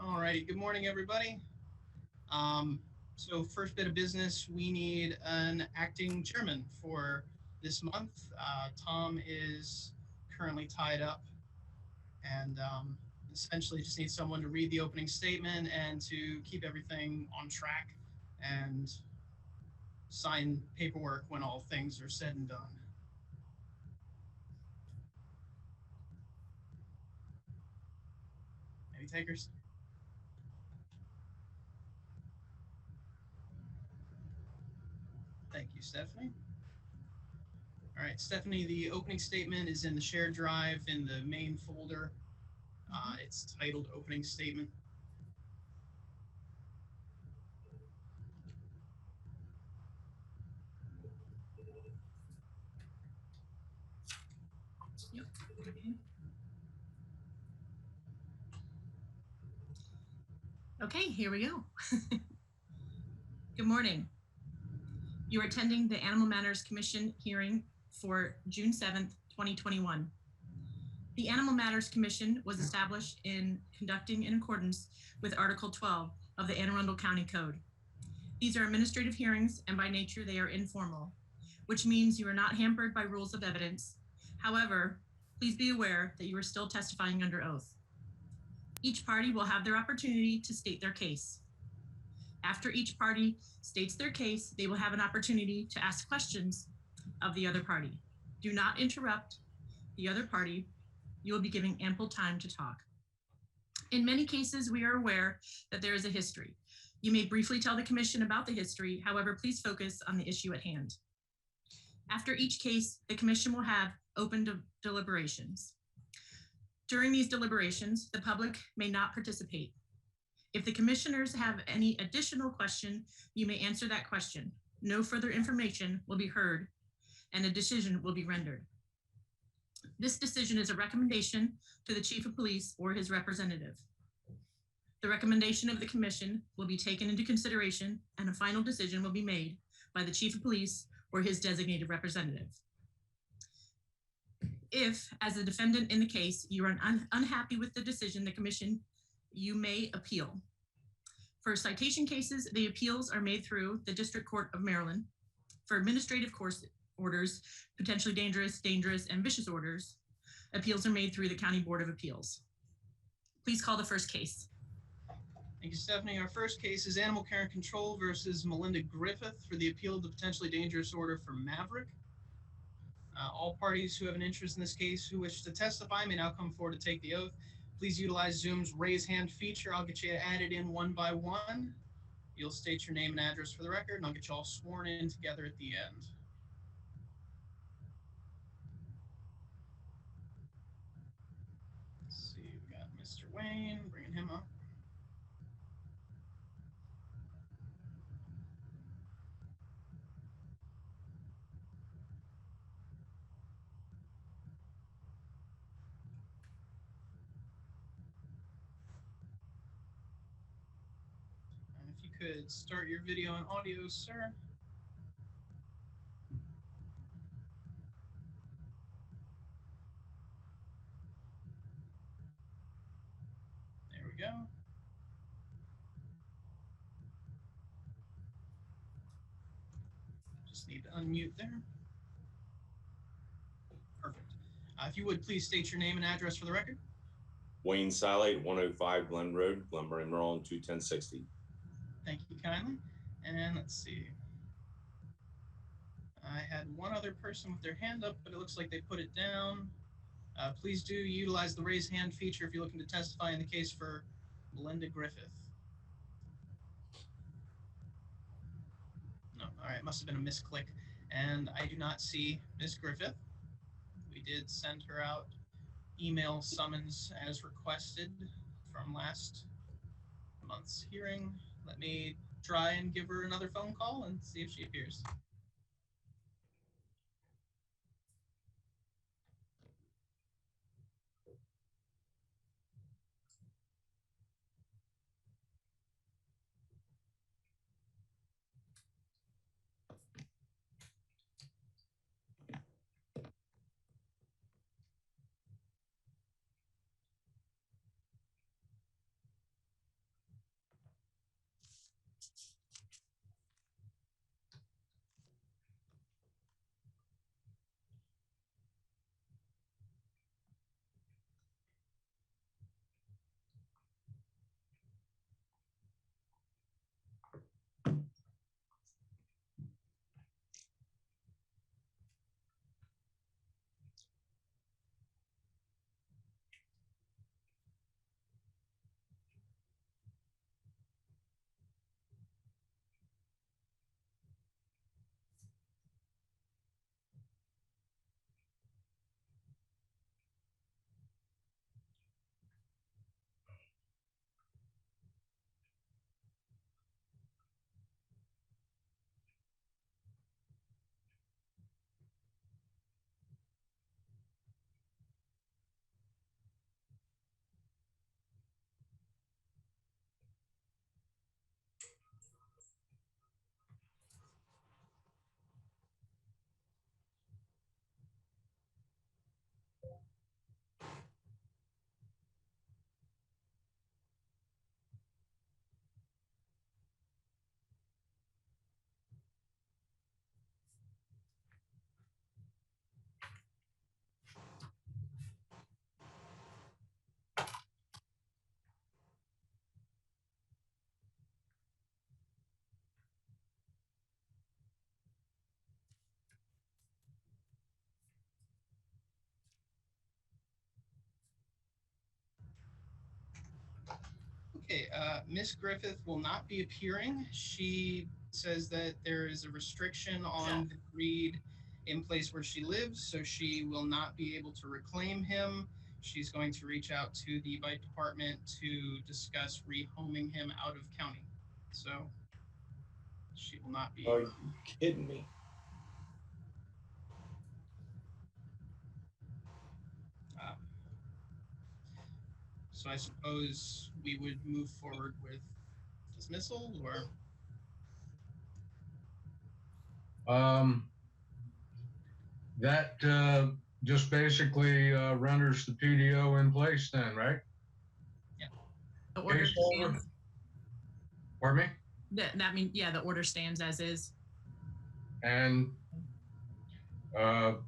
All righty. Good morning, everybody. Um, so first bit of business, we need an acting chairman for this month. Tom is currently tied up, and essentially just need someone to read the opening statement and to keep everything on track and sign paperwork when all things are said and done. Any takers? Thank you, Stephanie. All right, Stephanie, the opening statement is in the shared drive in the main folder. It's titled Opening Statement. Yep. Okay, here we go. Good morning. You are attending the Animal Matters Commission hearing for June 7th, 2021. The Animal Matters Commission was established in conducting in accordance with Article 12 of the Anne Arundel County Code. These are administrative hearings, and by nature they are informal, which means you are not hampered by rules of evidence. However, please be aware that you are still testifying under oath. Each party will have their opportunity to state their case. After each party states their case, they will have an opportunity to ask questions of the other party. Do not interrupt the other party. You will be given ample time to talk. In many cases, we are aware that there is a history. You may briefly tell the commission about the history. However, please focus on the issue at hand. After each case, the commission will have open deliberations. During these deliberations, the public may not participate. If the commissioners have any additional question, you may answer that question. No further information will be heard and a decision will be rendered. This decision is a recommendation to the chief of police or his representative. The recommendation of the commission will be taken into consideration and a final decision will be made by the chief of police or his designated representative. If, as a defendant in the case, you are unhappy with the decision, the commission, you may appeal. For citation cases, the appeals are made through the District Court of Maryland. For administrative course orders, potentially dangerous, and vicious orders, appeals are made through the County Board of Appeals. Please call the first case. Thank you, Stephanie. Our first case is Animal Care and Control versus Melinda Griffith for the appeal of the potentially dangerous order for Maverick. All parties who have an interest in this case who wish to testify may now come forward to take the oath. Please utilize Zoom's raise hand feature. I'll get you added in one by one. You'll state your name and address for the record, and I'll get you all sworn in together at the end. Let's see, we got Mr. Wayne, bringing him up. And if you could start your video and audio, sir. There we go. Just need to unmute there. Perfect. If you would please state your name and address for the record. Wayne Silate, 105 Glen Road, Glenbury, Maryland, 21060. Thank you kindly. And let's see. I had one other person with their hand up, but it looks like they put it down. Please do utilize the raise hand feature if you're looking to testify in the case for Melinda Griffith. No, all right, must have been a misclick. And I do not see Ms. Griffith. We did send her out email summons as requested from last month's hearing. Let me try and give her another phone call and see if she appears. Okay, Miss Griffith will not be appearing. She says that there is a restriction on the breed in place where she lives, so she will not be able to reclaim him. She's going to reach out to the bite department to discuss rehoming him out of county. So she will not be. Are you kidding me? Uh, so I suppose we would move forward with dismissal, or that just basically renders the PDO in place then, right? The order Case over. stands. Pardon me? That means, yeah, the order stands as is. And all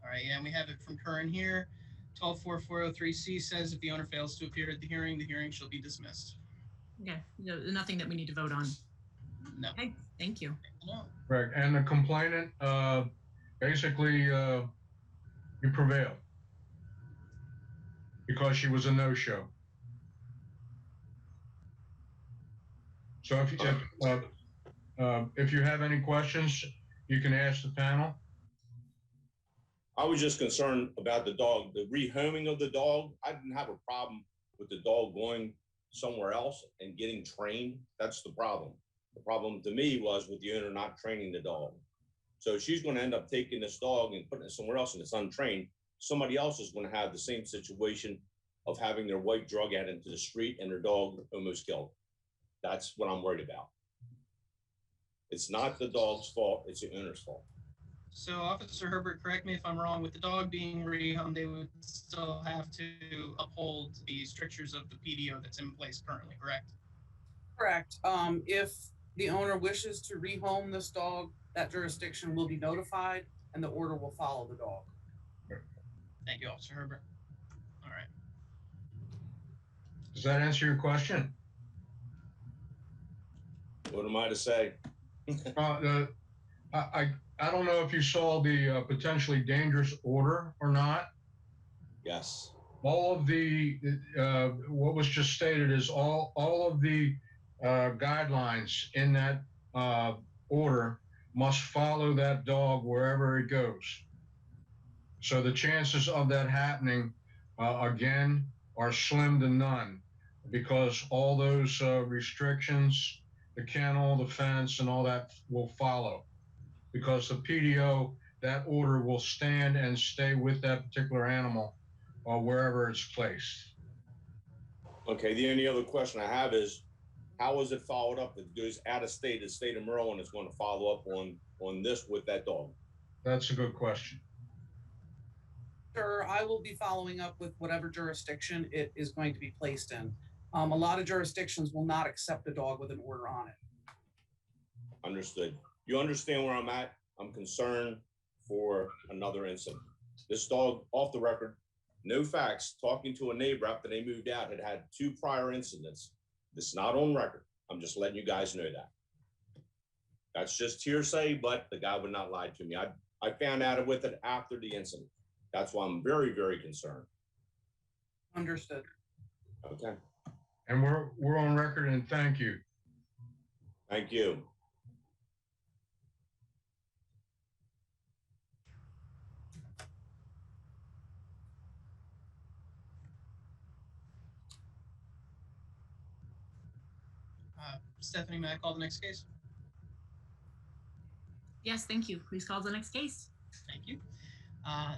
right, yeah, and we have it from Curran here. 124403C says if the owner fails to appear at the hearing shall be dismissed. Okay, nothing that we need to vote on. No. Okay, thank you. No. correct. And the complainant basically you prevailed because she was a no-show. So if you have any questions, you can ask the panel. I was just concerned about the dog, the rehoming of the dog. I didn't have a problem with the dog going somewhere else and getting trained. That's the problem. The problem to me was with the owner not training the dog. So she's going to end up taking this dog and putting it somewhere else and it's untrained. Somebody else is going to have the same situation of having their wife drug out into the street and their dog almost killed. That's what I'm worried about. It's not the dog's fault, it's the owner's fault. So Officer Herbert, correct me if I'm wrong, with the dog being rehomed, they would still have to uphold the strictures of the PDO that's in place currently, correct? Correct. If the owner wishes to rehome this dog, that jurisdiction will be notified and the order will follow the dog. Thank you, Officer Herbert. All right. Does that answer your question? What am I to say? I don't know if you saw the potentially dangerous order or not. Yes. All of the what was just stated is all of the guidelines in that order must follow that dog wherever it goes. So the chances of that happening again are slim to none because all those restrictions, the kennel, the fence, and all that will follow. Because the PDO, that order will stand and stay with that particular animal or wherever it's placed. Okay, the only other question I have is, how is it followed up? It goes out of state, the state of Maryland is going to follow up on this with that dog. That's a good question. Sure, I will be following up with whatever jurisdiction it is going to be placed in. A lot of jurisdictions will not accept a dog with an order on it. Understood. You understand where I'm at? I'm concerned for another incident. This dog, off the record, no facts, talking to a neighbor after they moved out, had 2 prior incidents. This is not on record. I'm just letting you guys know that. That's just hearsay, but the guy would not lie to me. I found out with it after the incident. That's why I'm very, very concerned. Understood. Okay. And we're on record, and thank you. Thank you. Stephanie, may I call the next case? Yes, thank you. Please call the next case. Thank you. Our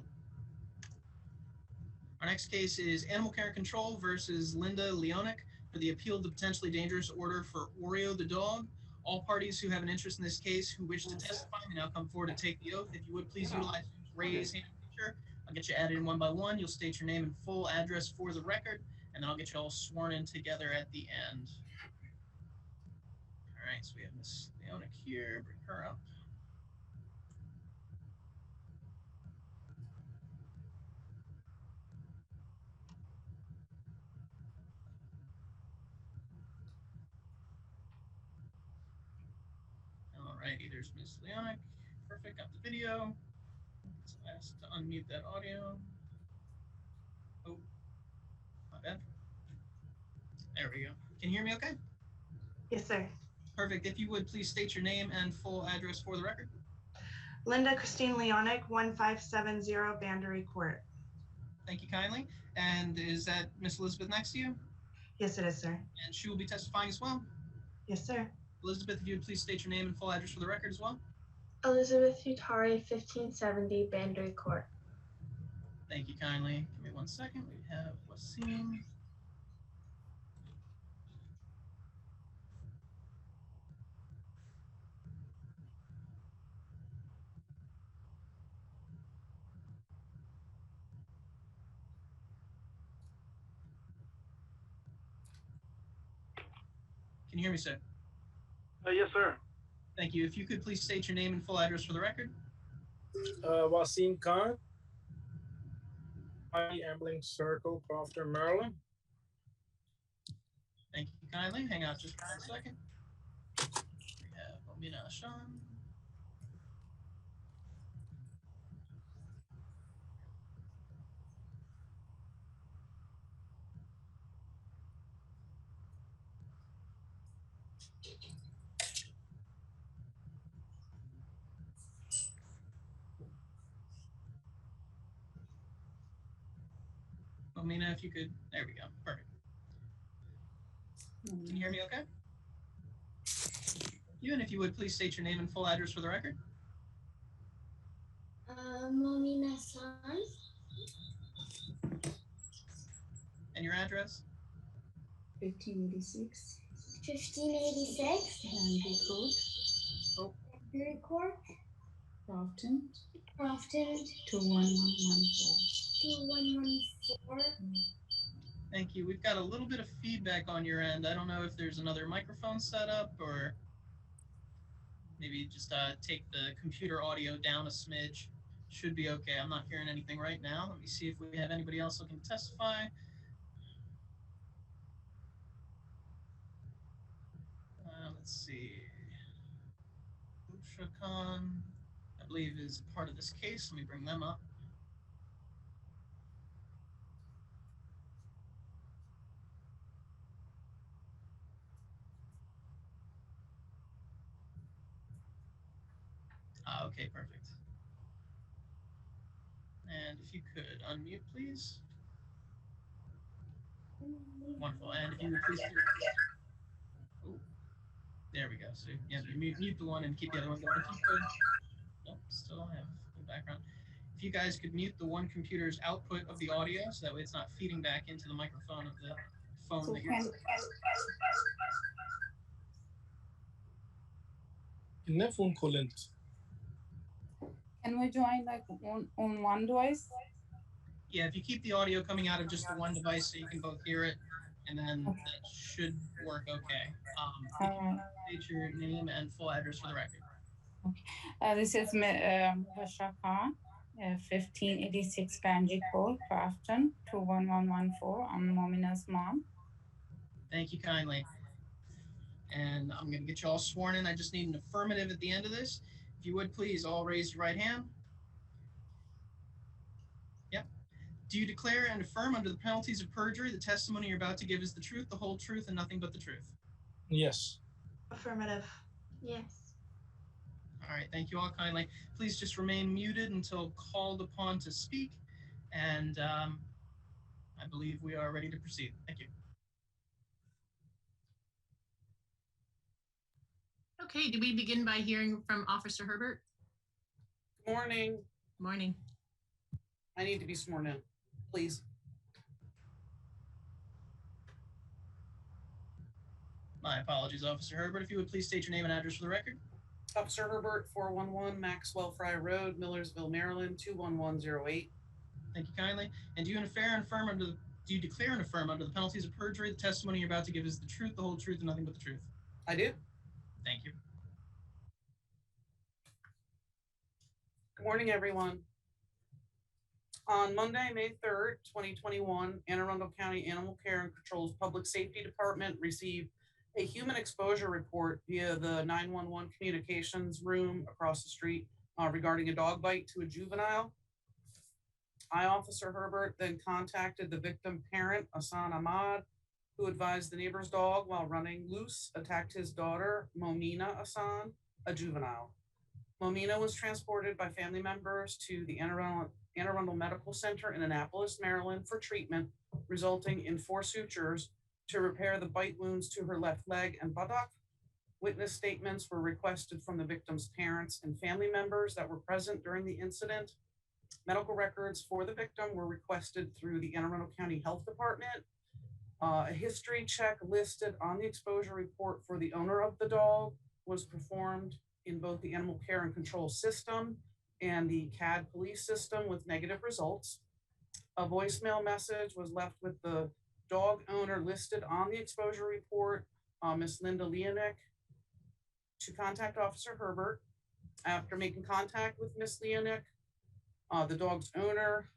next case is Animal Care and Control versus Linda Leonic for the appeal of the potentially dangerous order for Oreo the dog. All parties who have an interest in this case who wish to testify may now come forward to take the oath. If you would please utilize raise hand feature. I'll get you added in one by one. You'll state your name and full address for the record, and then I'll get you all sworn in together at the end. All right, so we have Miss Leonic here. Bring her up. All righty, there's Miss Leonic. Perfect, got the video. Let's ask to unmute that audio. Oh, my bad. There we go. Can you hear me okay? Yes, sir. Perfect. If you would please state your name and full address for the record. Linda Christine Leonic, 1570 Bandery Court. Thank you kindly. And is that Miss Elizabeth next to you? Yes, it is, sir. And she will be testifying as well. Yes, sir. Elizabeth, if you would please state your name and full address for the record as well. Elizabeth Utari, 1570 Bandery Court. Thank you kindly. Give me 1 second. We have Wasim. Can you hear me, sir? Yes, sir. Thank you. If you could please state your name and full address for the record. Wasim Khan, Ambling Circle, Crofton, Maryland. Thank you kindly. Hang out just 1 second. We have Omina Ashan. Omina, if you could. There we go. Perfect. Can you hear me okay? You, and if you would please state your name and full address for the record. Momina San, And your address. 1586. 1586. Bandery Court. Oh. Bandery Court. Crofton, Crofton. 21114. 2114. Thank you. We've got a little bit of feedback on your end. I don't know if there's another microphone set up or maybe just take the computer audio down a smidge. Should be okay. I'm not hearing anything right now. Let me see if we have anybody else looking to testify. Let's see. Usha Khan, I believe, is part of this case. Let me bring them up. Okay, perfect. And if you could unmute, please. Wonderful. And if you would please. Oh, there we go. So yeah, you mute the one and keep the other one going. If you could. Nope, still don't have the background. If you guys could mute the one computer's output of the audio, so that way it's not feeding back into the microphone of the phone that you're using. Can we join like on one device? Yeah, if you keep the audio coming out of just the one device so you can both hear it, and then Okay. that should work okay. State your name and full address for the record. This is Basha Khan, 1586 Banji Court, Crofton, 21114. I'm Momina's mom. Thank you kindly. And I'm going to get you all sworn in. I just need an affirmative at the end of this. If you would please all raise your right hand. Yep. Do you declare and affirm under the penalties of perjury the testimony you're about to give is the truth, the whole truth, and nothing but the truth? Yes. Affirmative. Yes. All right, thank you all kindly. Please just remain muted until called upon to speak. And I believe we are ready to proceed. Thank you. Okay, do we begin by hearing from Officer Herbert? Good morning. Morning. I need to be sworn in, please. My apologies, Officer Herbert. If you would please state your name and address for the record. Officer Herbert, 411 Maxwell Fry Road, Millersville, Maryland, 21108. Thank you kindly. And do you declare and affirm under the penalties of perjury the testimony you're about to give is the truth, the whole truth, and nothing but the truth? I do. Thank you. Good morning, everyone. On Monday, May 3rd, 2021, Anne Arundel County Animal Care and Control's Public Safety Department received a human exposure report via the 911 communications room across the street regarding a dog bite to a juvenile. I, Officer Herbert, then contacted the victim parent, Hassan Ahmad, who advised the neighbor's dog while running loose attacked his daughter, Momina Hassan, a juvenile. Momina was transported by family members to the Anne Arundel Medical Center in Annapolis, Maryland for treatment, resulting in 4 sutures to repair the bite wounds to her left leg and buttock. Witness statements were requested from the victim's parents and family members that were present during the incident. Medical records for the victim were requested through the Anne Arundel County Health Department. A history check listed on the exposure report for the owner of the dog was performed in both the animal care and control system and the CAD police system with negative results. A voicemail message was left with the dog owner listed on the exposure report, Miss Linda Leonick, to contact Officer Herbert. After making contact with Miss Leonick, the dog's owner,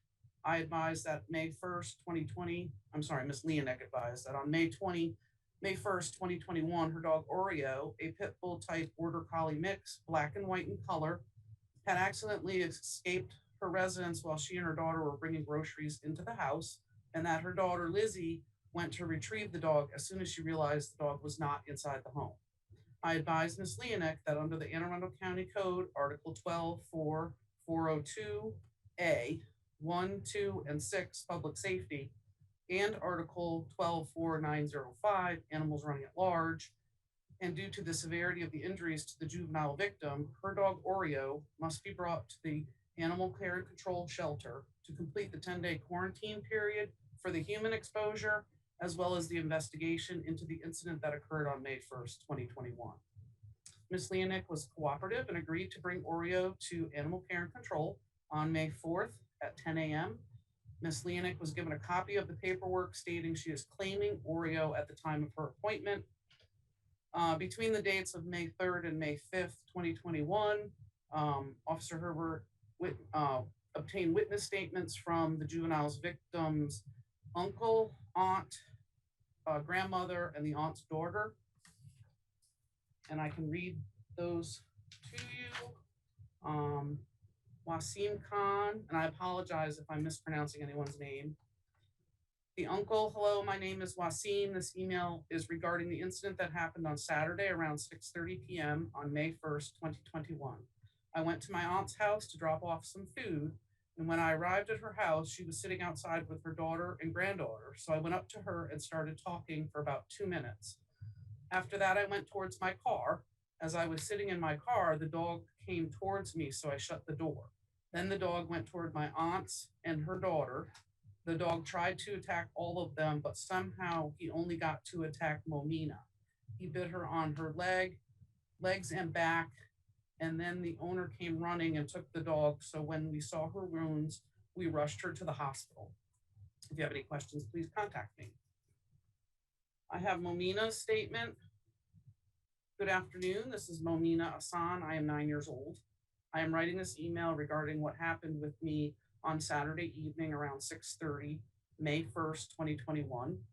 I advised that May 1st, 2020, I'm sorry, Miss Leonick advised that on May 1st, 2021, her dog Oreo, a pit bull type border collie mix, black and white in color, had accidentally escaped her residence while she and her daughter were bringing groceries into the house, and that her daughter Lizzie went to retrieve the dog as soon as she realized the dog was not inside the home. I advised Ms. Leonick that under the Anne Arundel County Code, Article 12.4.402A, 1, 2, and 6, Public Safety, and Article 12.4.905, Animals Running at Large, and due to the severity of the injuries to the juvenile victim, her dog Oreo must be brought to the Animal Care and Control Shelter to complete the 10-day quarantine period for the human exposure, as well as the investigation into the incident that occurred on May 1st, 2021. Ms. Leonick was cooperative and agreed to bring Oreo to Animal Care and Control on May 4th at 10 a.m. Ms. Leonick was given a copy of the paperwork stating she is claiming Oreo at the time of her appointment. Between the dates of May 3rd and May 5th, 2021, Officer Herbert obtained witness statements from the juvenile's victim's uncle, aunt, grandmother, and the aunt's daughter. And I can read those to you. Wasim Khan, and I apologize if I'm mispronouncing anyone's name. The uncle, hello, my name is Wasim. This email is regarding the incident that happened on Saturday around 6:30 p.m. on May 1st, 2021. I went to my aunt's house to drop off some food, and when I arrived at her house, she was sitting outside with her daughter and granddaughter. So I went up to her and started talking for about 2 minutes. After that, I went towards my car. As I was sitting in my car, the dog came towards me, so I shut the door. Then the dog went toward my aunts and her daughter. The dog tried to attack all of them, but somehow he only got to attack Momina. He bit her on her legs and back, and then the owner came running and took the dog. So when we saw her wounds, we rushed her to the hospital. If you have any questions, please contact me. I have Momina's statement. Good afternoon. This is Momina Hassan. I am 9 years old. I am writing this email regarding what happened with me on Saturday evening around 6:30, May 1st, 2021.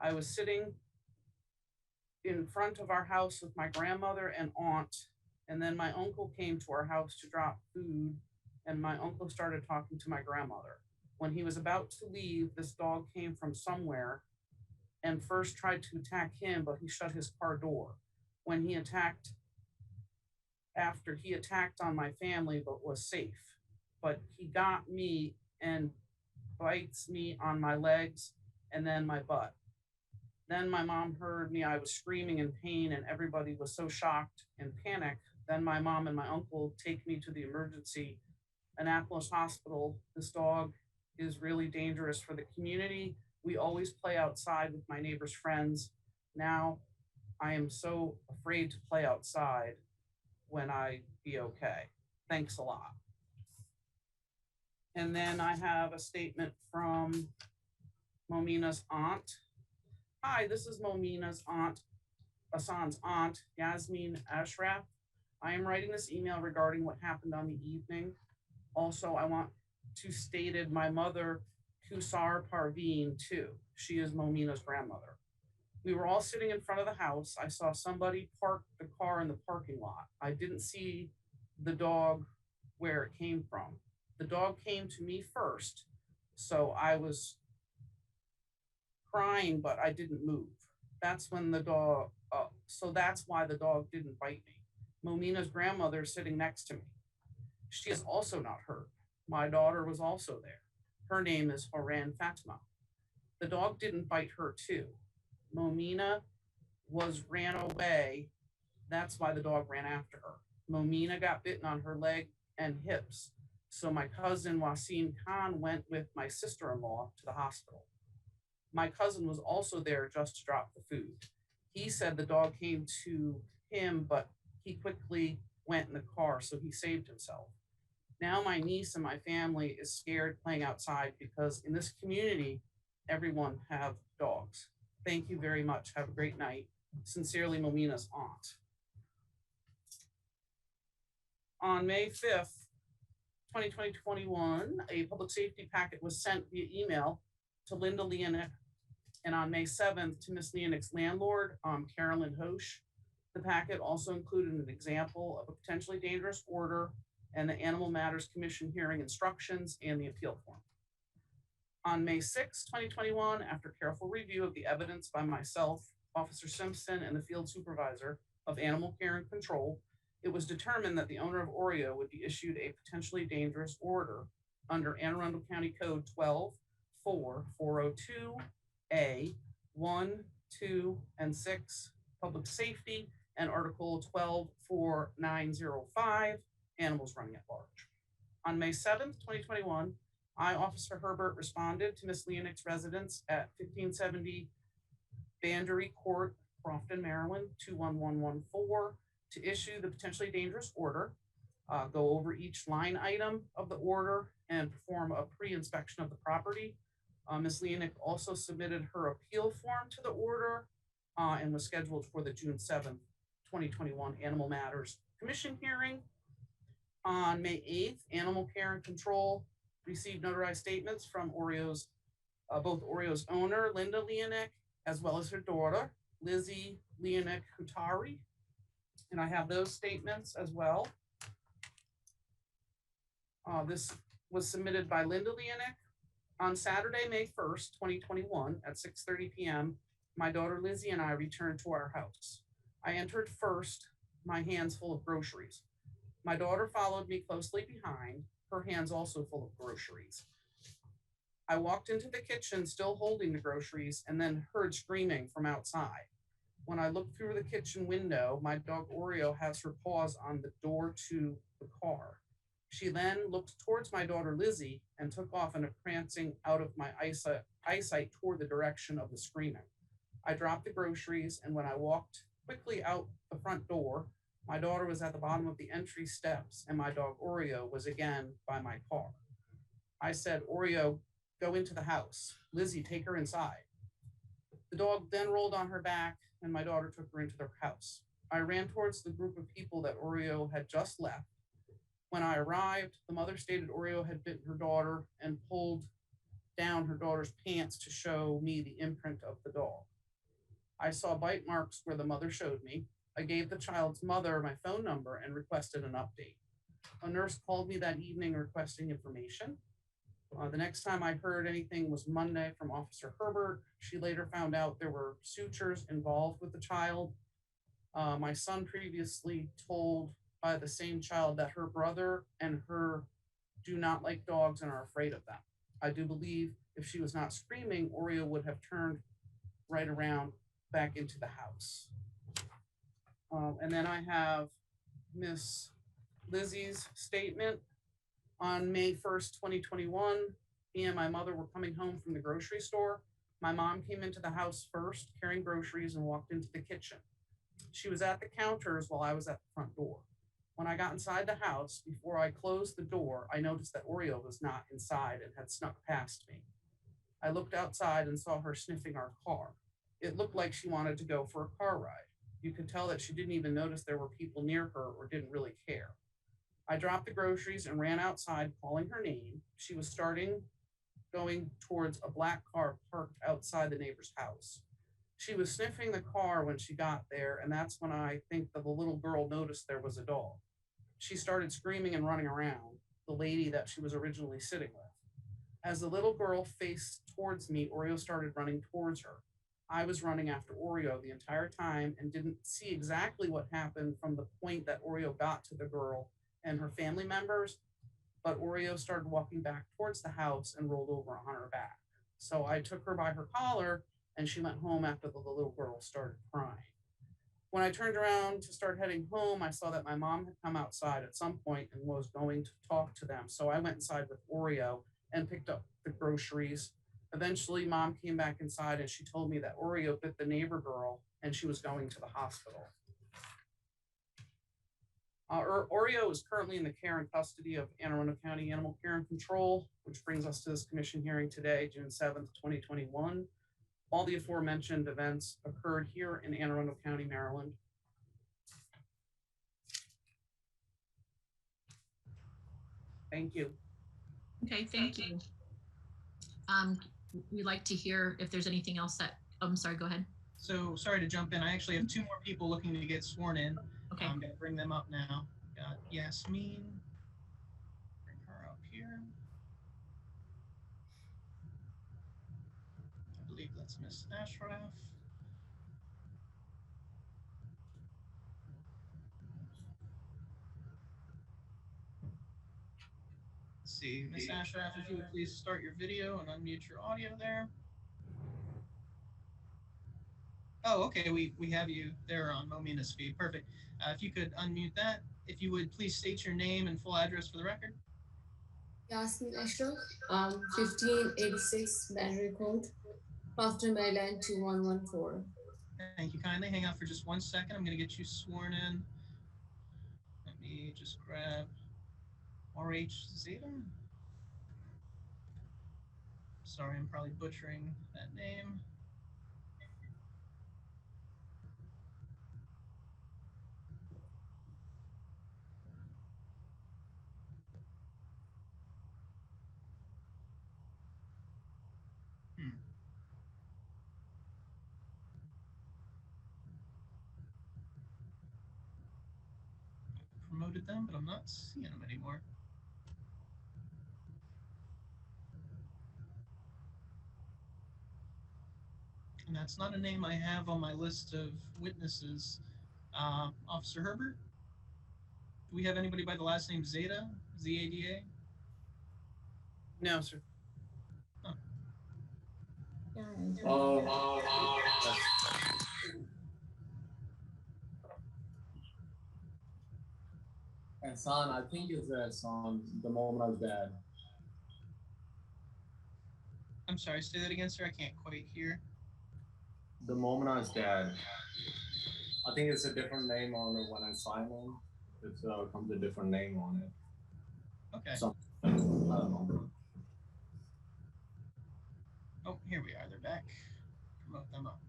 I was sitting in front of our house with my grandmother and aunt, and then my uncle came to our house to drop food, and my uncle started talking to my grandmother. When he was about to leave, this dog came from somewhere and first tried to attack him, but he shut his car door. When he attacked, after he attacked on my family, but was safe. But he got me and bites me on my legs and then my butt. Then my mom heard me, I was screaming in pain, and everybody was so shocked and panicked. Then my mom and my uncle take me to the emergency Annapolis hospital. This dog is really dangerous for the community. We always play outside with my neighbor's friends. Now I am so afraid to play outside when I be okay. Thanks a lot. And then I have a statement from Momina's aunt. Hi, this is Momina's aunt, Hassan's aunt, Yasmin Ashraf. I am writing this email regarding what happened on the evening. Also, I want to stated my mother, Kusar Parveen, too. She is Momina's grandmother. We were all sitting in front of the house. I saw somebody park the car in the parking lot. I didn't see the dog where it came from. The dog came to me first, so I was crying, but I didn't move. That's when the dog, so that's why the dog didn't bite me. Momina's grandmother is sitting next to me. She is also not hurt. My daughter was also there. Her name is Horan Fatma. The dog didn't bite her too. Momina ran away. That's why the dog ran after her. Momina got bitten on her leg and hips. So my cousin Wasim Khan went with my sister-in-law to the hospital. My cousin was also there just to drop the food. He said the dog came to him, but he quickly went in the car, so he saved himself. Now my niece and my family is scared playing outside because in this community, everyone have dogs. Thank you very much. Have a great night. Sincerely, Momina's aunt. On May 5th, 2021, a public safety packet was sent via email to Linda Leonick, and on May 7th to Ms. Leonick's landlord, Carolyn Hosch. The packet also included an example of a potentially dangerous order and the Animal Matters Commission hearing instructions and the appeal form. On May 6, 2021, after careful review of the evidence by myself, Officer Simpson, and the field supervisor of Animal Care and Control, it was determined that the owner of Oreo would be issued a potentially dangerous order under Anne Arundel County Code 12-402A 1, 2, and 6, Public Safety, and Article 12-4905, Animals Running at Large. On May 7th, 2021, I, Officer Herbert, responded to Ms. Leonick's residence at 1570 Bandery Court, Crofton, Maryland, 21114, to issue the potentially dangerous order, go over each line item of the order, and perform a pre-inspection of the property. Ms. Leonick also submitted her appeal form to the order and was scheduled for the June 7th, 2021 Animal Matters Commission hearing. On May 8th, Animal Care and Control received notarized statements from Oreo's, both Oreo's owner, Linda Leonick, as well as her daughter, Lizzie Leonick Hutari. And I have those statements as well. This was submitted by Linda Leonick. On Saturday, May 1st, 2021 at 6:30 p.m., my daughter Lizzie and I returned to our house. I entered first, my hands full of groceries. My daughter followed me closely behind, her hands also full of groceries. I walked into the kitchen still holding the groceries and then heard screaming from outside. When I looked through the kitchen window, my dog Oreo has her paws on the door to the car. She then looked towards my daughter Lizzie and took off in a prancing out of my eyesight toward the direction of the screaming. I dropped the groceries, and when I walked quickly out the front door, my daughter was at the bottom of the entry steps and my dog Oreo was again by my car. I said, "Oreo, go into the house. Lizzie, take her inside." The dog then rolled on her back and my daughter took her into their house. I ran towards the group of people that Oreo had just left. When I arrived, the mother stated Oreo had bitten her daughter and pulled down her daughter's pants to show me the imprint of the dog. I saw bite marks where the mother showed me. I gave the child's mother my phone number and requested an update. A nurse called me that evening requesting information. The next time I heard anything was Monday from Officer Herbert. She later found out there were sutures involved with the child. My son previously told by the same child that her brother and her do not like dogs and are afraid of them. I do believe if she was not screaming, Oreo would have turned right around back into the house. And then I have Miss Lizzie's statement. On May 1st, 2021, me and my mother were coming home from the grocery store. My mom came into the house first, carrying groceries, and walked into the kitchen. She was at the counters while I was at the front door. When I got inside the house, before I closed the door, I noticed that Oreo was not inside and had snuck past me. I looked outside and saw her sniffing our car. It looked like she wanted to go for a car ride. You could tell that she didn't even notice there were people near her or didn't really care. I dropped the groceries and ran outside calling her name. She was going towards a black car parked outside the neighbor's house. She was sniffing the car when she got there, and that's when I think that the little girl noticed there was a dog. She started screaming and running around, the lady that she was originally sitting with. As the little girl faced towards me, Oreo started running towards her. I was running after Oreo the entire time and didn't see exactly what happened from the point that Oreo got to the girl and her family members, but Oreo started walking back towards the house and rolled over on her back. So I took her by her collar and she went home after the little girl started crying. When I turned around to start heading home, I saw that my mom had come outside at some point and was going to talk to them. So I went inside with Oreo and picked up the groceries. Eventually, mom came back inside and she told me that Oreo bit the neighbor girl and she was going to the hospital. Oreo is currently in the care and custody of Anne Arundel County Animal Care and Control, which brings us to this commission hearing today, June 7th, 2021. All the aforementioned events occurred here in Anne Arundel County, Maryland. Thank you. Okay, thank you. We'd like to hear if there's anything else that, I'm sorry, go ahead. So sorry to jump in. I actually have two more people looking to get sworn in. Okay. I'm going to bring them up now. Got Yasmin. Bring her up here. I believe that's Miss Ashraf. Let's see, Miss Ashraf, if you would please start your video and unmute your audio there. Oh, okay, we have you there on Momina's feed. Perfect. If you could unmute that, if you would please state your name and full address for the record. Yasmin Ashraf, 1586 Banbury Court, Crofton, Maryland 2114. Thank you kindly. Hang out for just 1 second. I'm going to get you sworn in. Let me just grab RH Zeta. Sorry, I'm probably butchering that name. Promoted them, but I'm not seeing them anymore. And that's not a name I have on my list of witnesses. Officer Herbert, do we have anybody by the last name Zeta? Z-A-D-A? No, sir. Hassan, I think it's Hassan, the moment I was dead. I'm sorry, say that again, sir. I can't quite hear. The moment I was dead. I think it's a different name on it when I sign in. It comes a different name on it. Okay. So, I don't know. Oh, here we are. They're back. Promote them up.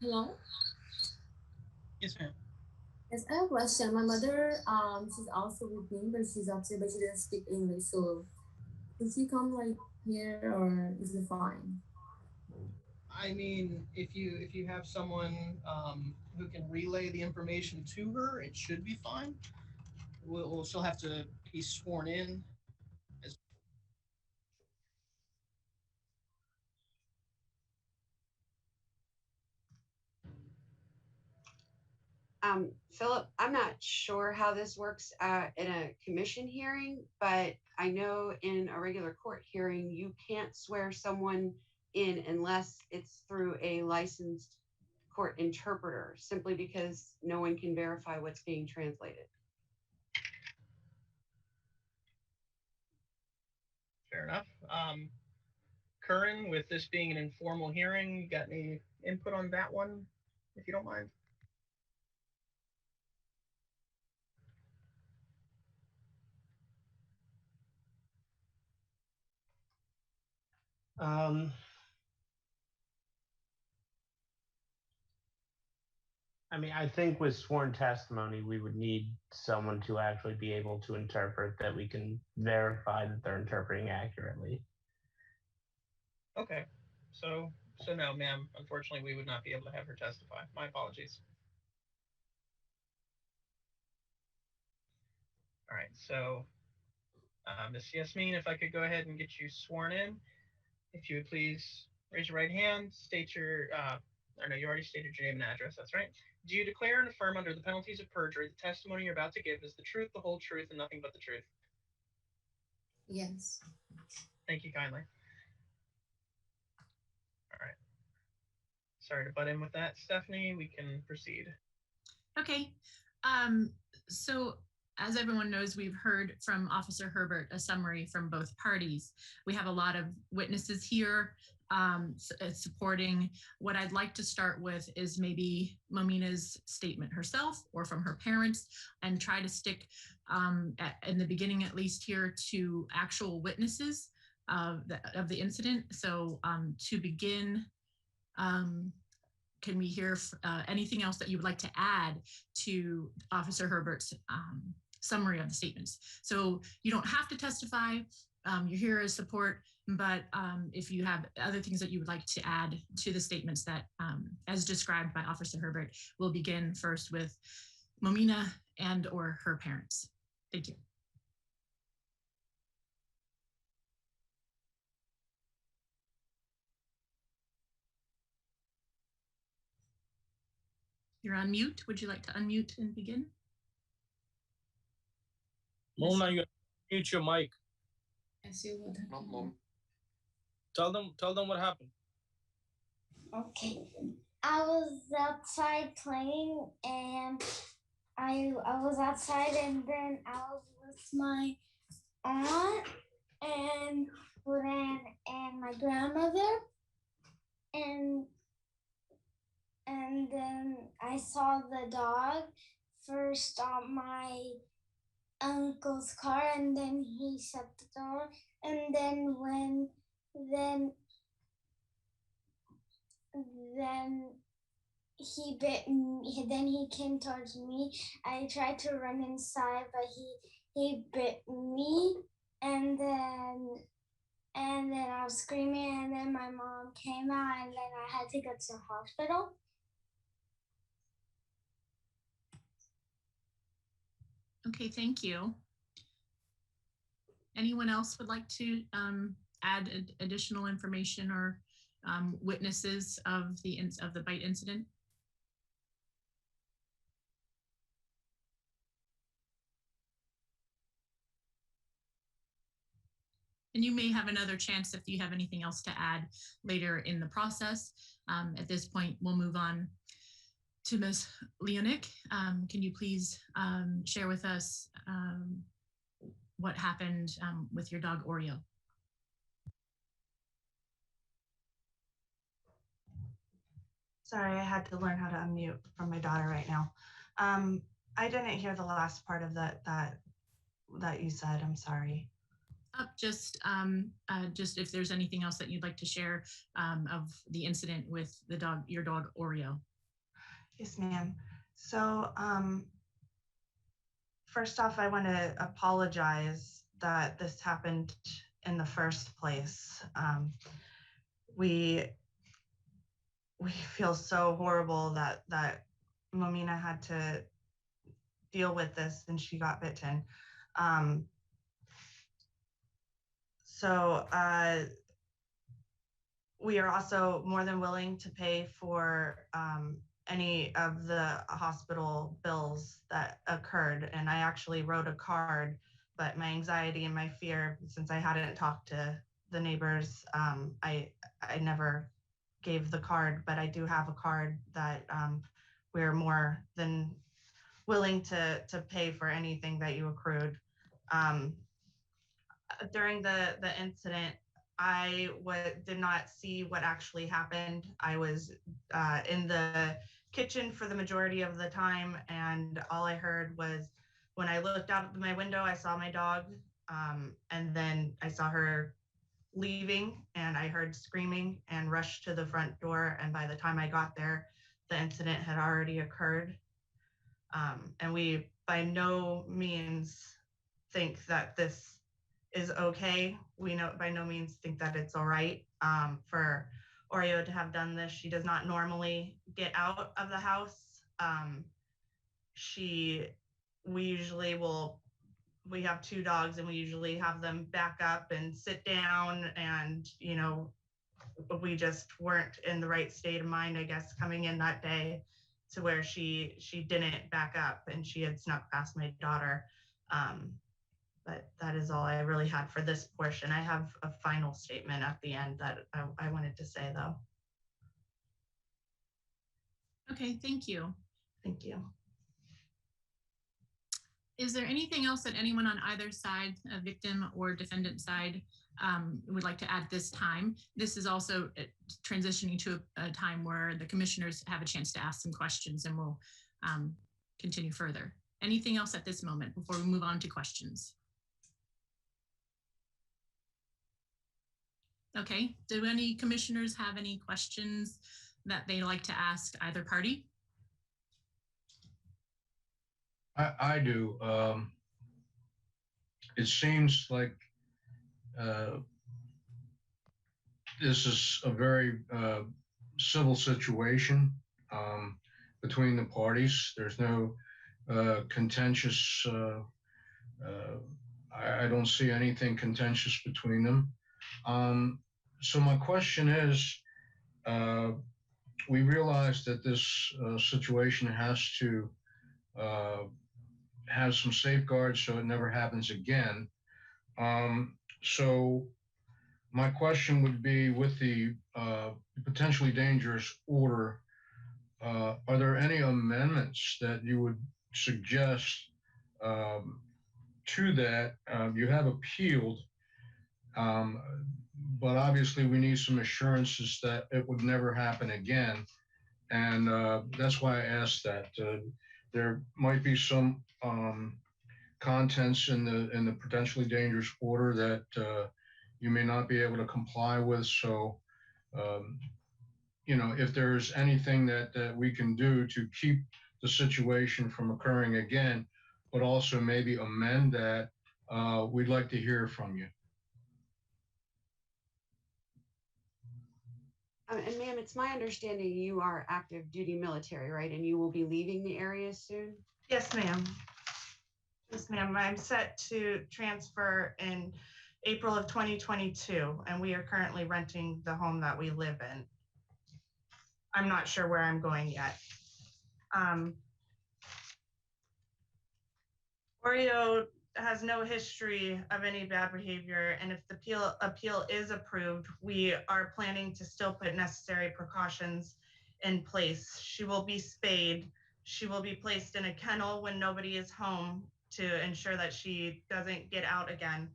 Hello? Yes, ma'am. Yes, I have a question. My mother, she's also with me, but she's upset, but she doesn't speak English. So, does she come like here, or is it fine? I mean, if you have someone who can relay the information to her, it should be fine. She'll have to be sworn in. Philip, I'm not sure how this works in a commission hearing, but I know in a regular court hearing, you can't swear someone in unless it's through a licensed court interpreter, simply because no one can verify what's being translated. Fair enough. Curran, with this being an informal hearing, you got any input on that one, if you don't mind? I mean, I think with sworn testimony, we would need someone to actually be able to interpret that we can verify that they're interpreting accurately. Okay, so no, ma'am. Unfortunately, we would not be able to have her testify. My apologies. All right, so Ms. Yasmin, if I could go ahead and get you sworn in, if you would please raise your right hand, state your, or no, you already stated your name and address, that's right. Do you declare and affirm under the penalties of perjury the testimony you're about to give is the truth, the whole truth, and nothing but the truth? Yes. Thank you kindly. All right. Sorry to butt in with that, Stephanie. We can proceed. Okay. So as everyone knows, we've heard from Officer Herbert a summary from both parties. We have a lot of witnesses here supporting. What I'd like to start with is maybe Momina's statement herself or from her parents, and try to stick in the beginning, at least here, to actual witnesses of the incident. So to begin, can we hear anything else that you would like to add to Officer Herbert's summary of the statements? So you don't have to testify, you're here as support, but if you have other things that you would like to add to the statements that, as described by Officer Herbert, we'll begin first with Momina and or her parents. Thank you. You're on mute. Would you like to unmute and begin? Mom, you mute your mic. I see what happened. Tell them what happened. Okay. I was outside playing, and I was outside, and then I was with my aunt and my grandmother, and then I saw the dog first on my uncle's car, and then he shut the door, and then he bit me. Then he came towards me. I tried to run inside, but he bit me, and then I was screaming, and then my mom came out, and then I had to go to the hospital. Okay, thank you. Anyone else would like to add additional information or witnesses of the bite incident? And you may have another chance if you have anything else to add later in the process. At this point, we'll move on to Ms. Leonick. Can you please share with us what happened with your dog Oreo? Sorry, I had to learn how to unmute from my daughter right now. I didn't hear the last part of that you said. I'm sorry. Just if there's anything else that you'd like to share of the incident with your dog Oreo. Yes, ma'am. So first off, I want to apologize that this happened in the first place. We feel so horrible that Momina had to deal with this and she got bitten. So we are also more than willing to pay for any of the hospital bills that occurred. And I actually wrote a card, but my anxiety and my fear, since I hadn't talked to the neighbors, I never gave the card, but I do have a card that we're more than willing to pay for anything that you accrued. During the incident, I did not see what actually happened. I was in the kitchen for the majority of the time, and all I heard was when I looked out of my window, I saw my dog, and then I saw her leaving, and I heard screaming and rushed to the front door. And by the time I got there, the incident had already occurred. And we by no means think that this is okay. We know by no means think that it's all right for Oreo to have done this. She does not normally get out of the house. We have two dogs and we usually have them back up and sit down, and we just weren't in the right state of mind, I guess, coming in that day to where she didn't back up and she had snuck past my daughter. But that is all I really had for this portion. I have a final statement at the end that I wanted to say, though. Okay, thank you. Thank you. Is there anything else that anyone on either side, a victim or defendant side, would like to add this time? This is also transitioning to a time where the commissioners have a chance to ask some questions, and we'll continue further. Anything else at this moment before we move on to questions? Okay, do any commissioners have any questions that they like to ask either party? I do. It seems like this is a very civil situation between the parties. There's no contentious, I don't see anything contentious between them. So my question is, we realize that this situation has to have some safeguards so it never happens again. So my question would be, with the potentially dangerous order, are there any amendments that you would suggest to that? You have appealed, but obviously we need some assurances that it would never happen again. And that's why I asked that. There might be some contents in the potentially dangerous order that you may not be able to comply with. So, if there's anything that we can do to keep the situation from occurring again, but also maybe amend that, we'd like to hear from you. And ma'am, it's my understanding you are active duty military, right? And you will be leaving the area soon? Yes, ma'am. Yes, ma'am. I'm set to transfer in April of 2022, and we are currently renting the home that we live in. I'm not sure where I'm going yet. Oreo has no history of any bad behavior, and if the appeal is approved, we are planning to still put necessary precautions in place. She will be spayed. She will be placed in a kennel when nobody is home to ensure that she doesn't get out again.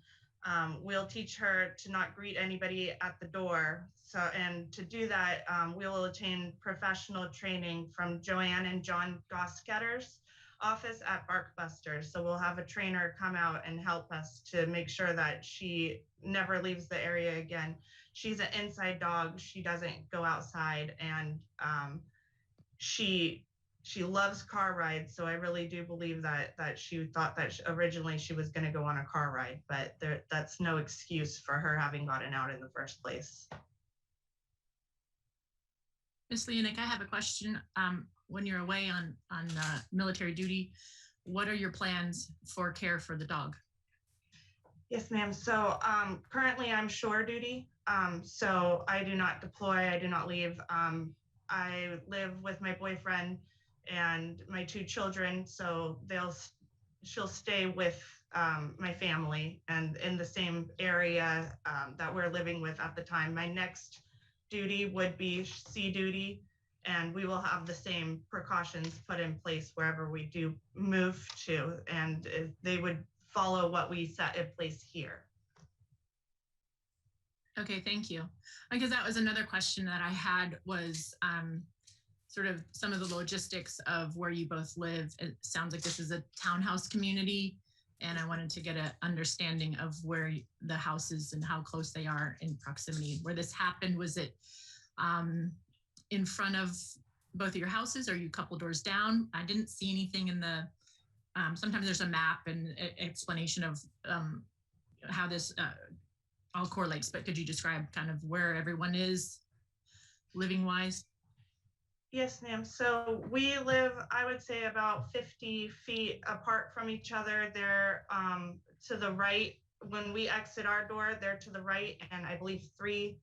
We'll teach her to not greet anybody at the door. And to do that, we will attain professional training from Joanne and John Gosketter's office at Barkbusters. So we'll have a trainer come out and help us to make sure that she never leaves the area again. She's an inside dog. She doesn't go outside, and she loves car rides. So I really do believe that she thought that originally she was going to go on a car ride, but that's no excuse for her having gotten out in the first place. Ms. Leonick, I have a question. When you're away on military duty, what are your plans for care for the dog? Yes, ma'am. So currently I'm shore duty. So I do not deploy, I do not leave. I live with my boyfriend and my two children. So she'll stay with my family and in the same area that we're living with at the time. My next duty would be sea duty, and we will have the same precautions put in place wherever we do move to, and they would follow what we set in place here. Okay, thank you. Because that was another question that I had, was sort of some of the logistics of where you both live. It sounds like this is a townhouse community, and I wanted to get an understanding of where the houses and how close they are in proximity. Where this happened, was it in front of both of your houses? Are you a couple doors down? I didn't see anything in the, sometimes there's a map and explanation of how this all correlates, but could you describe kind of where everyone is living wise? Yes, ma'am. So we live, I would say, about 50 feet apart from each other. They're to the right. When we exit our door, they're to the right, and I believe three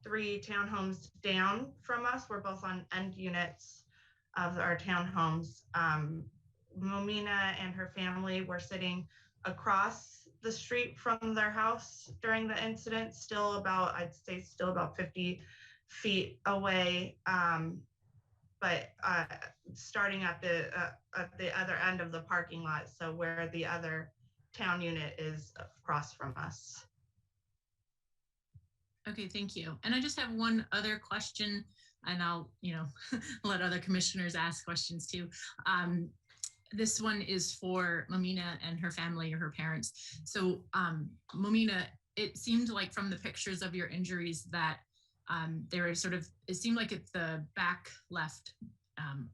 townhomes down from us. We're both on end units of our townhomes. Momina and her family were sitting across the street from their house during the incident, still about, I'd say still about 50 feet away, but starting at the other end of the parking lot, so where the other town unit is across from us. Okay, thank you. And I just have one other question, and I'll, let other commissioners ask questions too. This one is for Momina and her family or her parents. So Momina, it seemed like from the pictures of your injuries that there is sort of, it seemed like it's the back left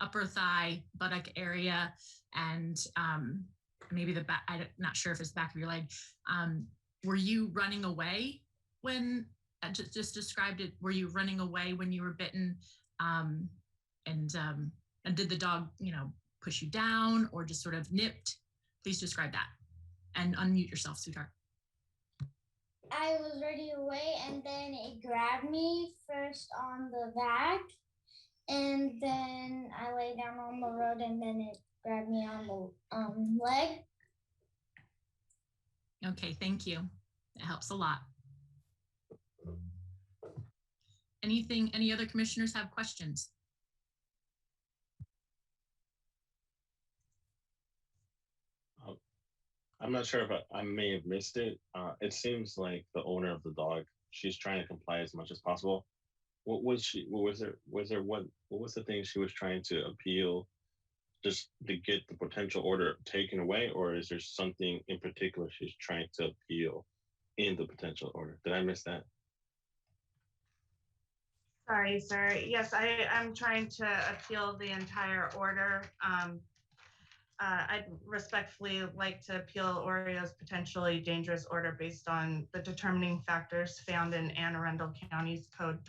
upper thigh, buttock area, and maybe the back, I'm not sure if it's the back of your leg. Were you running away when, just described it, were you running away when you were bitten? And did the dog, push you down or just sort of nipped? Please describe that and unmute yourself, sweetheart. I was running away and then it grabbed me first on the back and then I lay down on the road and then it grabbed me on the leg. Okay, thank you. That helps a lot. Any other commissioners have questions? I'm not sure if I may have missed it. It seems like the owner of the dog, she's trying to comply as much as possible. What was the thing she was trying to appeal, just to get the potential order taken away, or is there something in particular she's trying to appeal in the potential order? Did I miss that? Sorry, sir. Yes, I'm trying to appeal the entire order. I'd respectfully like to appeal Oreo's potentially dangerous order based on the determining factors found in Anne Arundel County's Code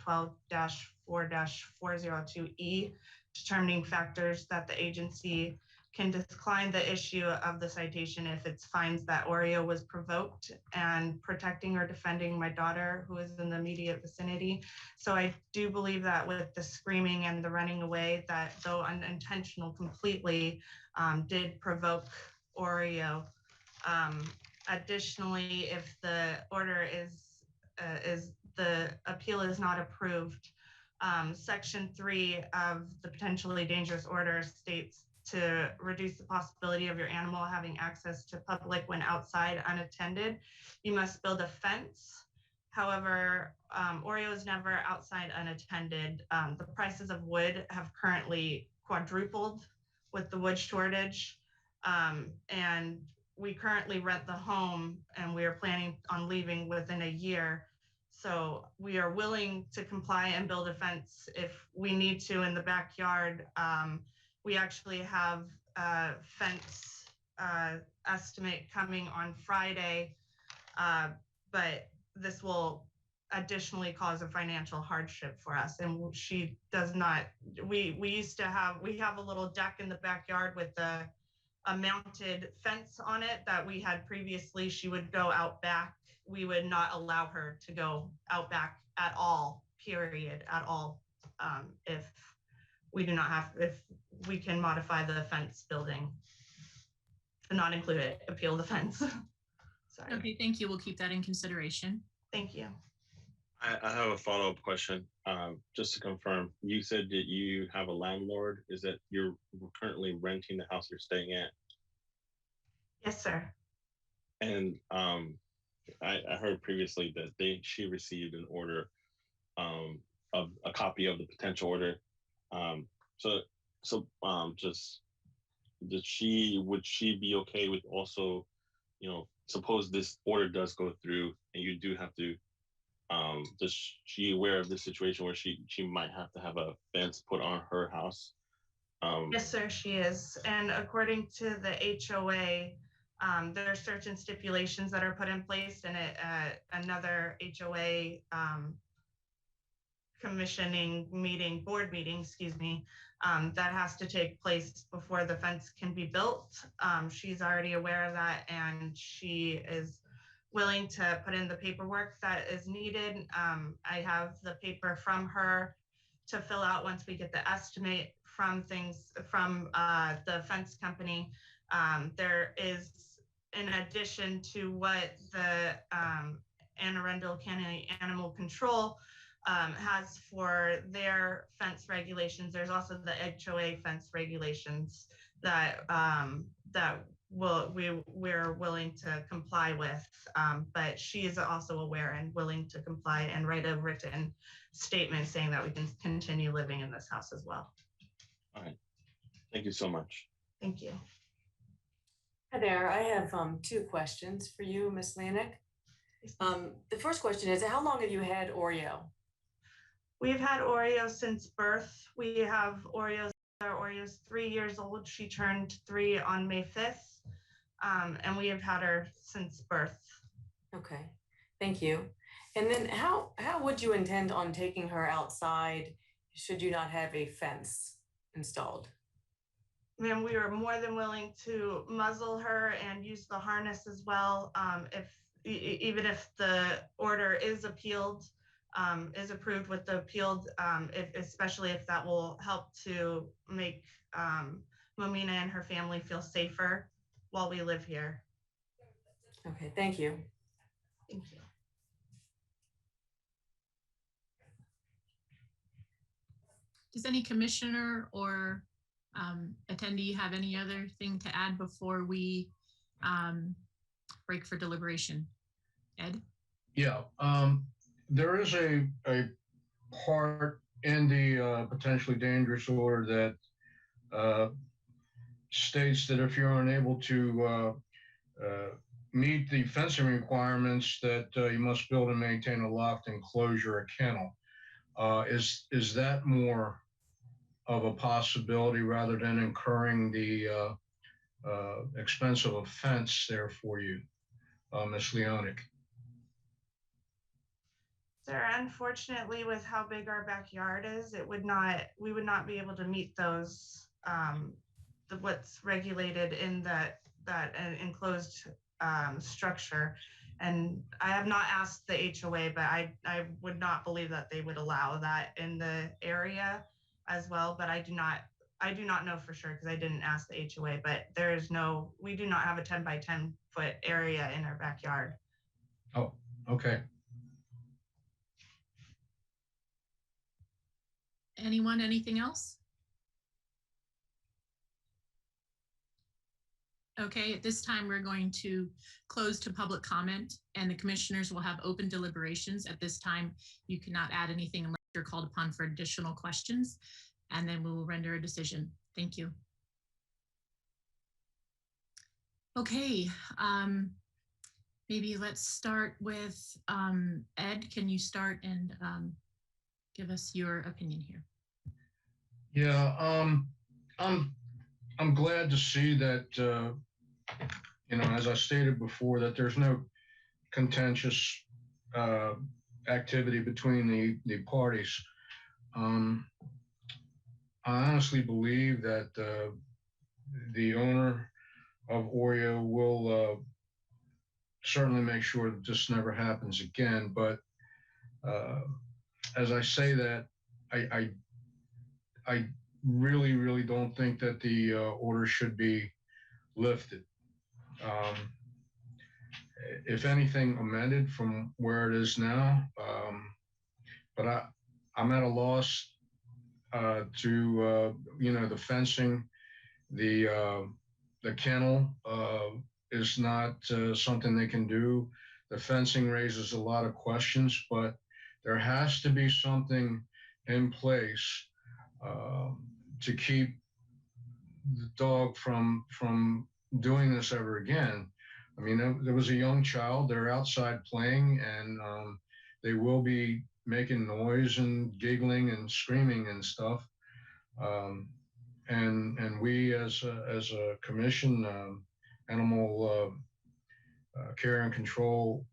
12-4-402E, determining factors that the agency can decline the issue of the citation if it finds that Oreo was provoked and protecting or defending my daughter who is in the immediate vicinity. So I do believe that with the screaming and the running away, that though unintentional completely, did provoke Oreo. Additionally, if the order is the appeal is not approved, Section 3 of the potentially dangerous order states to reduce the possibility of your animal having access to public when outside unattended, you must build a fence. However, Oreo is never outside unattended. The prices of wood have currently quadrupled with the wood shortage. And we currently rent the home and we are planning on leaving within a year. So we are willing to comply and build a fence if we need to in the backyard. We actually have a fence estimate coming on Friday, but this will additionally cause a financial hardship for us. And she does not, we have a little deck in the backyard with a mounted fence on it that we had previously. She would go out back. We would not allow her to go out back at all, period, at all. If we can modify the fence building to not include it, appeal the fence. Sorry. Okay, thank you. We'll keep that in consideration. Thank you. I have a follow-up question. Just to confirm, you said that you have a landlord. Is that you're currently renting the house you're staying at? Yes, sir. And I heard previously that she received an order of a copy of the potential order. Just would she be okay with also, suppose this order does go through and you do have to Does she aware of the situation where she might have to have a fence put on her house? Yes, sir, she is. And according to the HOA, there are certain stipulations that are put in place, and another HOA board meeting, excuse me, that has to take place before the fence can be built. She's already aware of that, and she is willing to put in the paperwork that is needed. I have the paper from her to fill out once we get the estimate from the fence company. There is, in addition to what the Arundel County Animal Control has for their fence regulations, there's also the HOA fence regulations that we're willing to comply with, but she is also aware and willing to comply and write a written statement saying that we can continue living in this house as well. All right. Thank you so much. Thank you. Hi there. I have two questions for you, Ms. Lanik. The first question is, how long have you had Oreo? We've had Oreo since birth. We have Oreos. Our Oreo's 3 years old. She turned 3 on May 5th. And we have had her since birth. Okay, thank you. And then how would you intend on taking her outside should you not have a fence installed? And we are more than willing to muzzle her and use the harness as well. Even if the order is appealed, is approved with the appealed, especially if that will help to make Momina and her family feel safer while we live here. Okay, thank you. Thank you. Does any commissioner or attendee have any other thing to add before we break for deliberation? Ed? Yeah, there is a part in the potentially dangerous order that states that if you're unable to meet the fencing requirements, that you must build and maintain a locked enclosure, a kennel. Is that more of a possibility rather than incurring the expense of a fence there for you, Ms. Leonic? Sir, unfortunately, with how big our backyard is, we would not be able to meet those, what's regulated in that enclosed structure. And I have not asked the HOA, but I would not believe that they would allow that in the area as well. But I do not know for sure because I didn't ask the HOA, but we do not have a 10 by 10 foot area in our backyard. Oh, okay. Anyone, anything else? Okay, at this time, we're going to close to public comment and the commissioners will have open deliberations. At this time, you cannot add anything unless you're called upon for additional questions, and then we will render a decision. Thank you. Okay, maybe let's start with Ed. Can you start and give us your opinion here? Yeah, I'm glad to see that, as I stated before, that there's no contentious activity between the parties. I honestly believe that the owner of Oreo will certainly make sure that this never happens again. But as I say that, I really, really don't think that the order should be lifted. If anything, amended from where it is now. But I'm at a loss to the fencing, the kennel is not something they can do. The fencing raises a lot of questions, but there has to be something in place to keep the dog from doing this ever again. I mean, there was a young child, they're outside playing, and they will be making noise and giggling and screaming and stuff. And we as a commission, animal care and control,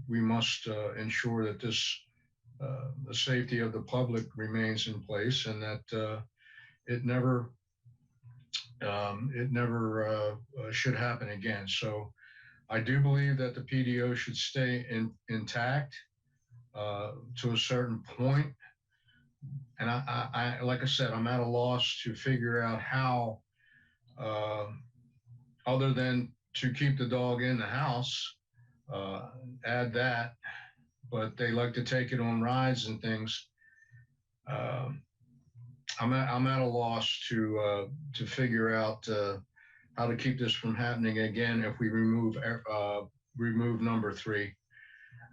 we must ensure that the safety of the public remains in place, and that it never should happen again. So I do believe that the PDO should stay intact to a certain point. And I, like I said, I'm at a loss to figure out how, other than to keep the dog in the house, add that, but they like to take it on rides and things. I'm at a loss to figure out how to keep this from happening again if we remove number 3,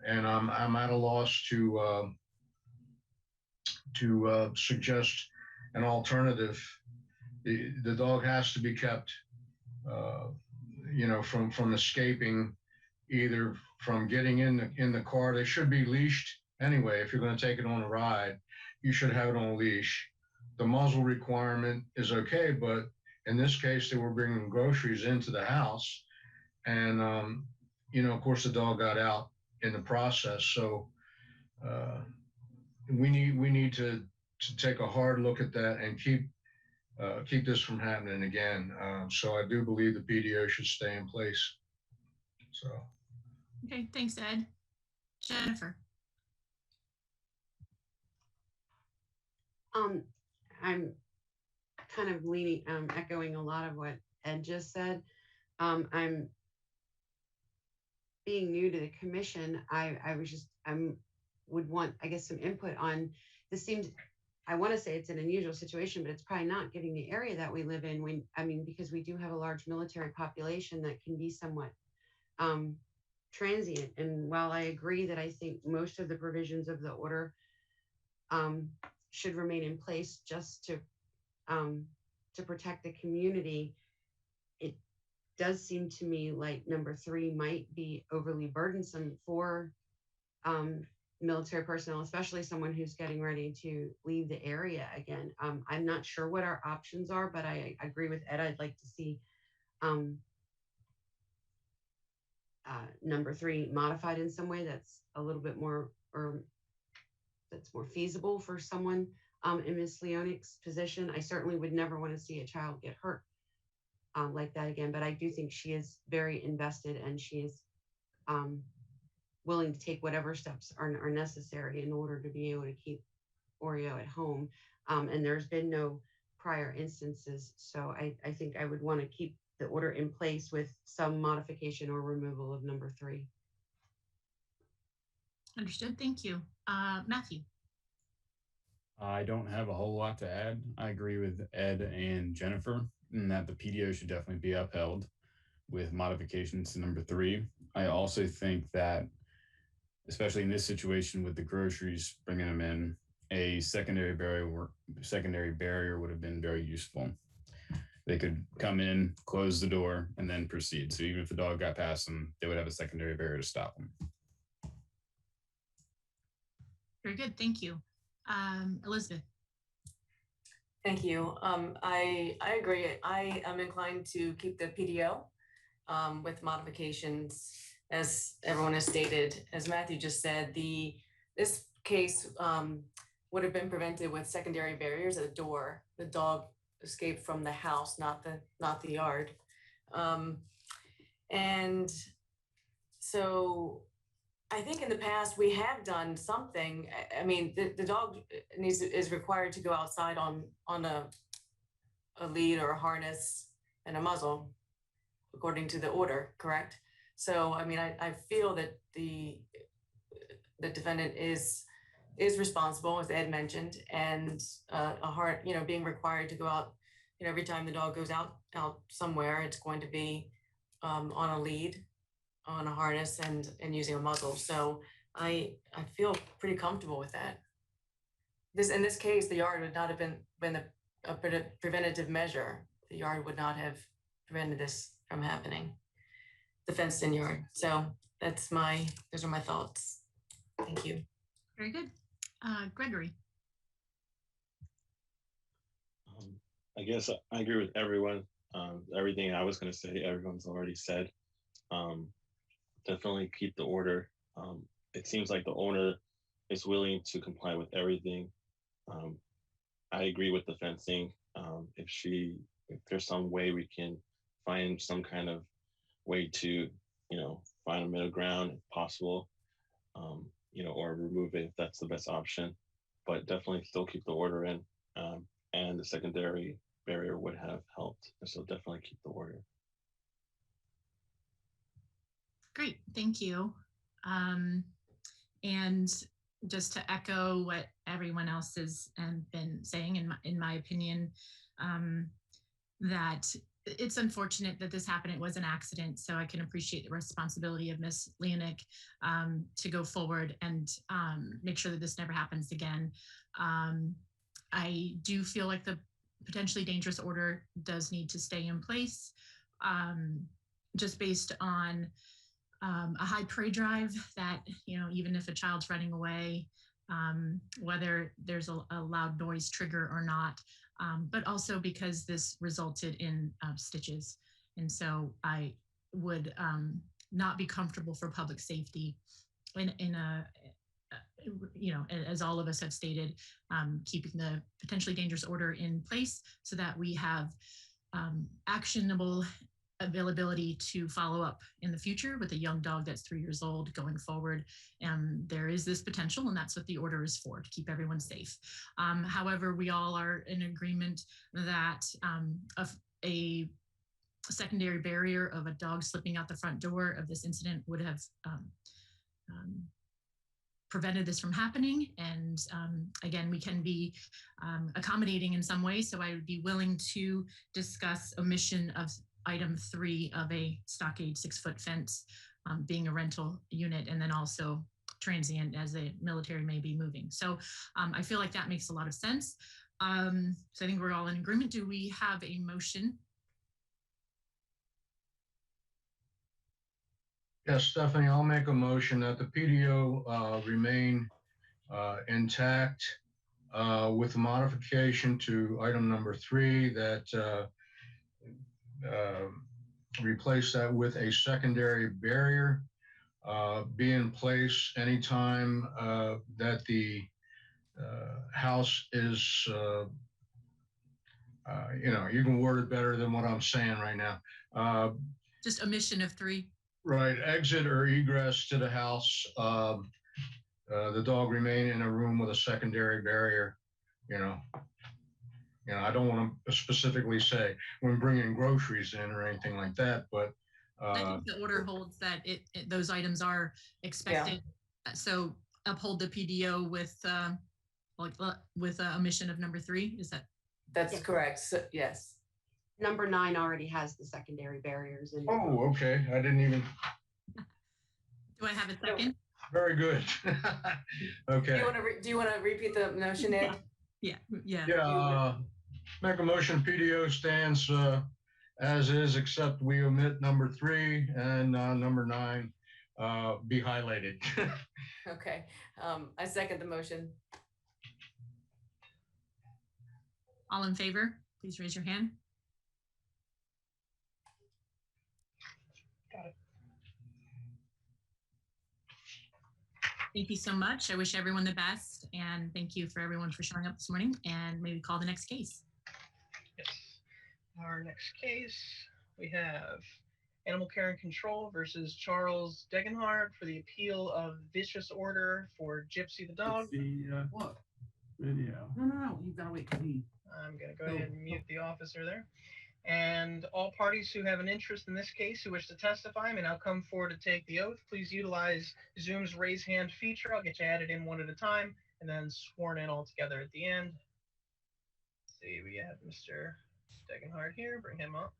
and I'm at a loss to suggest an alternative. The dog has to be kept, from escaping, either from getting in the car. They should be leashed anyway. If you're going to take it on a ride, you should have it on a leash. The muzzle requirement is okay, but in this case, they were bringing groceries into the house, and of course, the dog got out in the process. So we need to take a hard look at that and keep this from happening again. So I do believe the PDO should stay in place. So. Okay, thanks, Ed. Jennifer. I'm kind of echoing a lot of what Ed just said. I'm being new to the commission. I would want, I guess, some input on this. I want to say it's an unusual situation, but it's probably not, given the area that we live in. Because we do have a large military population that can be somewhat transient. And while I agree that I think most of the provisions of the order should remain in place just to protect the community, it does seem to me like number 3 might be overly burdensome for military personnel, especially someone who's getting ready to leave the area again. I'm not sure what our options are, but I agree with Ed. I'd like to see number 3 modified in some way that's a little bit more, or that's more feasible for someone in Ms. Leonic's position. I certainly would never want to see a child get hurt like that again, but I do think she is very invested, and she is willing to take whatever steps are necessary in order to be able to keep Oreo at home. And there's been no prior instances. So I think I would want to keep the order in place with some modification or removal of number 3. Understood. Thank you. Matthew. I don't have a whole lot to add. I agree with Ed and Jennifer in that the PDO should definitely be upheld with modifications to number 3. I also think that, especially in this situation with the groceries, bringing them in, a secondary barrier would have been very useful. They could come in, close the door, and then proceed. So even if the dog got past them, they would have a secondary barrier to stop them. Very good. Thank you. Elizabeth. Thank you. I agree. I am inclined to keep the PDO with modifications, as everyone has stated. As Matthew just said, this case would have been prevented with secondary barriers at the door. The dog escaped from the house, not the yard. And so I think in the past we have done something. I mean, the dog is required to go outside on a lead or a harness and a muzzle, according to the order, correct? So, I mean, I feel that the defendant is responsible, as Ed mentioned, and being required to go out, every time the dog goes out somewhere, it's going to be on a lead, on a harness, and using a muzzle. So I feel pretty comfortable with that. In this case, the yard would not have been a preventative measure. The yard would not have prevented this from happening, the fenced-in yard. So those are my thoughts. Thank you. Very good. Gregory. I guess I agree with everyone. Everything I was going to say, everyone's already said. Definitely keep the order. It seems like the owner is willing to comply with everything. I agree with the fencing. If there's some way we can find some kind of way to, find a middle ground if possible, or remove it if that's the best option. But definitely still keep the order in. And the secondary barrier would have helped. So definitely keep the order. Great, thank you. And just to echo what everyone else has been saying, in my opinion, that it's unfortunate that this happened. It was an accident, so I can appreciate the responsibility of Ms. Leonick to go forward and make sure that this never happens again. I do feel like the potentially dangerous order does need to stay in place, just based on a high prey drive that, even if a child's running away, whether there's a loud noise trigger or not, but also because this resulted in stitches. And so I would not be comfortable for public safety in a, as all of us have stated, keeping the potentially dangerous order in place so that we have actionable availability to follow up in the future with a young dog that's 3 years old going forward. There is this potential, and that's what the order is for, to keep everyone safe. However, we all are in agreement that a secondary barrier of a dog slipping out the front door of this incident would have prevented this from happening. And again, we can be accommodating in some way. So I would be willing to discuss omission of item 3 of a stockade 6-foot fence being a rental unit, and then also transient as the military may be moving. So I feel like that makes a lot of sense. So I think we're all in agreement. Do we have a motion? Yes, Stephanie, I'll make a motion that the PDO remain intact with a modification to item number 3 that replace that with a secondary barrier be in place anytime that the house is, you can word it better than what I'm saying right now. Just omission of 3. Right, exit or egress to the house. The dog remain in a room with a secondary barrier, I don't want to specifically say when bringing groceries in or anything like that, but I think the order holds that those items are expected. Yeah. So uphold the PDO with with omission of number 3. Is that? That's correct. So, yes. Number 9 already has the secondary barriers in it. Oh, okay. I didn't even. Do I have a second? Very good. Okay. Do you want to repeat the motion, Ed? Yeah. Make a motion PDO stands as is, except we omit number 3 and number 9 be highlighted. Okay. I second the motion. All in favor, please raise your hand. Got it. Thank you so much. I wish everyone the best, and thank you for everyone for showing up this morning, and maybe call the next case. Yes. Our next case, we have Animal Care and Control versus Charles Degenhard for the appeal of vicious order for Gypsy the dog. What? Video. No. You gotta wait for me. I'm gonna go ahead and mute the officer there. And all parties who have an interest in this case who wish to testify may now come forward to take the oath. Please utilize Zoom's raise hand feature. I'll get you added in one at a time and then sworn in all together at the end. Let's see, we have Mr. Degenhard here. Bring him up.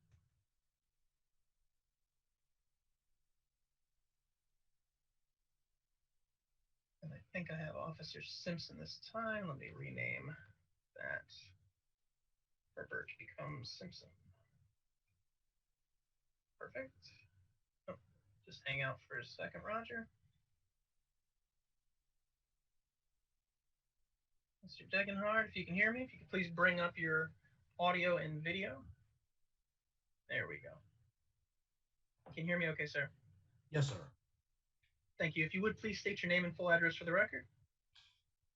And I think I have Officer Simpson this time. Let me rename that. Herbert becomes Simpson. Perfect. Oh, just hang out for a second, Roger. Mr. Degenhard, if you can hear me, if you could please bring up your audio and video. There we go. Can you hear me okay, sir? Yes, sir. Thank you. If you would please state your name and full address for the record.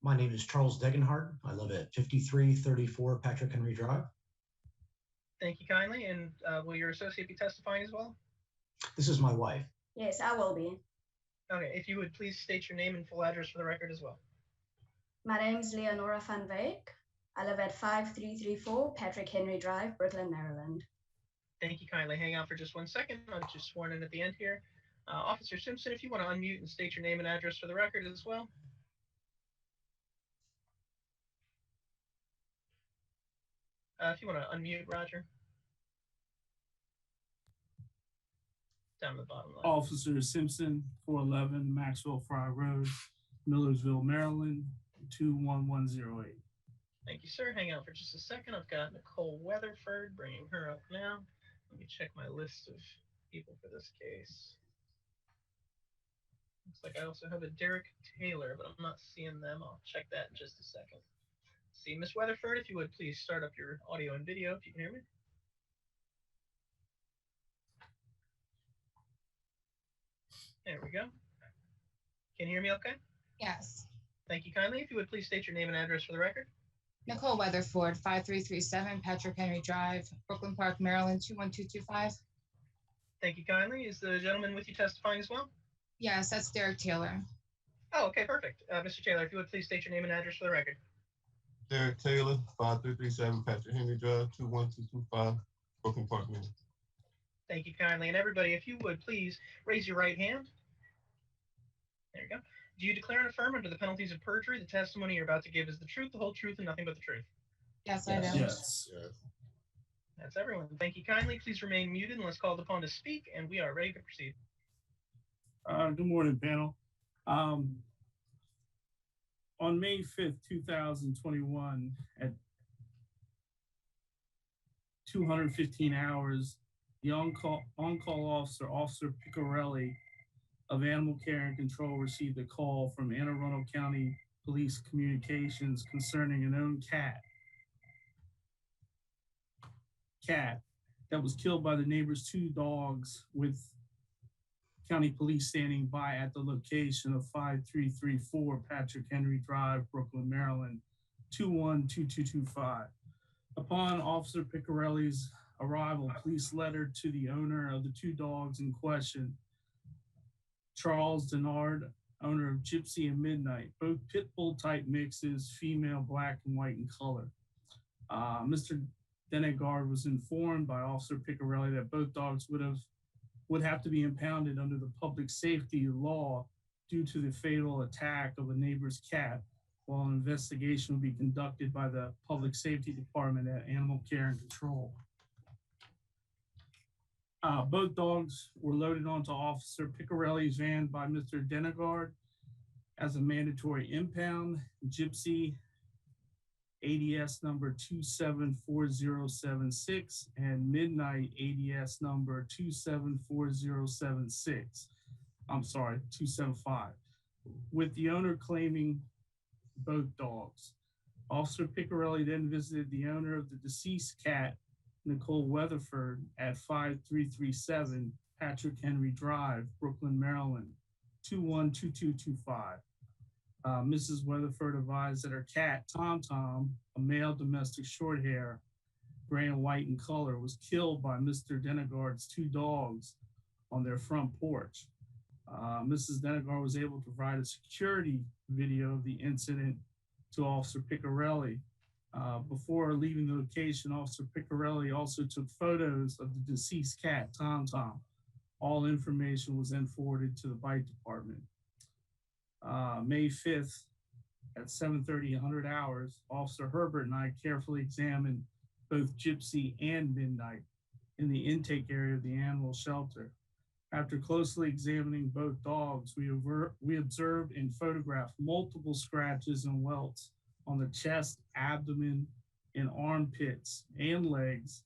My name is Charles Degenhard. I live at 5334 Patrick Henry Drive. Thank you kindly. And will your associate be testifying as well? This is my wife. Yes, I will be. Okay, if you would please state your name and full address for the record as well. My name is Leonora van Wyk. I live at 5334 Patrick Henry Drive, Brooklyn, Maryland. Thank you kindly. Hang on for just 1 second. I'm just sworn in at the end here. Officer Simpson, if you want to unmute and state your name and address for the record as well. If you want to unmute, Roger. Down the bottom line. Officer Simpson, 411 Maxwell Fry Road, Millersville, Maryland, 21108. Thank you, sir. Hang on for just a second. I've got Nicole Weatherford, bringing her up now. Let me check my list of people for this case. Looks like I also have a Derek Taylor, but I'm not seeing them. I'll check that in just a second. See, Miss Weatherford, if you would please start up your audio and video, if you can hear me. There we go. Can you hear me okay? Yes. Thank you kindly. If you would please state your name and address for the record. Nicole Weatherford, 5337 Patrick Henry Drive, Brooklyn Park, Maryland, 21225. Thank you kindly. Is the gentleman with you testifying as well? Yes, that's Derek Taylor. Oh, okay, perfect. Mr. Taylor, if you would please state your name and address for the record. Derek Taylor, 5337 Patrick Henry Drive, 21225, Brooklyn Park, Maryland. Thank you kindly. And everybody, if you would please raise your right hand. There you go. Do you declare and affirm under the penalties of perjury the testimony you're about to give is the truth, the whole truth, and nothing but the truth? Yes, I do. Yes. That's everyone. Thank you kindly. Please remain muted unless called upon to speak, and we are ready to proceed. Good morning, panel. On May 5th, 2021, at 215 hours, the on-call officer, Officer Piccarelli of Animal Care and Control, received a call from Anne Arundel County Police Communications concerning an owned cat that was killed by the neighbor's two dogs, with County Police standing by at the location of 5334 Patrick Henry Drive, Brooklyn, Maryland, 212225. Upon Officer Piccarelli's arrival, police lettered to the owner of the two dogs in question, Charles Denard, owner of Gypsy and Midnight, both pit bull type mixes, female, black and white in color. Mr. Denegard was informed by Officer Piccarelli that both dogs would have to be impounded under the public safety law due to the fatal attack of a neighbor's cat, while an investigation will be conducted by the Public Safety Department at Animal Care and Control. Both dogs were loaded onto Officer Piccarelli's van by Mr. Denegard as a mandatory impound. Gypsy ADS number 274076 and Midnight ADS number 274076. I'm sorry, 275, with the owner claiming both dogs. Officer Piccarelli then visited the owner of the deceased cat, Nicole Weatherford, at 5337 Patrick Henry Drive, Brooklyn, Maryland, 212225. Mrs. Weatherford advised that her cat, Tom Tom, a male domestic short hair, gray and white in color, was killed by Mr. Denegard's two dogs on their front porch. Mrs. Denegard was able to provide a security video of the incident to Officer Piccarelli. Before leaving the location, Officer Piccarelli also took photos of the deceased cat, Tom Tom. All information was then forwarded to the bite department. May 5th at 7:30 hours, Officer Herbert and I carefully examined both Gypsy and Midnight in the intake area of the animal shelter. After closely examining both dogs, we observed and photographed multiple scratches and welts on the chest, abdomen, and armpits, and legs,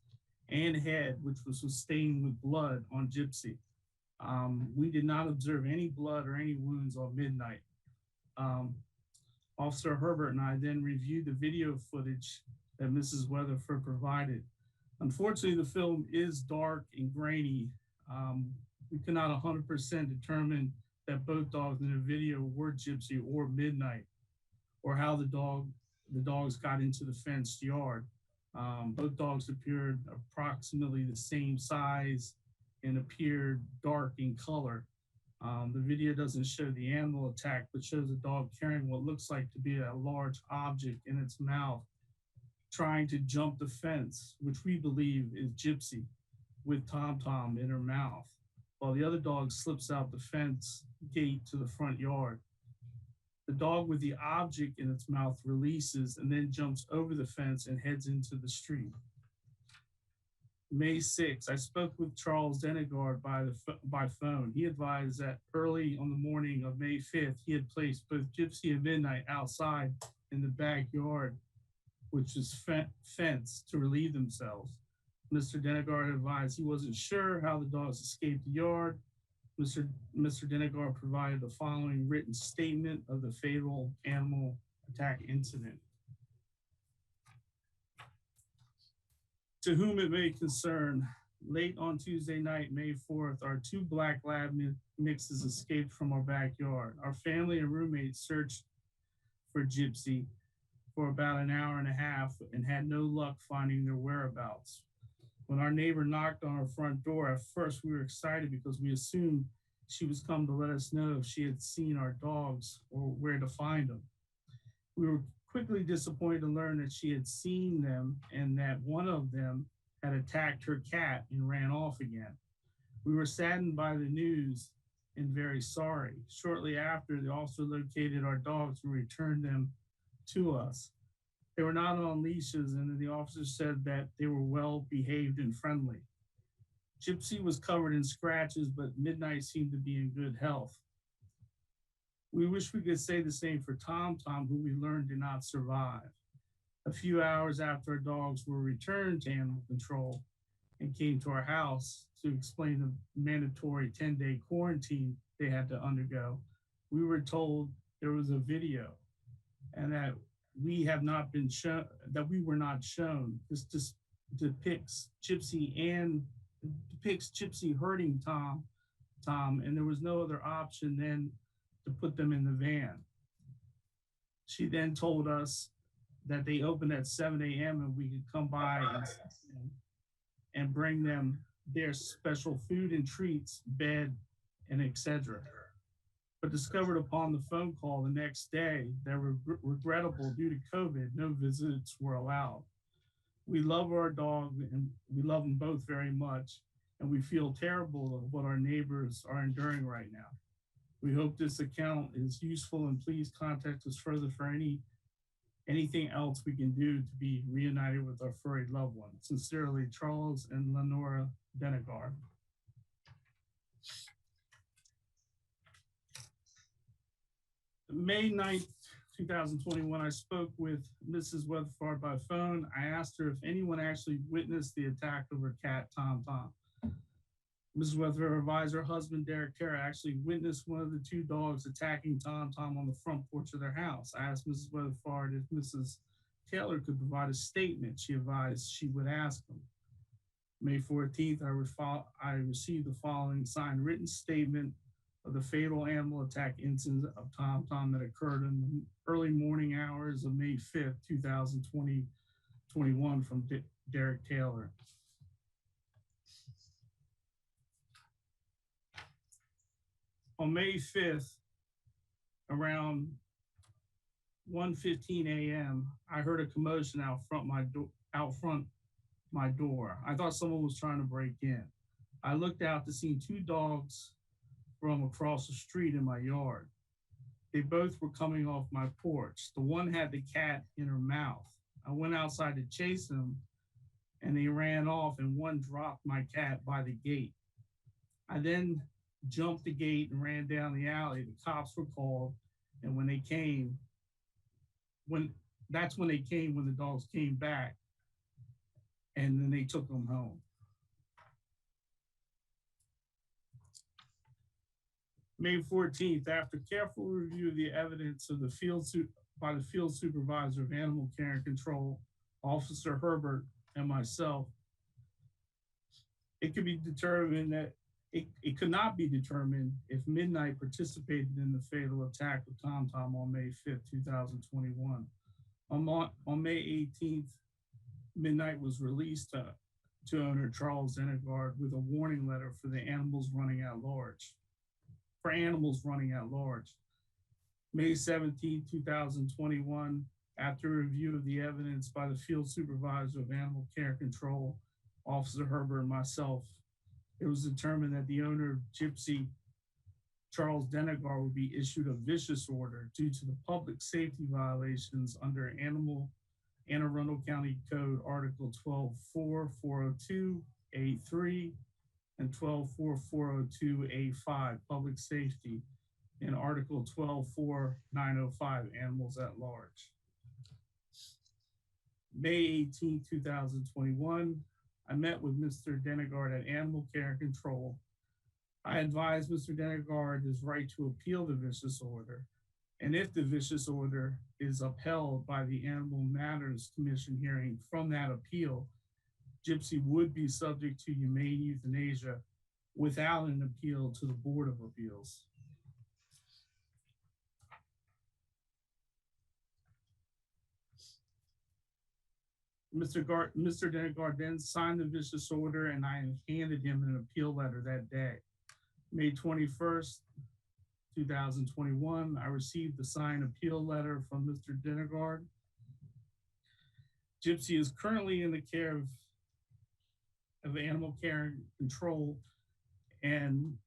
and head, which was stained with blood on Gypsy. We did not observe any blood or any wounds on Midnight. Officer Herbert and I then reviewed the video footage that Mrs. Weatherford provided. Unfortunately, the film is dark and grainy. We cannot 100% determine that both dogs in the video were Gypsy or Midnight, or how the dogs got into the fenced yard. Both dogs appeared approximately the same size and appeared dark in color. The video doesn't show the animal attack, but shows a dog carrying what looks like to be a large object in its mouth, trying to jump the fence, which we believe is Gypsy, with Tom Tom in her mouth, while the other dog slips out the fence gate to the front yard. The dog with the object in its mouth releases and then jumps over the fence and heads into the street. May 6th, I spoke with Charles Denegard by phone. He advised that early on the morning of May 5th, he had placed both Gypsy and Midnight outside in the backyard, which is fenced, to relieve themselves. Mr. Denegard advised he wasn't sure how the dogs escaped the yard. Mr. Denegard provided the following written statement of the fatal animal attack incident. To whom it may concern, late on Tuesday night, May 4th, our two black lab mixes escaped from our backyard. Our family and roommates searched for Gypsy for about an hour and a half and had no luck finding their whereabouts. When our neighbor knocked on our front door, at first we were excited because we assumed she was come to let us know if she had seen our dogs or where to find them. We were quickly disappointed to learn that she had seen them and that one of them had attacked her cat and ran off again. We were saddened by the news and very sorry. Shortly after, the officer located our dogs and returned them to us. They were not on leashes, and the officer said that they were well behaved and friendly. Gypsy was covered in scratches, but Midnight seemed to be in good health. We wish we could say the same for Tom Tom, who we learned did not survive. A few hours after our dogs were returned to animal control and came to our house to explain the mandatory 10-day quarantine they had to undergo, we were told there was a video and that we have not been shown, that we were not shown. This just depicts Gypsy hurting Tom, and there was no other option than to put them in the van. She then told us that they opened at 7 a.m. and we could come by and bring them their special food and treats, bed, and etc. But discovered upon the phone call the next day that regrettable due to COVID, no visits were allowed. We love our dog and we love them both very much, and we feel terrible of what our neighbors are enduring right now. We hope this account is useful, and please contact us further for anything else we can do to be reunited with our furry loved ones. Sincerely, Charles and Lenora Denegard. May 9th, 2021, I spoke with Mrs. Weatherford by phone. I asked her if anyone actually witnessed the attack of her cat, Tom Tom. Mrs. Weatherford advised her husband, Derek Terra, actually witnessed one of the two dogs attacking Tom Tom on the front porch of their house. I asked Mrs. Weatherford if Mrs. Taylor could provide a statement. She advised she would ask them. May 14th, I received the following signed written statement of the fatal animal attack incident of Tom Tom that occurred in the early morning hours of May 5th, 2021 from Derek Taylor. On May 5th, around 1:15 a.m., I heard a commotion out front my door. I thought someone was trying to break in. I looked out to see two dogs from across the street in my yard. They both were coming off my porch. The one had the cat in her mouth. I went outside to chase them, and they ran off, and one dropped my cat by the gate. I then jumped the gate and ran down the alley. The cops were called, and when they came, when the dogs came back, and then they took them home. May 14th, after careful review of the evidence of the field by the field supervisor of animal care and control, Officer Herbert, and myself, it could be determined that it could not be determined if Midnight participated in the fatal attack of Tom Tom on May 5th, 2021. On May 18th, Midnight was released to owner Charles Zenegard with a warning letter for animals running at large. May 17, 2021, after review of the evidence by the field supervisor of animal care control, Officer Herbert, and myself, it was determined that the owner of Gypsy, Charles Denegard, would be issued a vicious order due to the public safety violations under Anne Arundel County Code Article 12.4.402A3 and 12.4.402A5, Public Safety, and Article 12.4.905, Animals at Large. May 18, 2021, I met with Mr. Denegard at Animal Care and Control. I advised Mr. Denegard his right to appeal the vicious order, and if the vicious order is upheld by the Animal Matters Commission hearing from that appeal, Gypsy would be subject to humane euthanasia without an appeal to the Board of Appeals. Mr. Denegard then signed the vicious order, and I handed him an appeal letter that day. May 21st, 2021, I received the signed appeal letter from Mr. Denegard. Gypsy is currently in the care of Animal Care and Control, and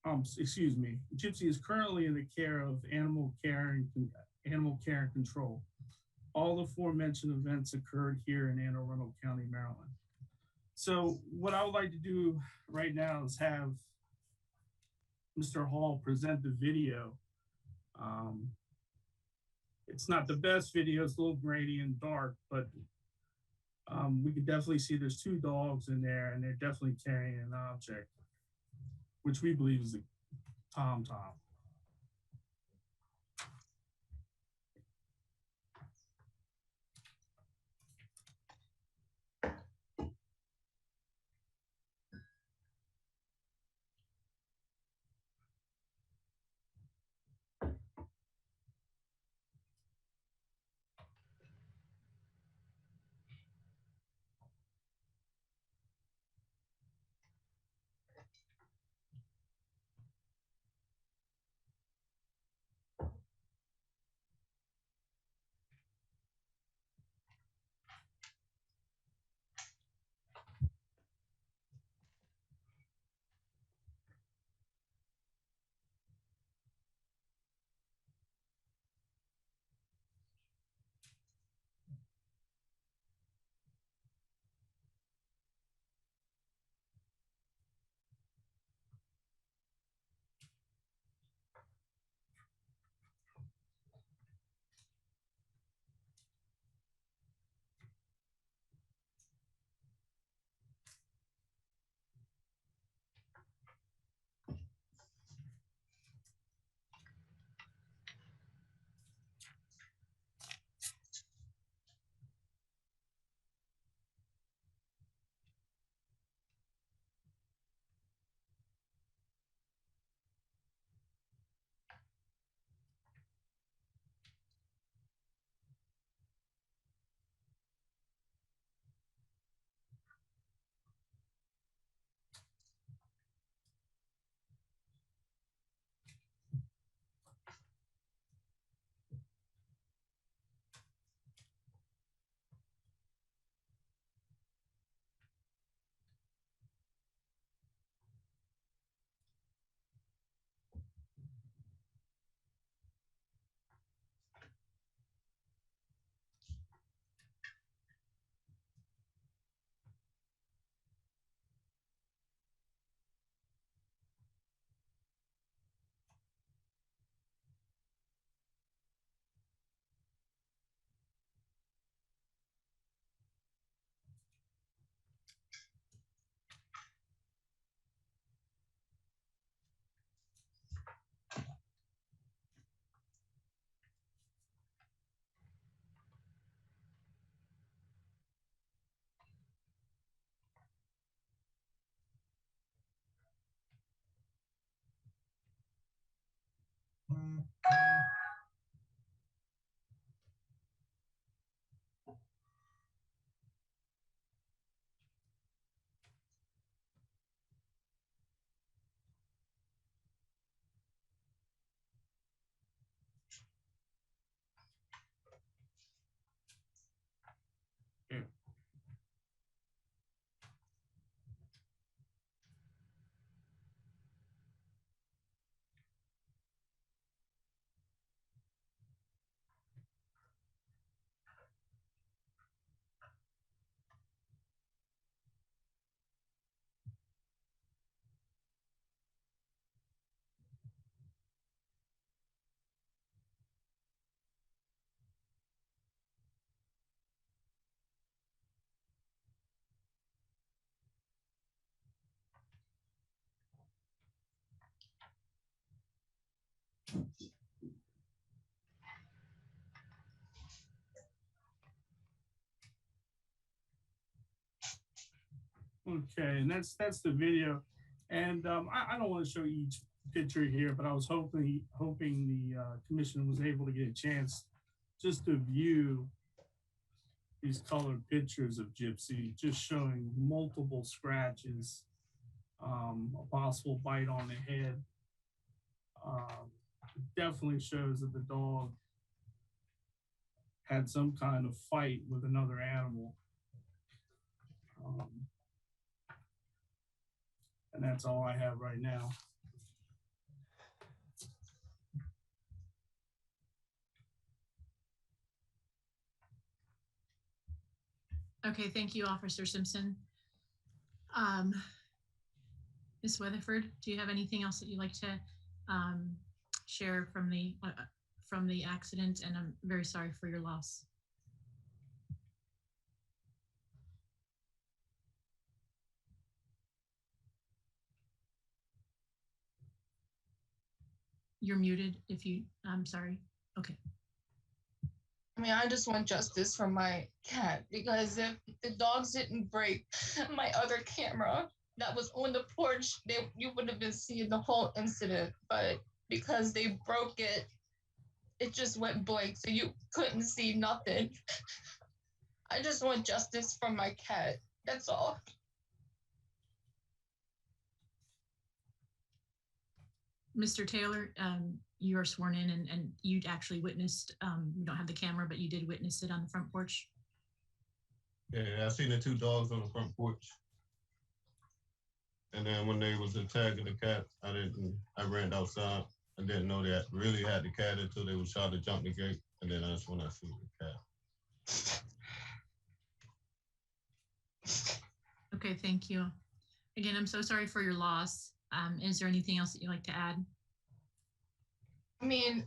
Gypsy is currently in the care of Animal Care and Control. All the aforementioned events occurred here in Anne Arundel County, Maryland. So what I would like to do right now is have Mr. Hall present the video. It's not the best video, it's a little grainy and dark, but we can definitely see there's two dogs in there and they're definitely carrying an object, which we believe is a Tom Tom. Okay, and that's the video. And I don't want to show each picture here, but I was hoping the commission was able to get a chance just to view these colored pictures of Gypsy, just showing multiple scratches, a possible bite on the head. It definitely shows that the dog had some kind of fight with another animal. And that's all I have right now. Okay, thank you, Officer Simpson. Ms. Weatherford, do you have anything else that you'd like to share from the accident? And I'm very sorry for your loss. You're muted if you, I'm sorry. Okay. I mean, I just want justice for my cat, because if the dogs didn't break my other camera that was on the porch, you would have been seeing the whole incident. But because they broke it, it just went blank, so you couldn't see nothing. I just want justice for my cat. That's all. Mr. Taylor, you are sworn in, and you actually witnessed, you don't have the camera, but you did witness it on the front porch. Yeah, I seen the two dogs on the front porch. And then when they was attacking the cat, I ran outside. I didn't know they really had the cat until they was trying to jump the gate. And then that's when I see the cat. Okay, thank you. Again, I'm so sorry for your loss. Is there anything else that you'd like to add? I mean,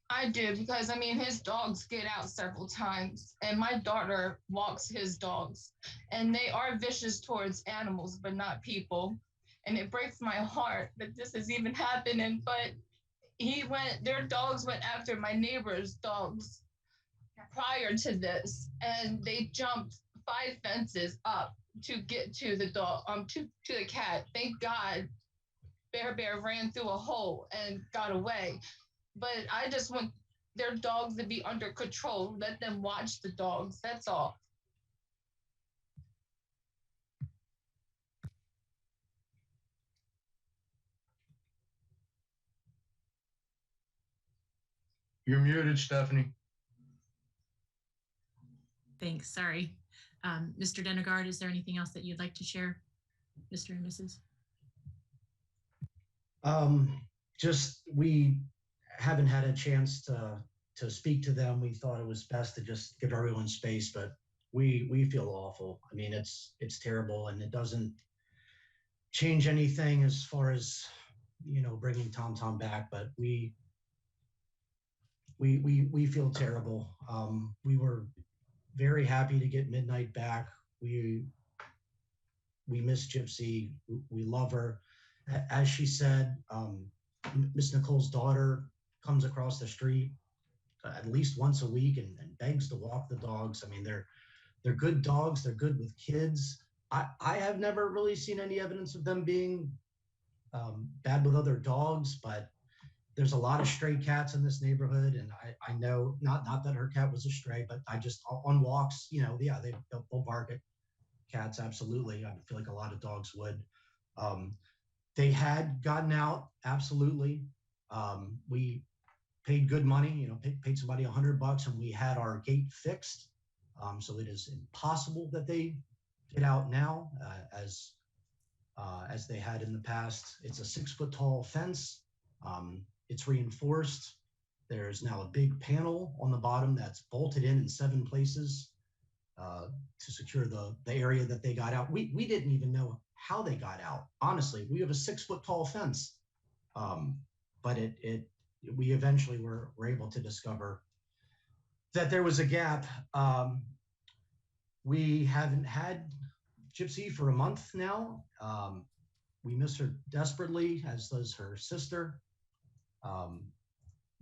I did, because I mean, his dogs get out several times, and my daughter walks his dogs, and they are vicious towards animals, but not people. And it breaks my heart that this is even happening, but their dogs went after my neighbor's dogs prior to this, and they jumped 5 fences up to get to the dog, to the cat. Thank God Bear ran through a hole and got away. But I just want their dogs to be under control. Let them watch the dogs. That's all. You're muted, Stephanie. Thanks, sorry. Mr. Denegard, is there anything else that you'd like to share, Mr. and Mrs.? Just we haven't had a chance to speak to them. We thought it was best to just give everyone space, but we feel awful. I mean, it's terrible, and it doesn't change anything as far as, you know, bringing Tom back, but we feel terrible. We were very happy to get Midnight back. We miss Gypsy. We love her. As she said, Miss Nicole's daughter comes across the street at least once a week and begs to walk the dogs. I mean, they're good dogs. They're good with kids. I have never really seen any evidence of them being bad with other dogs, but there's a lot of stray cats in this neighborhood, and I know not that her cat was a stray, but I just on walks, you know, yeah, they'll bark at cats. Absolutely, I feel like a lot of dogs would. They had gotten out, absolutely. We paid good money, you know, paid somebody $100, and we had our gate fixed. So it is impossible that they get out now, as they had in the past. It's a 6-foot tall fence. It's reinforced. There's now a big panel on the bottom that's bolted in 7 places to secure the area that they got out. We didn't even know how they got out. Honestly, we have a 6-foot tall fence, but we eventually were able to discover that there was a gap. We haven't had Gypsy for a month now. We miss her desperately, as does her sister.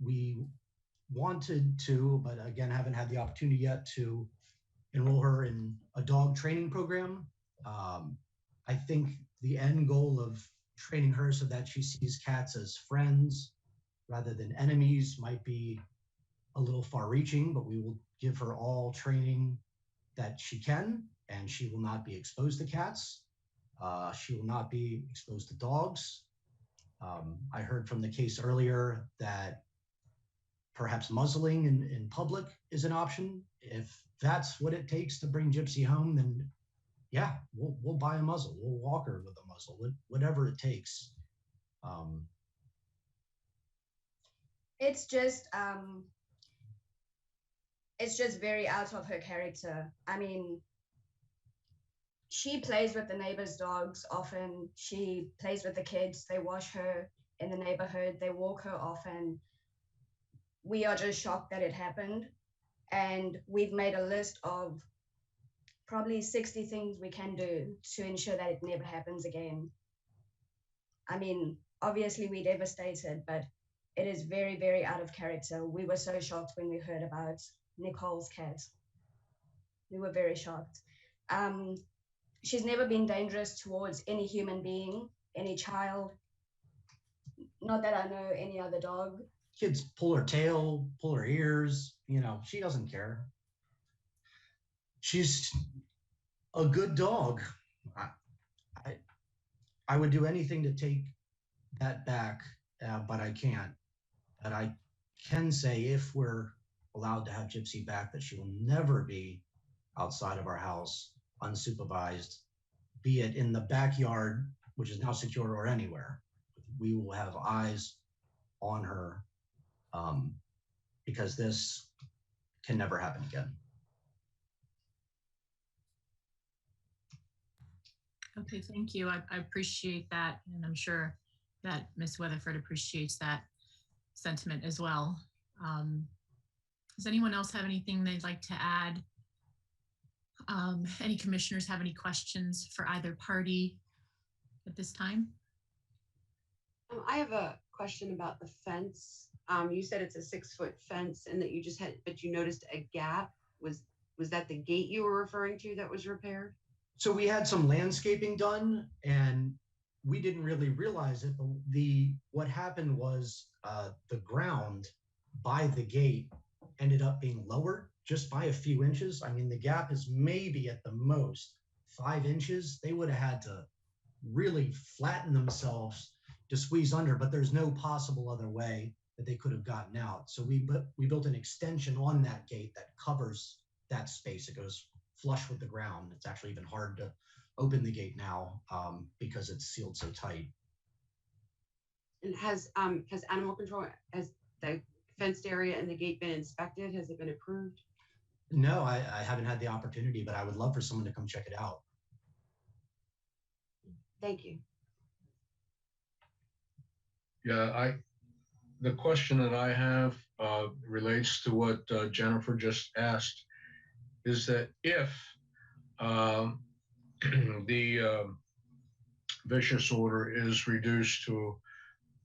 we wanted to, but again, haven't had the opportunity yet to enroll her in a dog training program. I think the end goal of training her so that she sees cats as friends rather than enemies might be a little far reaching, but we will give her all training that she can, and she will not be exposed to cats. She will not be exposed to dogs. I heard from the case earlier that perhaps muzzling in public is an option. If that's what it takes to bring Gypsy home, then yeah, we'll buy a muzzle. We'll walk her with a muzzle, whatever it takes. It's just very out of her character. I mean, she plays with the neighbors' dogs often. She plays with the kids. They wash her in the neighborhood. They walk her often. We are just shocked that it happened. And we've made a list of probably 60 things we can do to ensure that it never happens again. I mean, obviously we're devastated, but it is very, very out of character. We were so shocked when we heard about Nicole's cat. We were very shocked. She's never been dangerous towards any human being, any child. Not that I know any other dog. Kids pull her tail, pull her ears, she doesn't care. She's a good dog. I would do anything to take that back, but I can't. But I can say if we're allowed to have Gypsy back, that she will never be outside of our house unsupervised, be it in the backyard, which is now secure, or anywhere. We will have eyes on her because this can never happen again. Okay, thank you. I appreciate that. And I'm sure that Ms. Weatherford appreciates that sentiment as well. Does anyone else have anything they'd like to add? Any commissioners have any questions for either party at this time? I have a question about the fence. You said it's a 6-foot fence and that you just had, but you noticed a gap. Was that the gate you were referring to that was repaired? So we had some landscaping done and we didn't really realize it, but what happened was the ground by the gate ended up being lowered just by a few inches. I mean, the gap is maybe at the most 5 inches. They would have had to really flatten themselves to squeeze under, but there's no possible other way that they could have gotten out. So we built an extension on that gate that covers that space. It goes flush with the ground. It's actually even hard to open the gate now because it's sealed so tight. And has animal control, has the fenced area and the gate been inspected? Has it been approved? No, I haven't had the opportunity, but I would love for someone to come check it out. Thank you. Yeah, the question that I have relates to what Jennifer just asked, is that if the vicious order is reduced to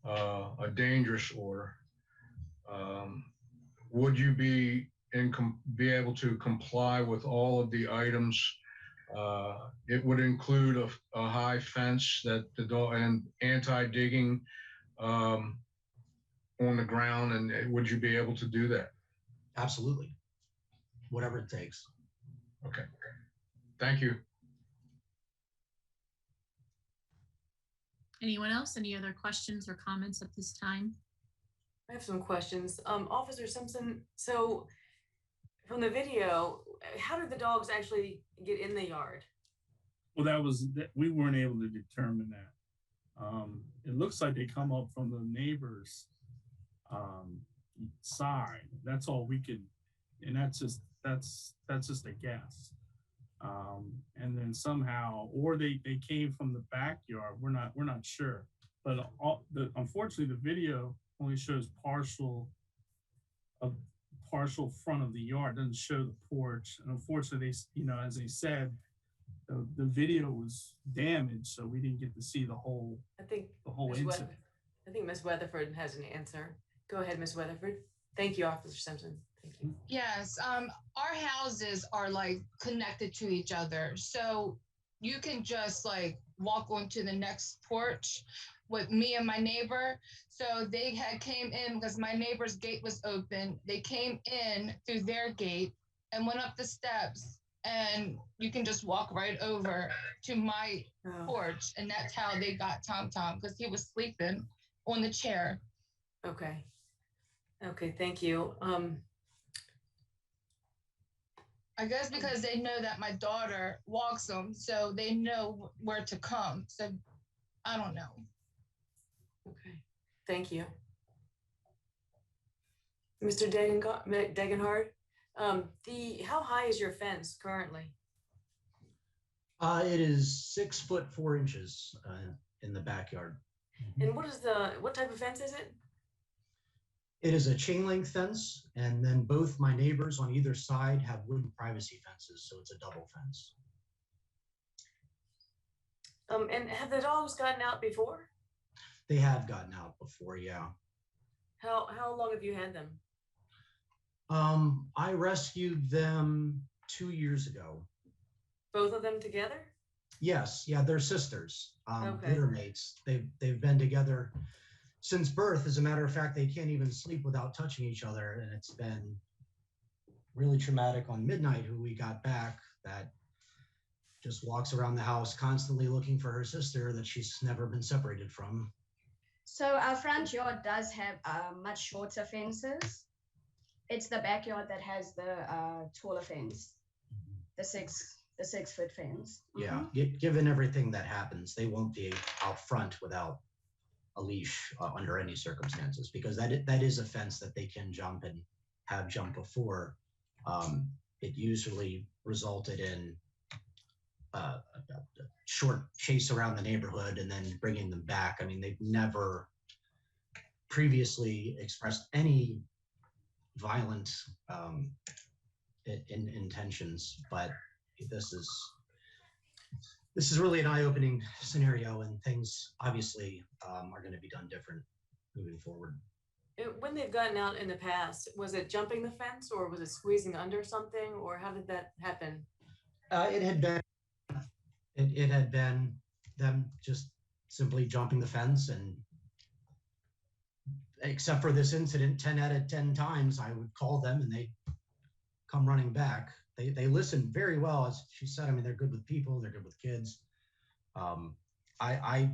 a dangerous order, would you be able to comply with all of the items? It would include a high fence that the dog and anti-digging on the ground, and would you be able to do that? Absolutely. Whatever it takes. Okay. Thank you. Anyone else? Any other questions or comments at this time? I have some questions. Officer Simpson, so from the video, how did the dogs actually get in the yard? Well, we weren't able to determine that. It looks like they come up from the neighbor's side. That's all we could, and that's just a guess. And then somehow, or they came from the backyard. We're not sure. But unfortunately, the video only shows partial front of the yard. Doesn't show the porch. And unfortunately, as they said, the video was damaged, so we didn't get to see the whole incident. I think Ms. Weatherford has an answer. Go ahead, Ms. Weatherford. Thank you, Officer Simpson. Thank you. Yes, our houses are like connected to each other. So you can just like walk onto the next porch with me and my neighbor. So they had came in because my neighbor's gate was open. They came in through their gate and went up the steps, and you can just walk right over to my porch. And that's how they got Tom Tom, because he was sleeping on the chair. Okay. Okay, thank you. I guess because they know that my daughter walks them, so they know where to come. So I don't know. Okay, thank you. Mr. Degenhard, how high is your fence currently? It is 6'4" in the backyard. And what type of fence is it? It is a chain link fence, and then both my neighbors on either side have wooden privacy fences, so it's a double fence. And have the dogs gotten out before? They have gotten out before, yeah. How long have you had them? I rescued them 2 years ago. Both of them together? Yes, yeah, they're sisters, Okay. litter mates. They've been together since birth. As a matter of fact, they can't even sleep without touching each other, and it's been really traumatic on Midnight, who we got back, that just walks around the house constantly looking for her sister that she's never been separated from. So our front yard does have much shorter fences. It's the backyard that has the taller fence, the 6 foot fence. Yeah, given everything that happens, they won't be out front without a leash under any circumstances, because that is a fence that they can jump and have jumped before. It usually resulted in a short chase around the neighborhood and then bringing them back. I mean, they've never previously expressed any violent intentions, but this is really an eye-opening scenario, and things obviously are going to be done different moving forward. When they've gotten out in the past, was it jumping the fence, or was it squeezing under something, or how did that happen? It had been them just simply jumping the fence, and except for this incident, 10 out of 10 times I would call them and they'd come running back. They listen very well, as she said. I mean, they're good with people, they're good with kids. I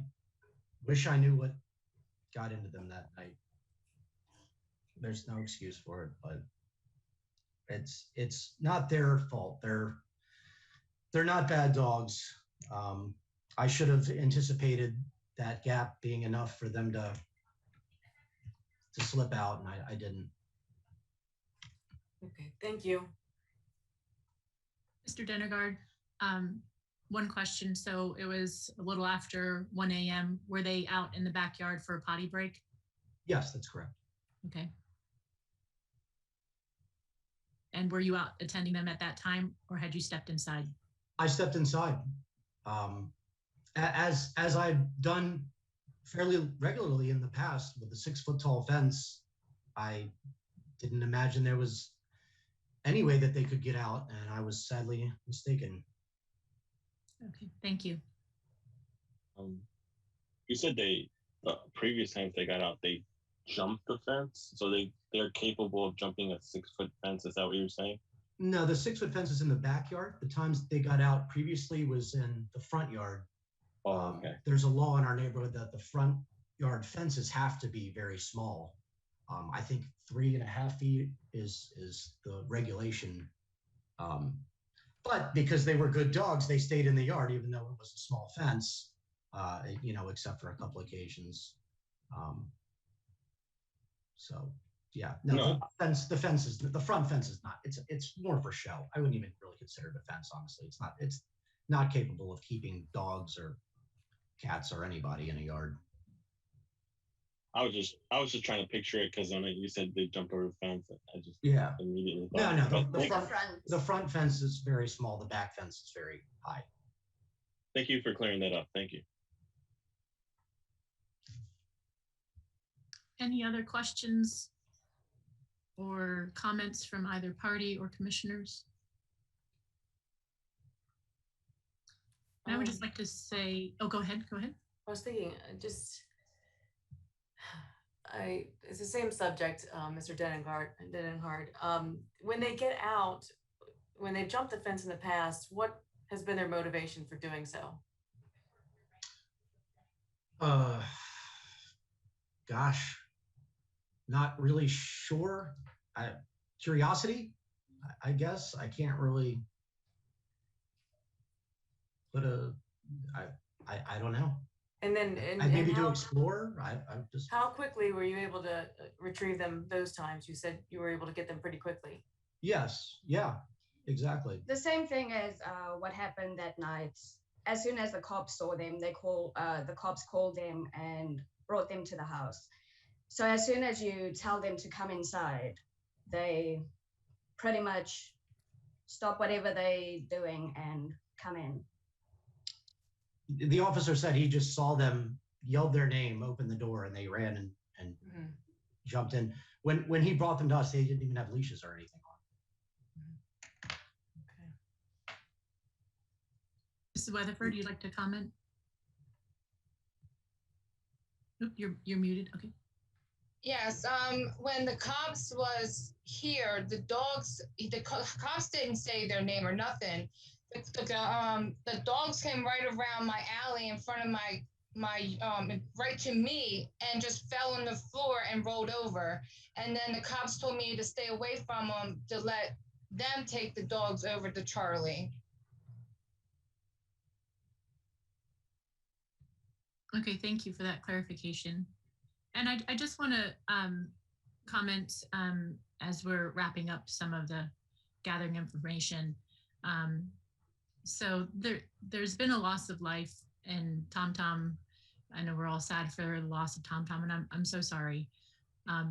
wish I knew what got into them that night. There's no excuse for it, but it's not their fault. They're not bad dogs. I should have anticipated that gap being enough for them to slip out, and I didn't. Okay, thank you. Mr. Denegard, one question. So it was a little after 1 a.m. Were they out in the backyard for a potty break? Yes, that's correct. Okay. And were you out attending them at that time, or had you stepped inside? I stepped inside. As I've done fairly regularly in the past with a 6 foot tall fence, I didn't imagine there was any way that they could get out, and I was sadly mistaken. Okay, thank you. You said previous times they got out, they jumped the fence, so they're capable of jumping a 6 foot fence. Is that what you're saying? No, the 6 foot fence is in the backyard. The times they got out previously was in the front yard. Oh, okay. There's a law in our neighborhood that the front yard fences have to be very small. I think 3.5 feet is the regulation. But because they were good dogs, they stayed in the yard, even though it was a small fence, except for a couple occasions. So yeah, no. The front fence is not, it's more for show. I wouldn't even really consider it a fence, honestly. It's not capable of keeping dogs or cats or anybody in a yard. I was just trying to picture it, because when you said they jumped over the fence, I just immediately thought. No. The front fence is very small. The back fence is very high. Thank you for clearing that up. Thank you. Any other questions or comments from either party or commissioners? I would just like to say, oh, go ahead. I was thinking, it's the same subject, Mr. Denenhard. When they get out, when they've jumped the fence in the past, what has been their motivation for doing so? Gosh, not really sure. Curiosity, I guess. I can't really put I don't know. And then maybe to explore. I just. How quickly were you able to retrieve them those times? You said you were able to get them pretty quickly. Yes. Yeah. Exactly. The same thing as what happened that night. As soon as the cops saw them, the cops called them and brought them to the house. So as soon as you tell them to come inside, they pretty much stop whatever they're doing and come in. The officer said he just saw them, yelled their name, opened the door, and they ran and jumped in. When he brought them to us, they didn't even have leashes or anything on. Mrs. Weatherford, you'd like to comment? Oop, you're muted. Okay. Yes, when the cops was here, the cops didn't say their name or nothing. The dogs came right around my alley in front of my right to me and just fell on the floor and rolled over. And then the cops told me to stay away from them, to let them take the dogs over to Charlie. Okay, thank you for that clarification. And I just want to comment as we're wrapping up some of the gathering information. So there's been a loss of life in Tom Tom. I know we're all sad for the loss of Tom Tom, and I'm so sorry.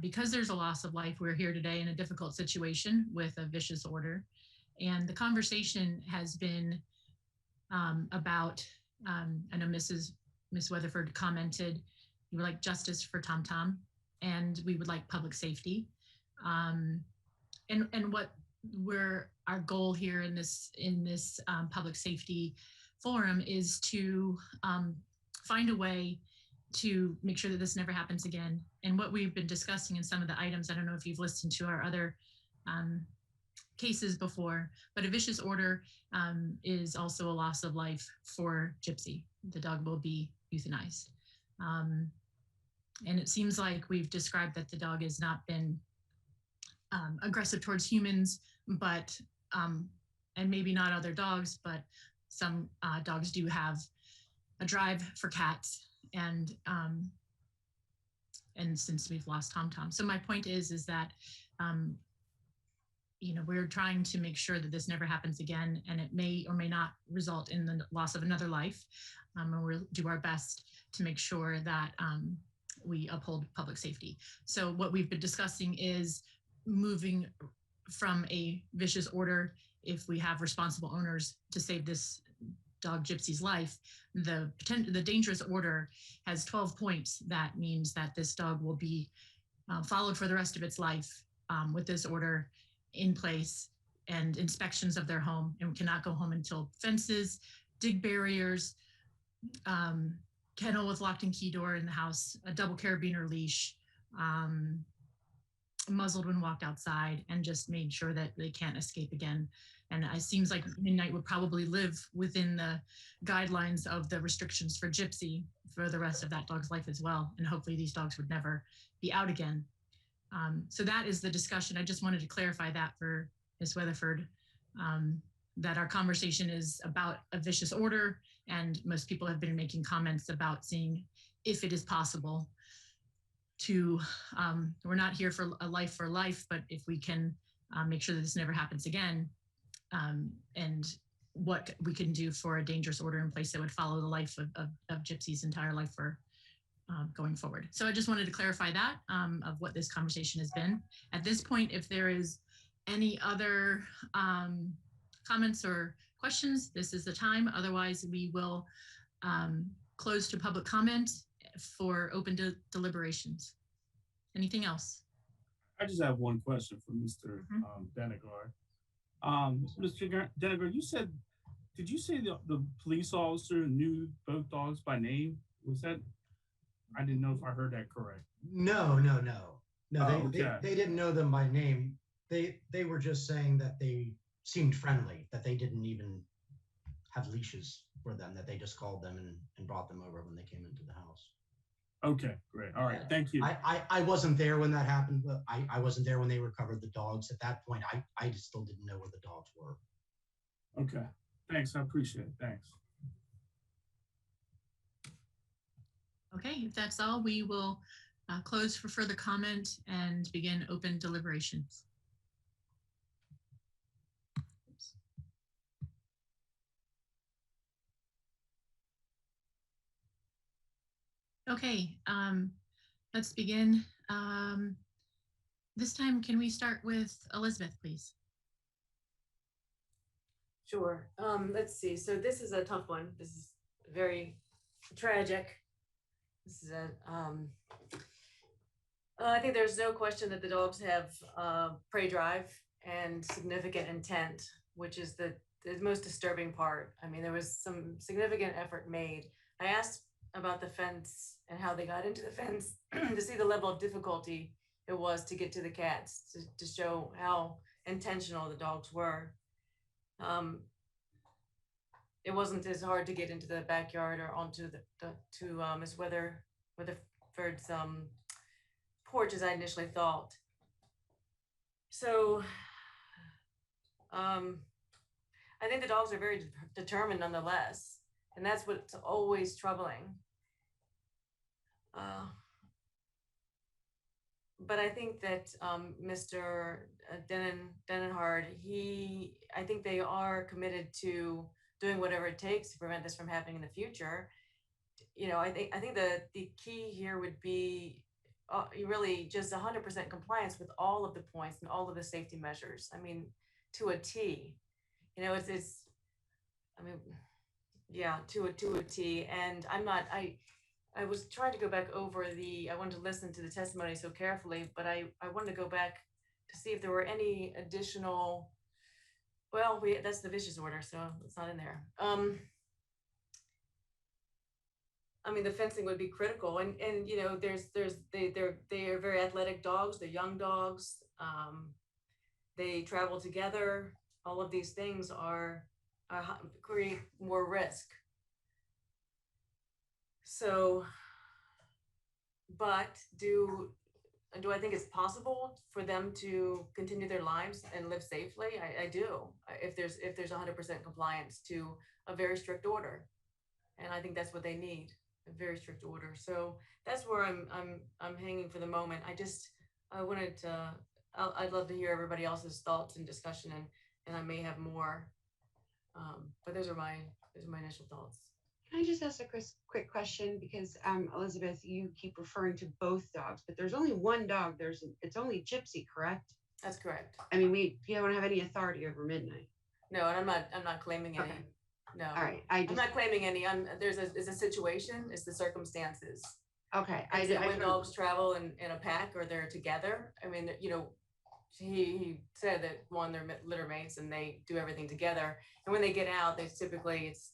Because there's a loss of life, we're here today in a difficult situation with a vicious order. And the conversation has been about, I know Miss Weatherford commented, you would like justice for Tom Tom, and we would like public safety. And what our goal here in this public safety forum is to find a way to make sure that this never happens again. And what we've been discussing in some of the items, I don't know if you've listened to our other cases before, but a vicious order is also a loss of life for Gypsy. The dog will be euthanized. And it seems like we've described that the dog has not been aggressive towards humans, but, and maybe not other dogs, but some dogs do have a drive for cats, and since we've lost Tom Tom. So my point is that, you know, we're trying to make sure that this never happens again, and it may or may not result in the loss of another life. And we'll do our best to make sure that we uphold public safety. So what we've been discussing is moving from a vicious order, if we have responsible owners, to save this dog Gypsy's life. The dangerous order has 12 points. That means that this dog will be followed for the rest of its life with this order in place, and inspections of their home, and cannot go home until fences, dig barriers, kennel with locked and key door in the house, a double carabiner leash, muzzled when walked outside, and just made sure that they can't escape again. And it seems like Midnight would probably live within the guidelines of the restrictions for Gypsy for the rest of that dog's life as well. And hopefully these dogs would never be out again. So that is the discussion. I just wanted to clarify that for Ms. Weatherford, that our conversation is about a vicious order, and most people have been making comments about seeing if it is possible to, we're not here for a life for life, but if we can make sure that this never happens again, and what we can do for a dangerous order in place that would follow the life of Gypsy's entire life for going forward. So I just wanted to clarify that of what this conversation has been. At this point, if there is any other comments or questions, this is the time. Otherwise, we will close to public comment for open deliberations. Anything else? I just have one question for Mr. Denegard. Mr. Denegard, did you say the police officer knew both dogs by name? Was that, I didn't know if I heard that correct. No. No, okay. they didn't know them by name. They were just saying that they seemed friendly, that they didn't even have leashes for them, that they just called them and brought them over when they came into the house. Okay, great. All right, thank you. I wasn't there when that happened, but I wasn't there when they recovered the dogs. At that point, I still didn't know where the dogs were. Okay, thanks. I appreciate it. Thanks. Okay, if that's all, we will close for further comment and begin open deliberations. Oops. Okay, let's begin. This time, can we start with Elizabeth, please? Sure. Let's see. So this is a tough one. This is very tragic. This is I think there's no question that the dogs have prey drive and significant intent, which is the most disturbing part. I mean, there was some significant effort made. I asked about the fence and how they got into the fence to see the level of difficulty it was to get to the cats, to show how intentional the dogs were. It wasn't as hard to get into the backyard or onto Ms. Weatherford's porch as I initially thought. So I think the dogs are very determined nonetheless, and that's what's always troubling. But I think that Mr. Denenhard, I think they are committed to doing whatever it takes to prevent this from happening in the future. You know, I think the key here would be really just 100% compliance with all of the points and all of the safety measures. I mean, to a T. You know, it's I mean, yeah, to a T. And I was trying to go back over I wanted to listen to the testimony so carefully, but I wanted to go back to see if there were any additional, well, that's the vicious order, so it's not in there. I mean, the fencing would be critical, and you know, they are very athletic dogs. They're young dogs. They travel together. All of these things create more risk. So, but do I think it's possible for them to continue their lives and live safely? I do. If there's 100% compliance to a very strict order, and I think that's what they need, a very strict order. So that's where I'm hanging for the moment. I wanted to. I'd love to hear everybody else's thoughts and discussion, and I may have more. But those are my initial thoughts. Can I just ask a quick question? Because Elizabeth, you keep referring to both dogs, but there's only one dog. It's only Gypsy, correct? That's correct. I mean, you don't have any authority over Midnight. No, and I'm not claiming any. Okay. No. All right. I'm not claiming any. There's a situation. It's the circumstances. Okay. When dogs travel in a pack or they're together. I mean, you know, he said that they're litter mates and they do everything together. And when they get out, it's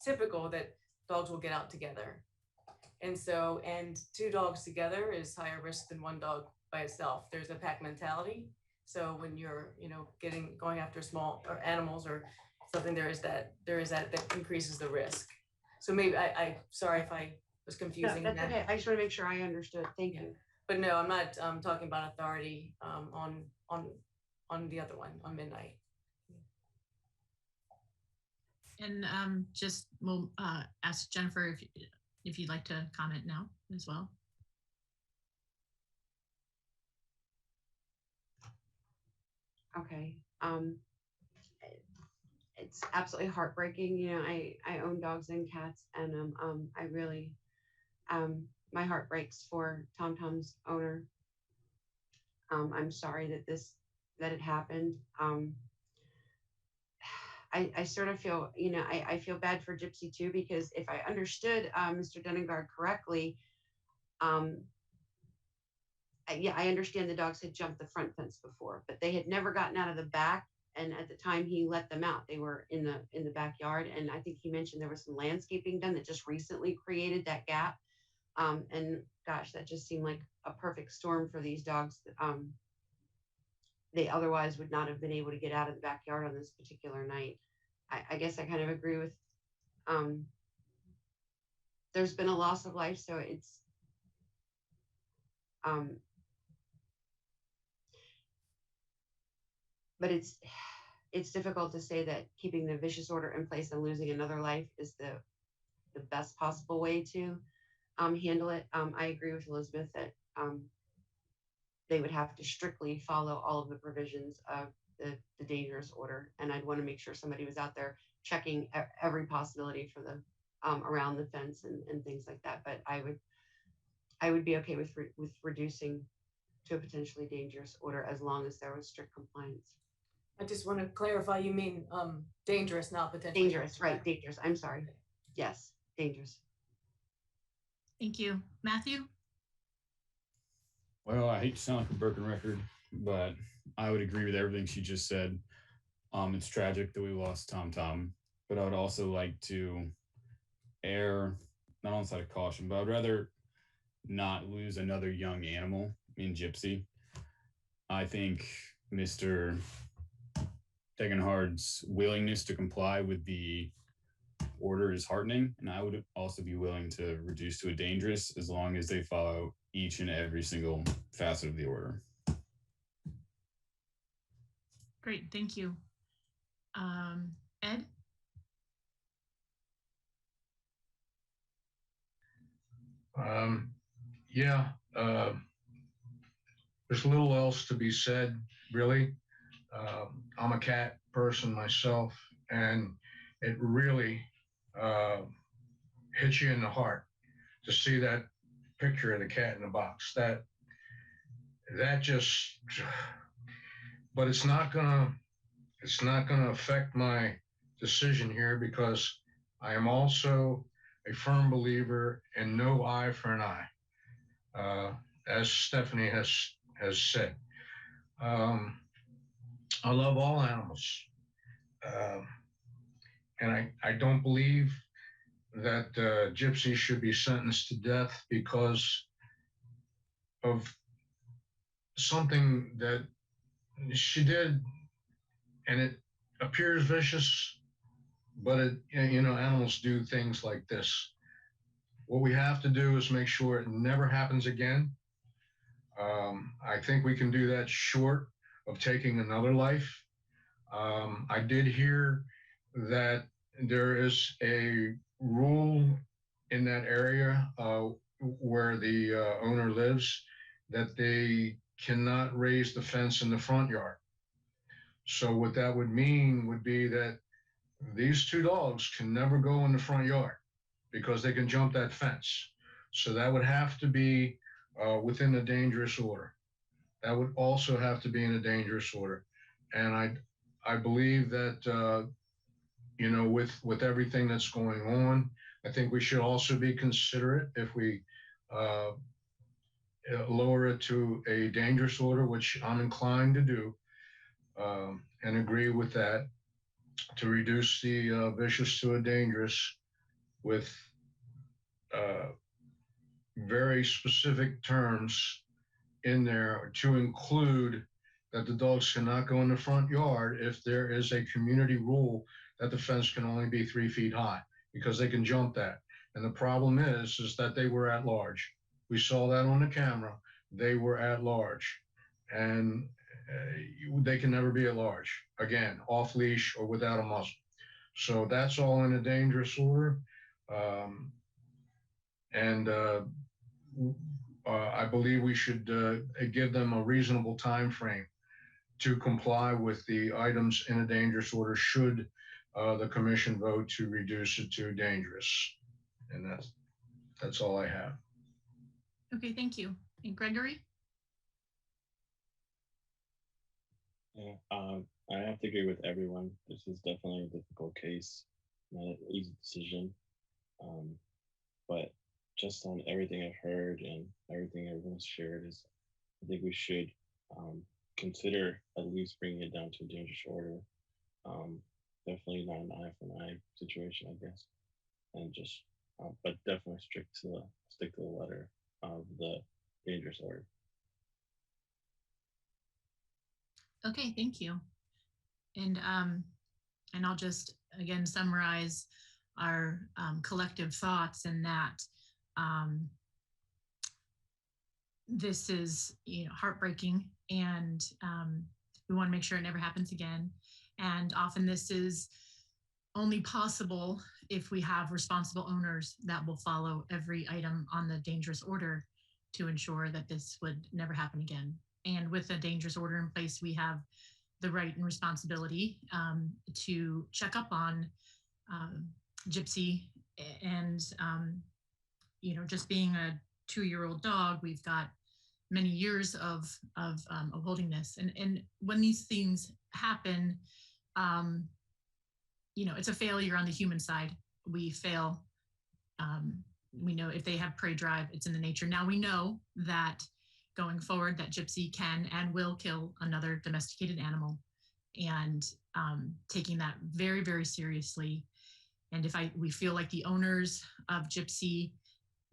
typical that dogs will get out together. And two dogs together is higher risk than one dog by itself. There's a pack mentality. So when you're, you know, going after small or animals or something, there is that increases the risk. So maybe I sorry if I was confusing. No, that's okay. I just want to make sure I understood. Thank you. But no, I'm not talking about authority on the other one, on Midnight. And just we'll ask Jennifer if you'd like to comment now as well. Okay. It's absolutely heartbreaking. You know, I own dogs and cats, and I really my heart breaks for Tom Tom's owner. I'm sorry that it happened. I sort of feel, you know, I feel bad for Gypsy too, because if I understood Mr. Denengard correctly, yeah, I understand the dogs had jumped the front fence before, but they had never gotten out of the back. And at the time he let them out, they were in the backyard. And I think he mentioned there was some landscaping done that just recently created that gap. And gosh, that just seemed like a perfect storm for these dogs. They otherwise would not have been able to get out of the backyard on this particular night. I guess I kind of agree with, there's been a loss of life, so it's, but it's difficult to say that keeping the vicious order in place and losing another life is the best possible way to handle it. I agree with Elizabeth that they would have to strictly follow all of the provisions of the dangerous order. And I'd want to make sure somebody was out there checking every possibility for the around the fence and things like that. But I would be okay with reducing to a potentially dangerous order as long as there was strict compliance. I just want to clarify, you mean dangerous, not potentially dangerous, right? Dangerous. I'm sorry. Yes, dangerous. Thank you. Matthew? Well, I hate to sound like a broken record, but I would agree with everything she just said. It's tragic that we lost Tom, but I would also like to err not on the side of caution, but I'd rather not lose another young animal in Gypsy. I think Mr. Degenhard's willingness to comply with the order is heartening, and I would also be willing to reduce to a dangerous as long as they follow each and every single facet of the order. Great, thank you. Ed? Yeah, there's little else to be said, really. I'm a cat person myself, and it really hits you in the heart to see that picture of the cat in the box. That just, but it's not gonna affect my decision here, because I am also a firm believer in no eye for an eye, as Stephanie has said. I love all animals, and I don't believe that Gypsy should be sentenced to death because of something that she did, and it appears vicious, but animals do things like this. What we have to do is make sure it never happens again. I think we can do that short of taking another life. I did hear that there is a rule in that area where the owner lives that they cannot raise the fence in the front yard. So what that would mean would be that these two dogs can never go in the front yard because they can jump that fence. So that would have to be within a dangerous order. That would also have to be in a dangerous order. And I believe that, with everything that's going on, I think we should also be considerate if we lower it to a dangerous order, which I'm inclined to do, and agree with that, to reduce the vicious to a dangerous with very specific terms in there to include that the dogs cannot go in the front yard if there is a community rule that the fence can only be 3 feet high, because they can jump that. And the problem is that they were at large. We saw that on the camera. They were at large, and they can never be at large again, off leash or without a muzzle. So that's all in a dangerous order. I believe we should give them a reasonable time frame to comply with the items in a dangerous order should the commission vote to reduce it to dangerous. And that's all I have. Okay, thank you. And Gregory? Yeah, I have to agree with everyone. This is definitely a difficult case, not an easy decision. But just on everything I've heard and everything everyone's shared, is I think we should consider at least bringing it down to a dangerous order. Um, Definitely not an eye for an eye situation, I guess, and just, but definitely stick to the letter of the dangerous order. Okay, thank you. And I'll just again summarize our collective thoughts in that this is, you know, heartbreaking, and we want to make sure it never happens again. And often this is only possible if we have responsible owners that will follow every item on the dangerous order to ensure that this would never happen again. And with a dangerous order in place, we have the right and responsibility to check up on Gypsy. And, you know, just being a 2-year-old dog, we've got many years of holding this. And when these things happen, you know, it's a failure on the human side. We fail. We know if they have prey drive, it's in the nature. Now we know that going forward that Gypsy can and will kill another domesticated animal, and taking that very, very seriously. And if we feel like the owners of Gypsy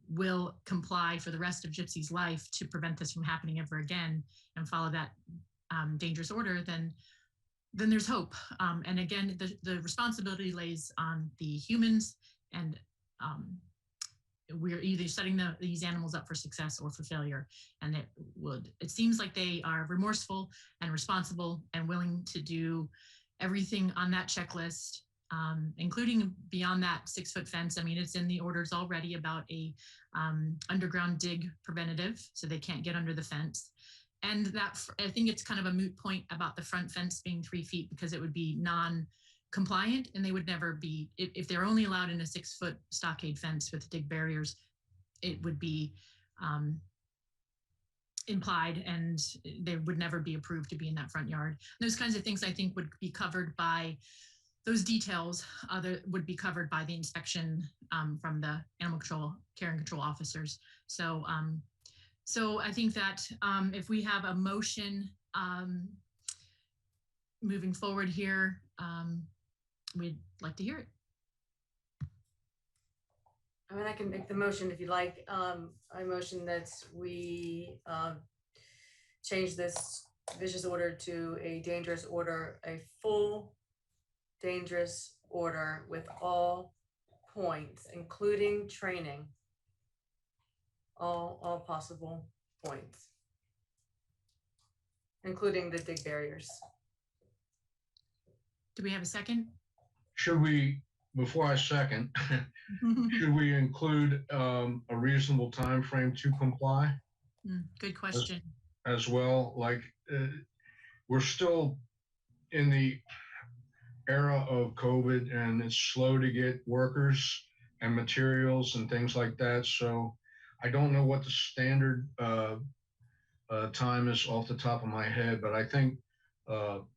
will comply for the rest of Gypsy's life to prevent this from happening ever again and follow that dangerous order, then there's hope. And again, the responsibility lays on the humans, and we're either setting these animals up for success or for failure. And it seems like they are remorseful and responsible and willing to do everything on that checklist, including beyond that 6-foot fence. I mean, it's in the orders already about a underground dig preventative, so they can't get under the fence. And that, I think it's kind of a moot point about the front fence being 3 feet, because it would be non-compliant, and they would never be, if they're only allowed in a 6-foot stockade fence with dig barriers, it would be implied, and they would never be approved to be in that front yard. Those kinds of things I think would be covered by those details, would be covered by the inspection from the animal control, care and control officers. So so I think that if we have a motion moving forward here, we'd like to hear it. I mean, I can make the motion if you'd like. I motion that we change this vicious order to a dangerous order, a full dangerous order with all points, including training, all possible points, including the dig barriers. Do we have a second? Should we, before I second, should we include a reasonable time frame to comply? Good question. As well, like we're still in the era of COVID, and it's slow to get workers and materials and things like that. So I don't know what the standard time is off the top of my head, but I think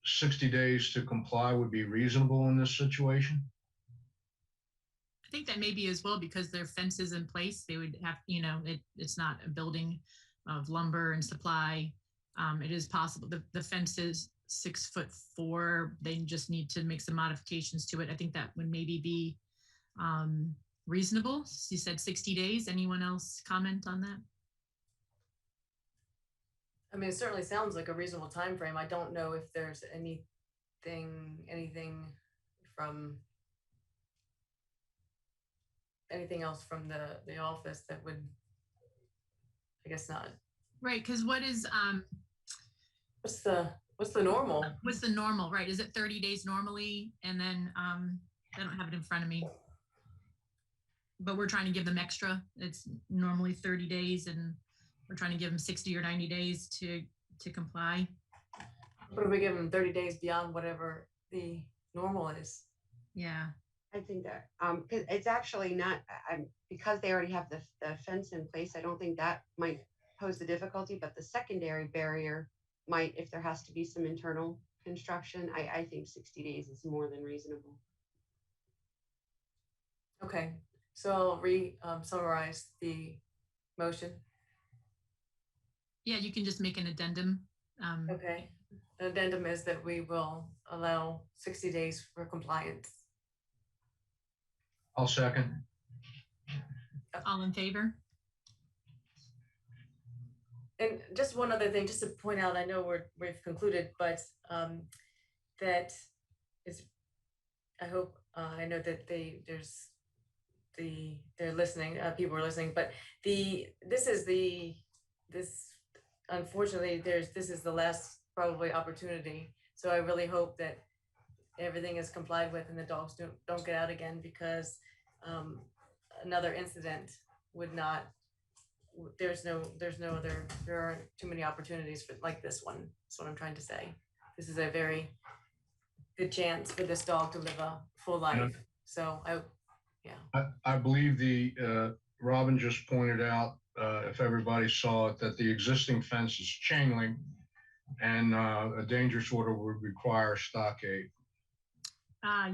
60 days to comply would be reasonable in this situation. I think that maybe as well, because their fence is in place, they would have, you know, it's not a building of lumber and supply. It is possible. The fence is 6'4". They just need to make some modifications to it. I think that would maybe be reasonable. You said 60 days. Anyone else comment on that? I mean, it certainly sounds like a reasonable time frame. I don't know if there's anything else from the office that would, I guess not. Right, because what is what's the normal? What's the normal, right? Is it 30 days normally? And then I don't have it in front of me, but we're trying to give them extra. It's normally 30 days, and we're trying to give them 60 or 90 days to comply. What if we give them 30 days beyond whatever the normal is? Yeah. I think that it's actually not, because they already have the fence in place, I don't think that might pose the difficulty, but the secondary barrier might, if there has to be some internal construction. I think 60 days is more than reasonable. Okay, so I'll summarize the motion. Yeah, you can just make an addendum. Okay. An addendum is that we will allow 60 days for compliance. I'll second. All in favor? And just one other thing, just to point out, I know we've concluded, but that is, I hope, I know that they're listening, people are listening, but this unfortunately, this is the last probably opportunity. So I really hope that everything is complied with and the dogs don't get out again, because another incident would not, there aren't too many opportunities for like this one. That's what I'm trying to say. This is a very good chance for this dog to live a full life. So I believe Robin just pointed out, if everybody saw it, that the existing fence is chain link, and a dangerous order would require stockade.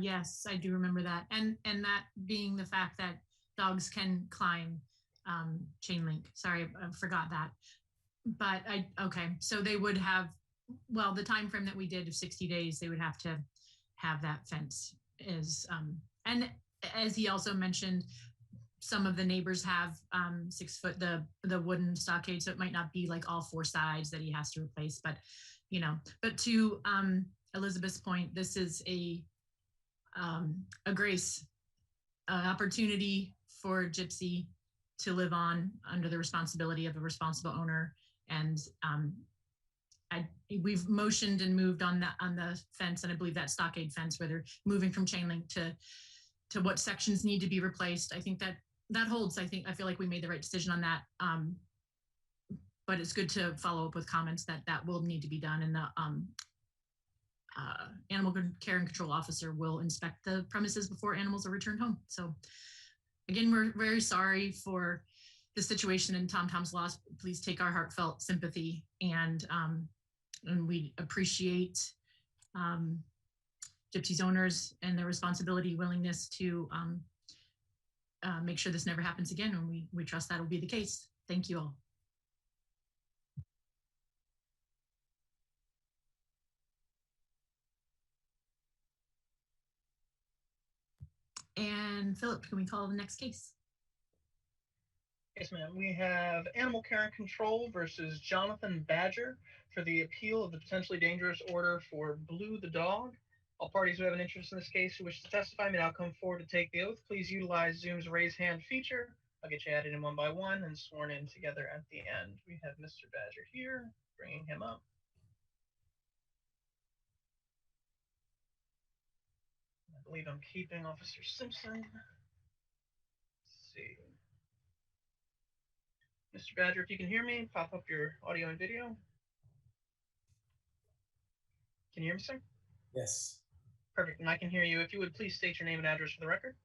Yes, I do remember that. And that being the fact that dogs can climb chain link. Sorry, I forgot that. But okay, so they would have, well, the time frame that we did of 60 days, they would have to have that fence is, and as he also mentioned, some of the neighbors have 6 foot, the wooden stockade, so it might not be like all 4 sides that he has to replace, but but to Elizabeth's point, this is a grace, opportunity for Gypsy to live on under the responsibility of a responsible owner. And we've motioned and moved on the fence, and I believe that stockade fence where they're moving from chain link to what sections need to be replaced. I think that holds. I feel like we made the right decision on that. But it's good to follow up with comments that will need to be done, and the animal care and control officer will inspect the premises before animals are returned home. So again, we're very sorry for the situation and Tom's loss. Please take our heartfelt sympathy, and we appreciate Gypsy's owners and their responsibility, willingness to make sure this never happens again, and we trust that will be the case. Thank you all. And Philip, can we call the next case? Yes, ma'am. We have Animal Care and Control versus Jonathan Badger for the appeal of the potentially dangerous order for Blue the dog. All parties who have an interest in this case who wish to testify may now come forward to take the oath. Please utilize Zoom's raise hand feature. I'll get you added in one by one and sworn in together at the end. We have Mr. Badger here, bringing him up. I believe I'm keeping Officer Simpson. Let's see. Mr. Badger, if you can hear me, pop up your audio and video. Can you hear me, sir? Yes. Perfect, and I can hear you. If you would please state your name and address for the record.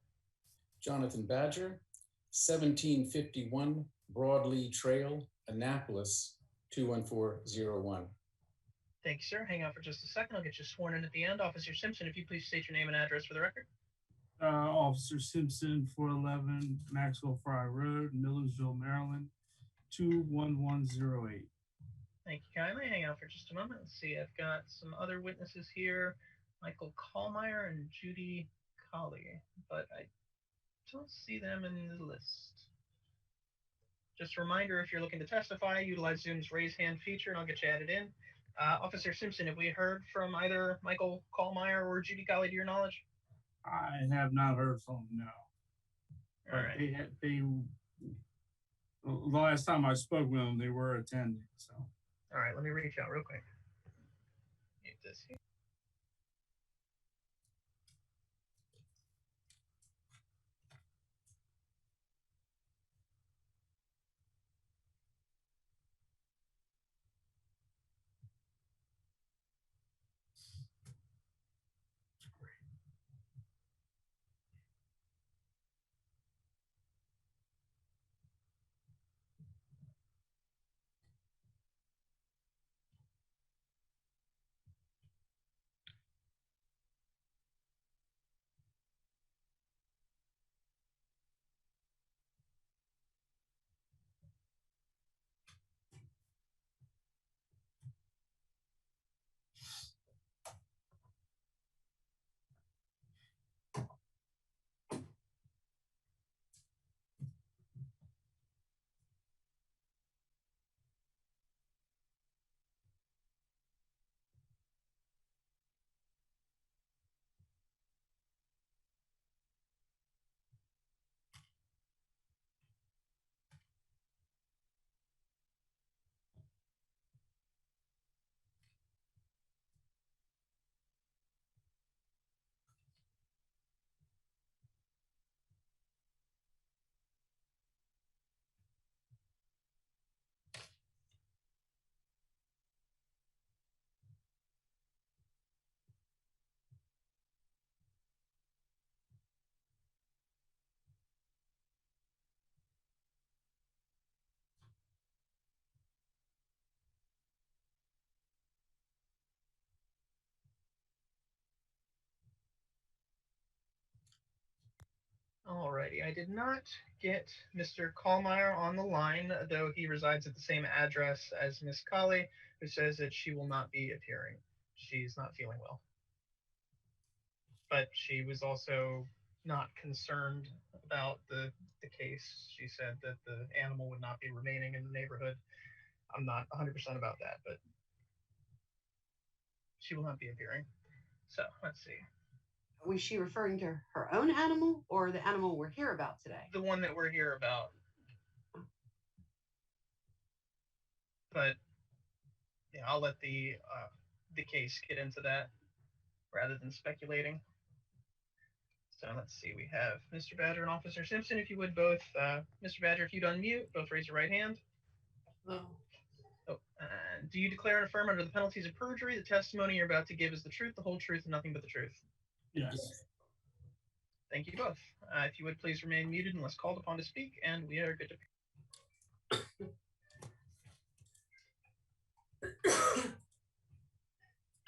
Jonathan Badger, 1751 Broadlee Trail, Annapolis, 21401. Thank you, sir. Hang on for just a second. I'll get you sworn in at the end. Officer Simpson, if you please state your name and address for the record. Officer Simpson, 411 Maxwell Fry Road, Millersville, Maryland, 21108. Thank you kindly. Hang on for just a moment. Let's see. I've got some other witnesses here. Michael Kallmeyer and Judy Colley, but I don't see them in the list. Just a reminder, if you're looking to testify, utilize Zoom's raise hand feature and I'll get you added in. Officer Simpson, have we heard from either Michael Kallmeyer or Judy Colley to your knowledge? I have not heard from them, no. All right. The last time I spoke with them, they were attending, so. All right, let me reach out real quick. Mute this here. Alrighty, I did not get Mr. Kallmeyer on the line, though he resides at the same address as Miss Colley, who says that she will not be appearing. She's not feeling well. But she was also not concerned about the case. She said that the animal would not be remaining in the neighborhood. I'm not 100% about that, but she will not be appearing. So let's see. Was she referring to her own animal or the animal we're here about today? The one that we're here about. But yeah, I'll let the case get into that rather than speculating. So let's see, we have Mr. Badger and Officer Simpson. If you would both, Mr. Badger, if you'd unmute, both raise your right hand. No. Oh, and do you declare and affirm under the penalties of perjury the testimony you're about to give is the truth, the whole truth, and nothing but the truth? Yes. Thank you both. If you would please remain muted unless called upon to speak, and we are good to.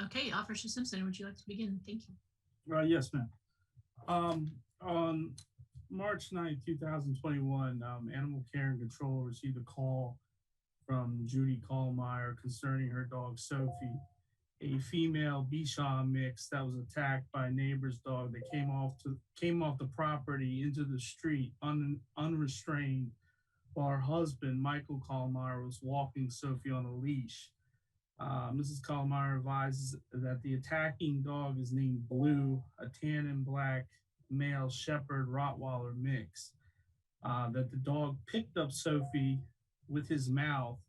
Okay, Officer Simpson, would you like to begin? Thank you. Yes, ma'am. On March 9th, 2021, Animal Care and Control received a call from Judy Kallmeyer concerning her dog, Sophie, a female Bichon mix that was attacked by a neighbor's dog that came off the property into the street unrestrained while her husband, Michael Kallmeyer, was walking Sophie on a leash. Mrs. Kallmeyer advises that the attacking dog is named Blue, a tan and black male Shepherd Rottweiler mix. That the dog picked up Sophie with his mouth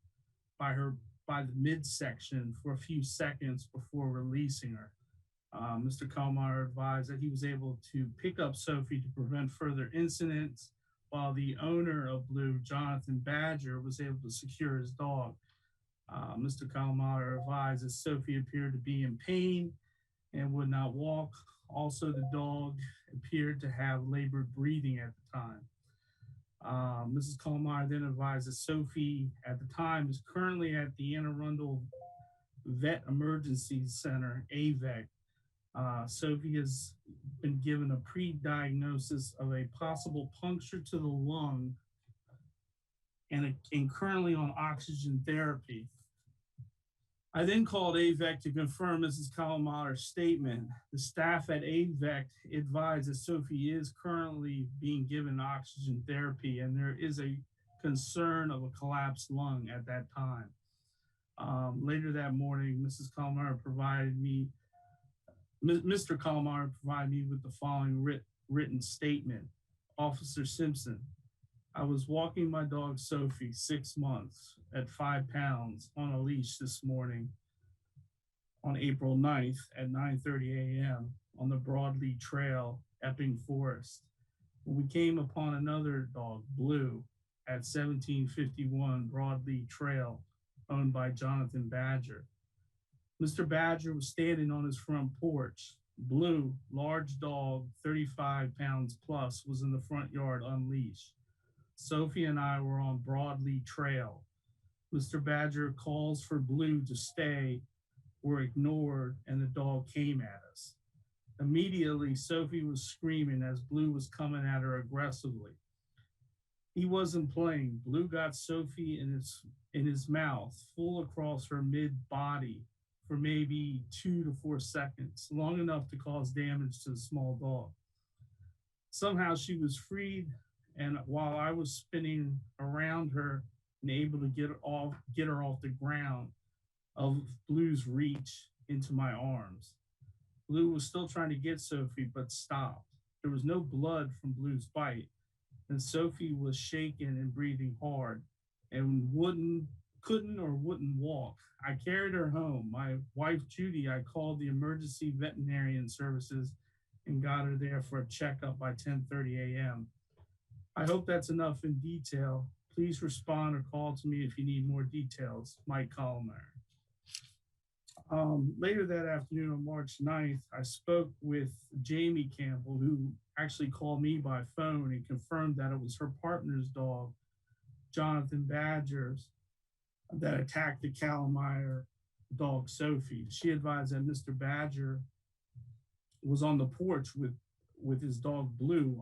by the midsection for a few seconds before releasing her. Mr. Kallmeyer advised that he was able to pick up Sophie to prevent further incidents, while the owner of Blue, Jonathan Badger, was able to secure his dog. Mr. Kallmeyer advised that Sophie appeared to be in pain and would not walk. Also, the dog appeared to have labored breathing at the time. Mrs. Kallmeyer then advised that Sophie, at the time, is currently at the Arundel Vet Emergency Center, AVEC. Sophie has been given a pre-diagnosis of a possible puncture to the lung and currently on oxygen therapy. I then called AVEC to confirm Mrs. Kallmeyer's statement. The staff at AVEC advised that Sophie is currently being given oxygen therapy, and there is a concern of a collapsed lung at that time. Later that morning, Mr. Kallmeyer provided me with the following written statement. Officer Simpson, I was walking my dog Sophie, 6 months, at 5 pounds on a leash this morning on April 9th at 9:30 a.m. on the Broadleaf Trail, Epping Forest. When we came upon another dog, Blue, at 1751 Broadleaf Trail, owned by Jonathan Badger. Mr. Badger was standing on his front porch. Blue, large dog, 35 pounds plus, was in the front yard unleashed. Sophie and I were on Broadleaf Trail. Mr. Badger calls for Blue to stay were ignored and the dog came at us. Immediately, Sophie was screaming as Blue was coming at her aggressively. He wasn't playing. Blue got Sophie in his mouth, full across her mid-body for maybe 2 to 4 seconds, long enough to cause damage to the small dog. Somehow she was freed, and while I was spinning around her and able to get her off the ground of Blue's reach into my arms. Blue was still trying to get Sophie, but stopped. There was no blood from Blue's bite, and Sophie was shaking and breathing hard and couldn't or wouldn't walk. I carried her home. My wife, Judy, I called the emergency veterinarian services and got her there for a checkup by 10:30 a.m. I hope that's enough in detail. Please respond or call to me if you need more details. Mike Kallmeyer. Later that afternoon on March 9th, I spoke with Jamie Campbell, who actually called me by phone and confirmed that it was her partner's dog, Jonathan Badger's, that attacked the Kallmeyer dog, Sophie. She advised that Mr. Badger was on the porch with his dog Blue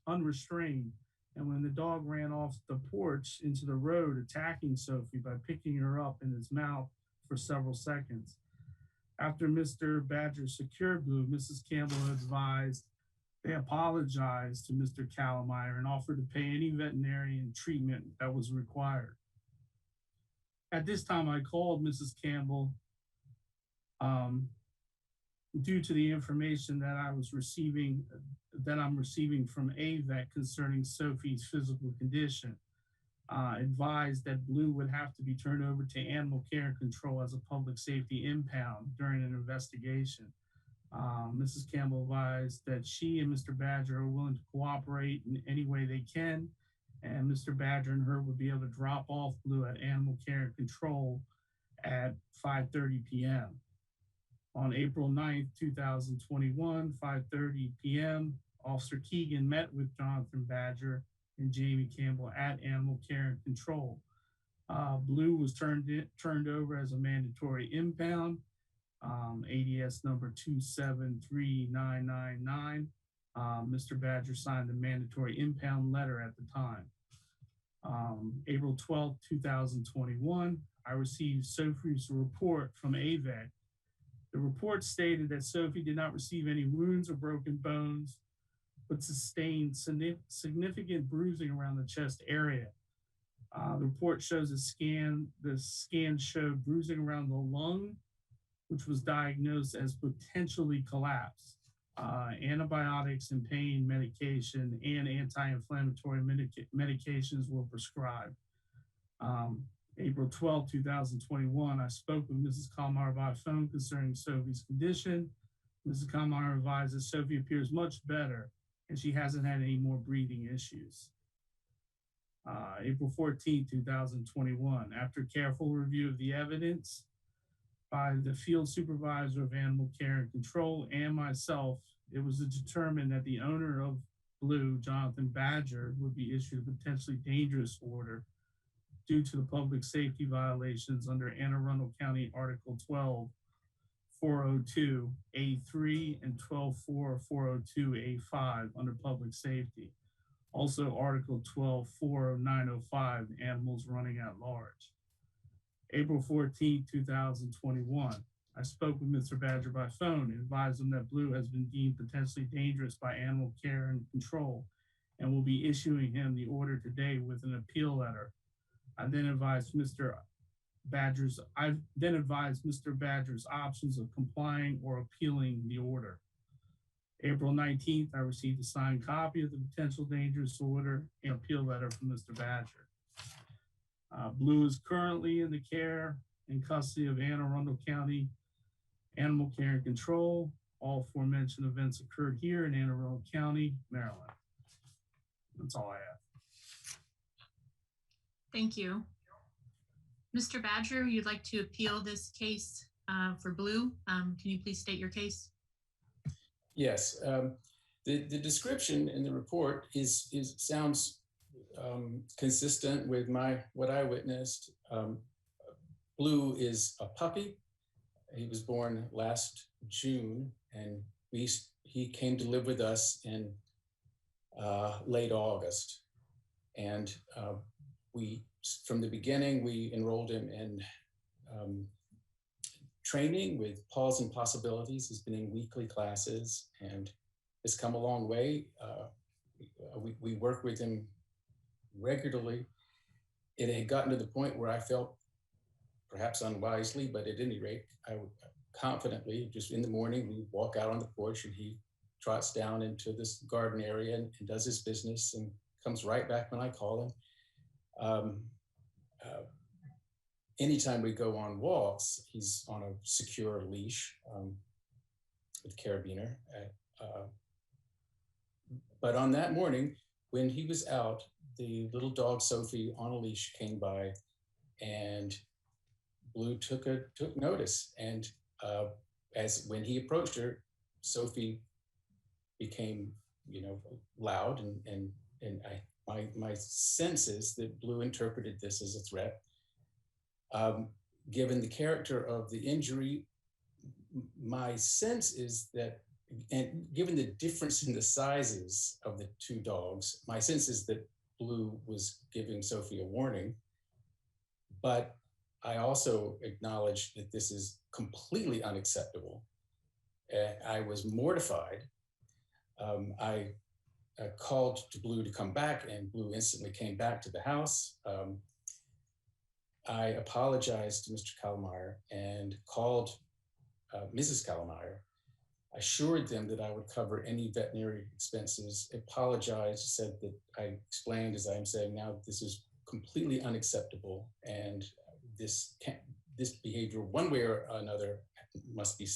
unrestrained. And when the dog ran off the porch into the road, attacking Sophie by picking her up in his mouth for several seconds. After Mr. Badger secured Blue, Mrs. Campbell advised they apologized to Mr. Callmeyer and offered to pay any veterinarian treatment that was required. At this time, I called Mrs. Campbell due to the information that I'm receiving from AVET concerning Sophie's physical condition. Advised that Blue would have to be turned over to Animal Care and Control as a public safety impound during an investigation. Mrs. Campbell advised that she and Mr. Badger are willing to cooperate in any way they can, and Mr. Badger and her would be able to drop off Blue at Animal Care and Control at 5:30 p.m. On April 9th, 2021, 5:30 p.m., Officer Keegan met with Jonathan Badger and Jamie Campbell at Animal Care and Control. Blue was turned over as a mandatory impound, ADS number 273999. Mr. Badger signed the mandatory impound letter at the time. April 12th, 2021, I received Sophie's report from AVET. The report stated that Sophie did not receive any wounds or broken bones, but sustained significant bruising around the chest area. The report shows the scan showed bruising around the lung, which was diagnosed as potentially collapsed. Antibiotics and pain medication and anti-inflammatory medications were prescribed. April 12, 2021, I spoke with Mrs. Callmeyer by phone concerning Sophie's condition. Mrs. Callmeyer advised that Sophie appears much better and she hasn't had any more breathing issues. April 14, 2021, after careful review of the evidence by the field supervisor of Animal Care and Control and myself, it was determined that the owner of Blue, Jonathan Badger, would be issued a potentially dangerous order due to the public safety violations under Anne Arundel County Article 12-402A3 and 12-402A5 under public safety. Also Article 12-40905, animals running at large. April 14, 2021, I spoke with Mr. Badger by phone and advised him that Blue has been deemed potentially dangerous by Animal Care and Control and will be issuing him the order today with an appeal letter. I then advised Mr. Badger's options of complying or appealing the order. April 19th, I received a signed copy of the potential dangerous order and appeal letter from Mr. Badger. Blue is currently in the care and custody of Anne Arundel County Animal Care and Control. All aforementioned events occurred here in Anne Arundel County, Maryland. That's all I have. Thank you. Mr. Badger, you'd like to appeal this case for Blue. Can you please state your case? Yes. The description in the report sounds consistent with what I witnessed. Blue is a puppy. He was born last June, and he came to live with us in late August. And from the beginning, we enrolled him in training with Paws and Possibilities. He's been in weekly classes and has come a long way. We work with him regularly. It had gotten to the point where I felt, perhaps unwisely, but at any rate, I would confidently, just in the morning, we walk out on the porch and he trots down into this garden area and does his business and comes right back when I call him. Anytime we go on walks, he's on a secure leash with carabiner. But on that morning, when he was out, the little dog Sophie on a leash came by, and Blue took notice. And when he approached her, Sophie became, loud, and my sense is that Blue interpreted this as a threat. Given the character of the injury, my sense is that and given the difference in the sizes of the two dogs, my sense is that Blue was giving Sophie a warning, but I also acknowledge that this is completely unacceptable. I was mortified. I called to Blue to come back, and Blue instantly came back to the house. I apologized to Mr. Kallmeyer and called Mrs. Kallmeyer, assured them that I would cover any veterinary expenses, apologized, said that I explained, as I'm saying now, this is completely unacceptable, and this behavior, one way or another, must be,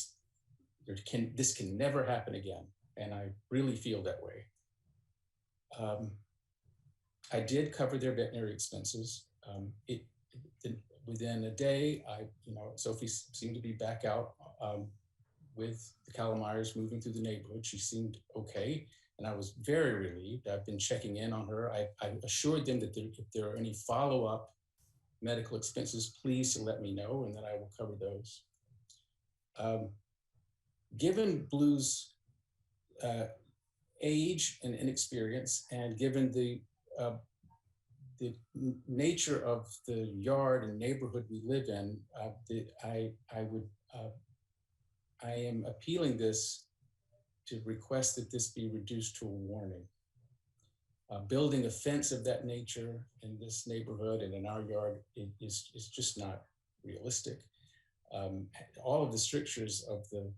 this can never happen again, and I really feel that way. I did cover their veterinary expenses. Within a day, Sophie seemed to be back out with the Kallmeyers moving through the neighborhood. She seemed okay, and I was very relieved. I've been checking in on her. I assured them that if there are any follow-up medical expenses, please to let me know, and that I will cover those. Given Blue's age and inexperience, and given the nature of the yard and neighborhood we live in, I am appealing this to request that this be reduced to a warning. Building a fence of that nature in this neighborhood and in our yard is just not realistic. All of the strictures of the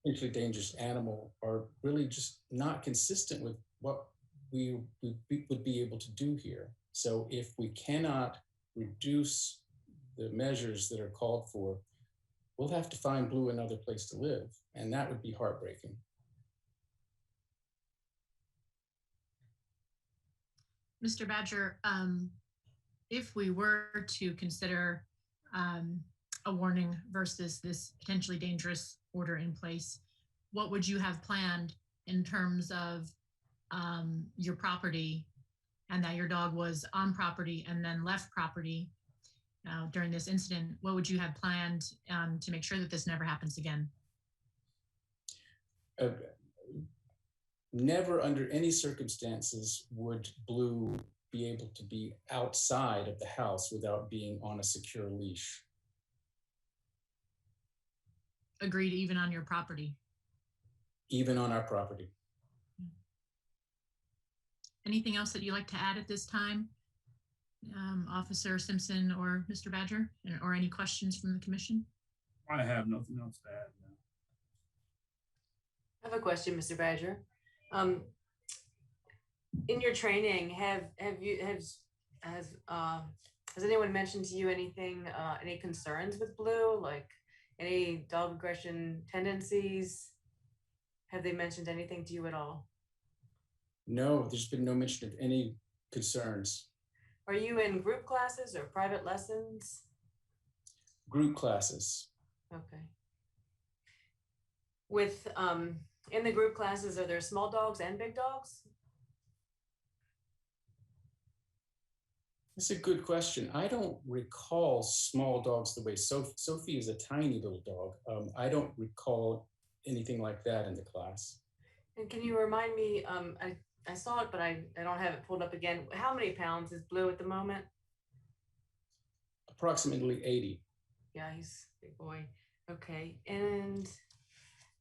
potentially dangerous animal are really just not consistent with what we would be able to do here. So if we cannot reduce the measures that are called for, we'll have to find Blue another place to live, and that would be heartbreaking. Mr. Badger, if we were to consider a warning versus this potentially dangerous order in place, what would you have planned in terms of your property, and that your dog was on property and then left property during this incident? What would you have planned to make sure that this never happens again? Never under any circumstances would Blue be able to be outside of the house without being on a secure leash. Agreed, even on your property? Even on our property. Anything else that you'd like to add at this time, Officer Simpson or Mr. Badger, or any questions from the commission? I have nothing else to add now. I have a question, Mr. Badger. In your training, has anyone mentioned to you anything, any concerns with Blue, like any dog aggression tendencies? Have they mentioned anything to you at all? No, there's been no mention of any concerns. Are you in group classes or private lessons? Group classes. Okay. With in the group classes, are there small dogs and big dogs? That's a good question. I don't recall small dogs the way Sophie is a tiny little dog. I don't recall anything like that in the class. And can you remind me, I saw it, but I don't have it pulled up again. How many pounds is Blue at the moment? Approximately 80. Yeah, he's a big boy. Okay. And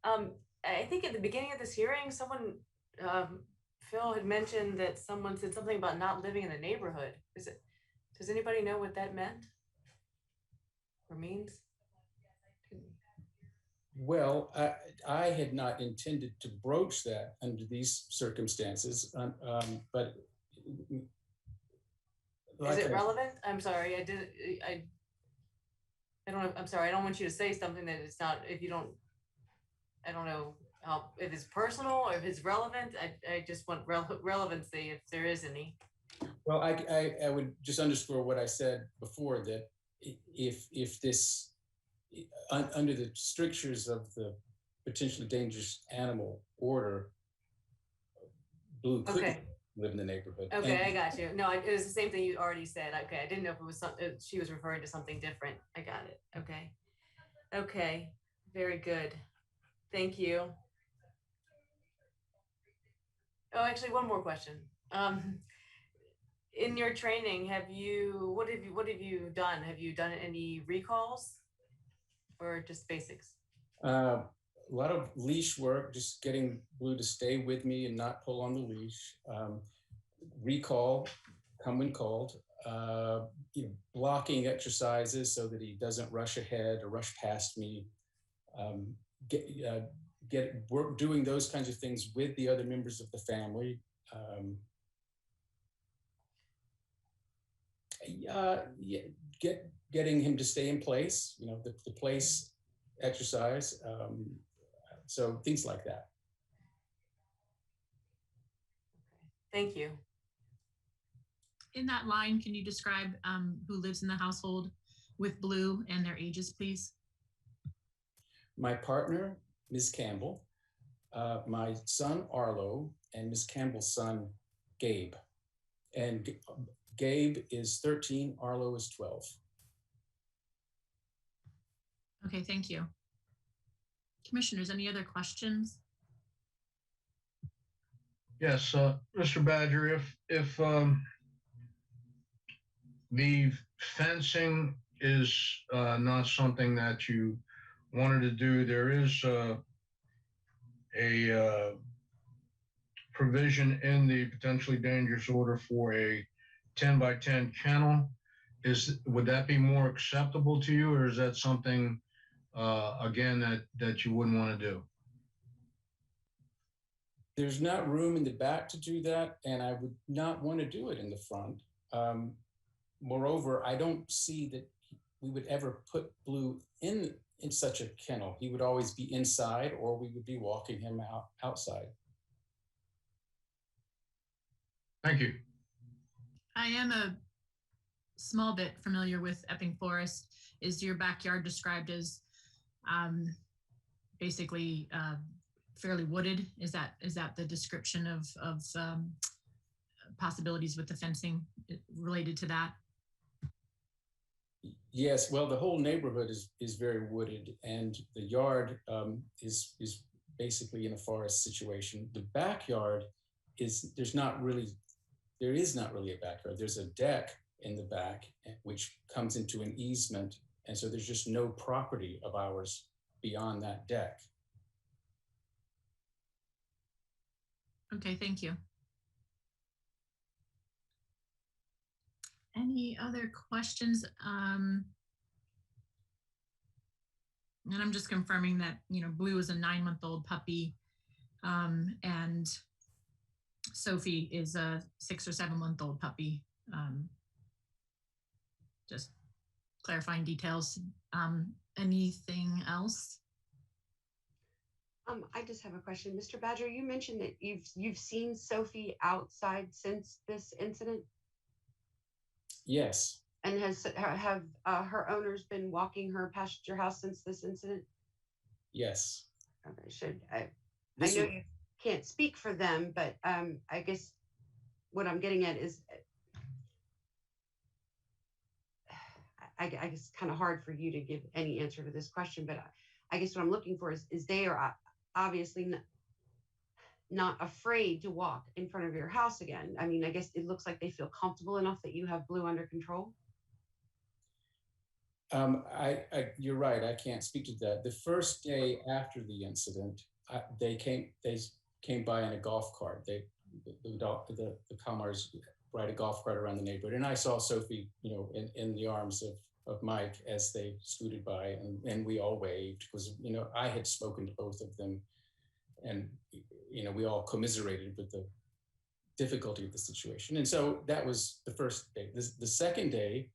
I think at the beginning of this hearing, someone, Phil had mentioned that someone said something about not living in the neighborhood. Does anybody know what that meant or means? Well, I had not intended to broach that under these circumstances, but is it relevant? I'm sorry, I don't know. I'm sorry, I don't want you to say something that it's not, if you don't, I don't know how, if it's personal or if it's relevant. I just want relevancy, if there is any. Well, I would just underscore what I said before, that if this, under the strictures of the potentially dangerous animal order, Blue couldn't live in the neighborhood. Okay, and I got you. No, it was the same thing you already said. Okay, I didn't know if it was something, she was referring to something different. I got it. Okay. Okay, very good. Thank you. Oh, actually, one more question. In your training, what have you done? Have you done any recalls or just basics? A lot of leash work, just getting Blue to stay with me and not pull on the leash. Recall, come when called. Blocking exercises so that he doesn't rush ahead or rush past me. Work doing those kinds of things with the other members of the family. Getting him to stay in place, the place exercise. So things like that. Thank you. In that line, can you describe who lives in the household with Blue and their ages, please? My partner, Ms. Campbell, my son, Arlo, and Ms. Campbell's son, Gabe. And Gabe is 13, Arlo is 12. Okay, thank you. Commissioners, any other questions? Yes, Mr. Badger, if the fencing is not something that you wanted to do, there is a provision in the potentially dangerous order for a 10 by 10 kennel. Would that be more acceptable to you, or is that something again that you wouldn't want to do? There's not room in the back to do that, and I would not want to do it in the front. Moreover, I don't see that we would ever put Blue in such a kennel. He would always be inside, or we would be walking him outside. Thank you. I am a small bit familiar with Epping Forest. Is your backyard described as basically fairly wooded? Is that the description of possibilities with the fencing related to that? Yes, well, the whole neighborhood is very wooded, and the yard is basically in a forest situation. The backyard there is not really a backyard. There's a deck in the back which comes into an easement, and so there's just no property of ours beyond that deck. Okay, thank you. Any other questions? And I'm just confirming that, Blue is a 9-month-old puppy, and Sophie is a 6 or 7-month-old puppy. Just clarifying details. Anything else? I just have a question. Mr. Badger, you mentioned that you've seen Sophie outside since this incident? Yes. And have her owners been walking her past your house since this incident? Yes. Okay, I know you can't speak for them, but I guess what I'm getting at is, I guess it's kind of hard for you to give any answer to this question, but I guess what I'm looking for is they are obviously not afraid to walk in front of your house again. I mean, I guess it looks like they feel comfortable enough that you have Blue under control. You're right. I can't speak to that. The first day after the incident, they came by in a golf cart. The Kalmars ride a golf cart around the neighborhood, and I saw Sophie, in the arms of Mike as they scooted by, and we all waved because I had spoken to both of them, and we all commiserated with the difficulty of the situation. And so that was the first day. The second day,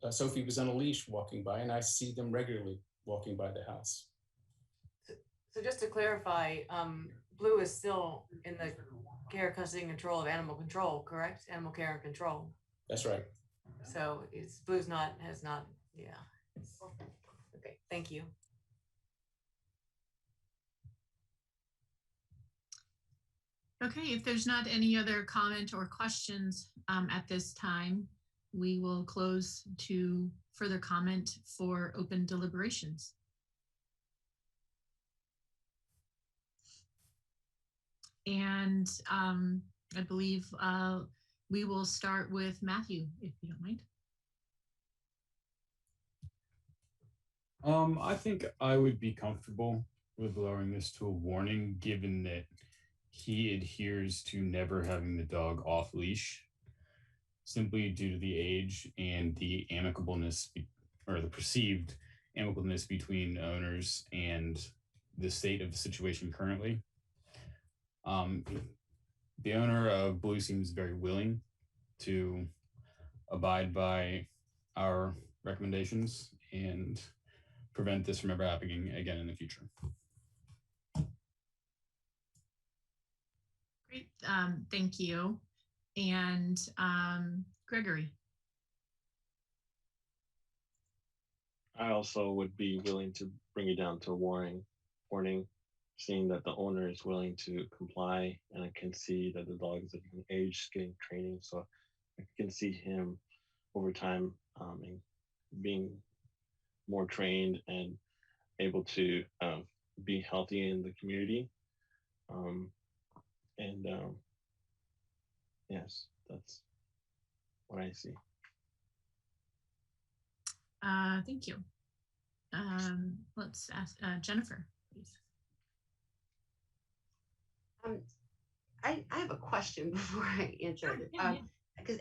Sophie was on a leash walking by, and I see them regularly walking by the house. So just to clarify, Blue is still in the care, custody, and control of animal control, correct? Animal care and control. That's right. So Blue's has not, yeah. Okay, thank you. Okay, if there's not any other comment or questions at this time, we will close to further comment for open deliberations. And I believe we will start with Matthew, if you don't mind. I think I would be comfortable with lowering this to a warning, given that he adheres to never having the dog off leash, simply due to the age and the amicableness or the perceived amicableness between owners and the state of the situation currently. The owner of Blue seems very willing to abide by our recommendations and prevent this from ever happening again in the future. Great, thank you. And Gregory. I also would be willing to bring it down to a warning, seeing that the owner is willing to comply, and I can see that the dog is at an age getting training, so I can see him over time and being more trained and able to be healthy in the community. Yes, that's what I see. Thank you. Let's ask Jennifer, please. I have a question before I answer it. Because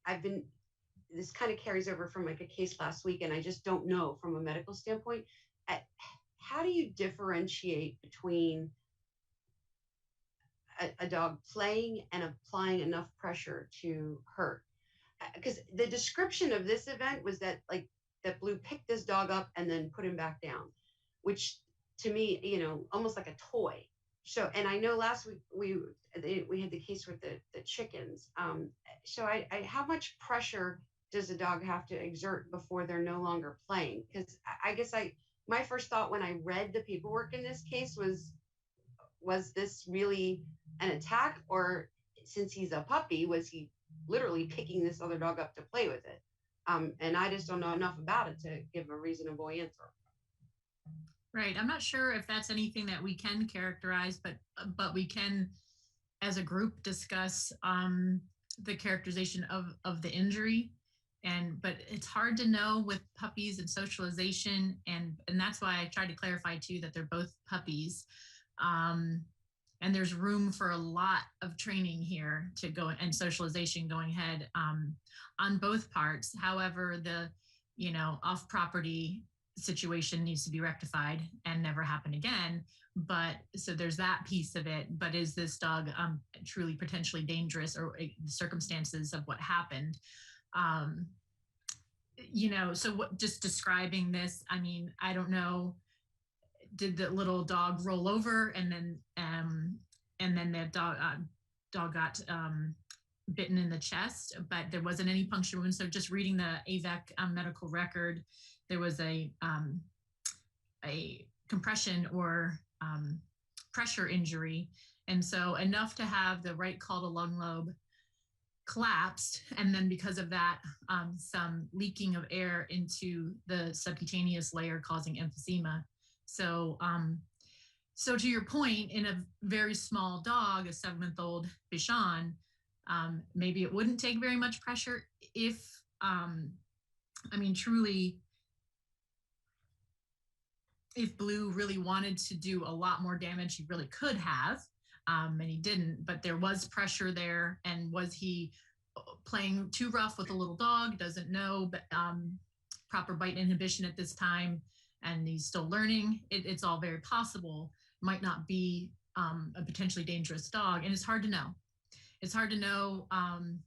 I've been, this kind of carries over from like a case last week, and I just don't know from a medical standpoint, how do you differentiate between a dog playing and applying enough pressure to hurt? Because the description of this event was that Blue picked this dog up and then put him back down, which to me, almost like a toy. So, and I know last week we had the case with the chickens. So how much pressure does a dog have to exert before they're no longer playing? Because I guess my first thought when I read the paperwork in this case was this really an attack, or since he's a puppy, was he literally picking this other dog up to play with it? And I just don't know enough about it to give a reasonable answer. Right. I'm not sure if that's anything that we can characterize, but we can, as a group, discuss the characterization of the injury. But it's hard to know with puppies and socialization, and that's why I tried to clarify too that they're both puppies. And there's room for a lot of training here to go, and socialization going ahead on both parts. However, the off-property situation needs to be rectified and never happen again. But so there's that piece of it. But is this dog truly potentially dangerous, or the circumstances of what happened? So what, just describing this, I mean, I don't know. Did the little dog roll over and then the dog got bitten in the chest, but there wasn't any puncture wound. So just reading the AVEC medical record, there was a compression or pressure injury. And so enough to have the right caudal lung lobe collapsed. And then because of that, some leaking of air into the subcutaneous layer causing emphysema. So, so to your point, in a very small dog, a 7-month-old Bichon, maybe it wouldn't take very much pressure if, truly, if Blue really wanted to do a lot more damage, he really could have, and he didn't, but there was pressure there. And was he playing too rough with a little dog? Doesn't know, but proper bite inhibition at this time, and he's still learning. It's all very possible. Might not be a potentially dangerous dog, and it's hard to know. It's hard to know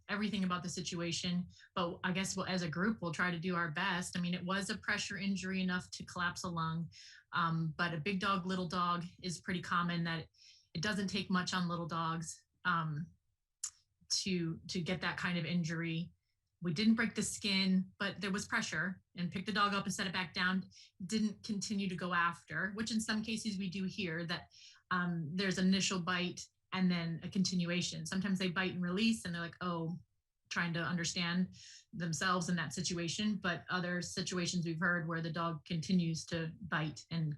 everything about the situation, but I guess as a group, we'll try to do our best. I mean, it was a pressure injury enough to collapse a lung, but a big dog, little dog is pretty common. That it doesn't take much on little dogs to get that kind of injury. We didn't break the skin, but there was pressure, and picked the dog up and set it back down. Didn't continue to go after, which in some cases we do hear that there's an initial bite and then a continuation. Sometimes they bite and release, and they're like, oh, trying to understand themselves in that situation. But other situations we've heard where the dog continues to bite and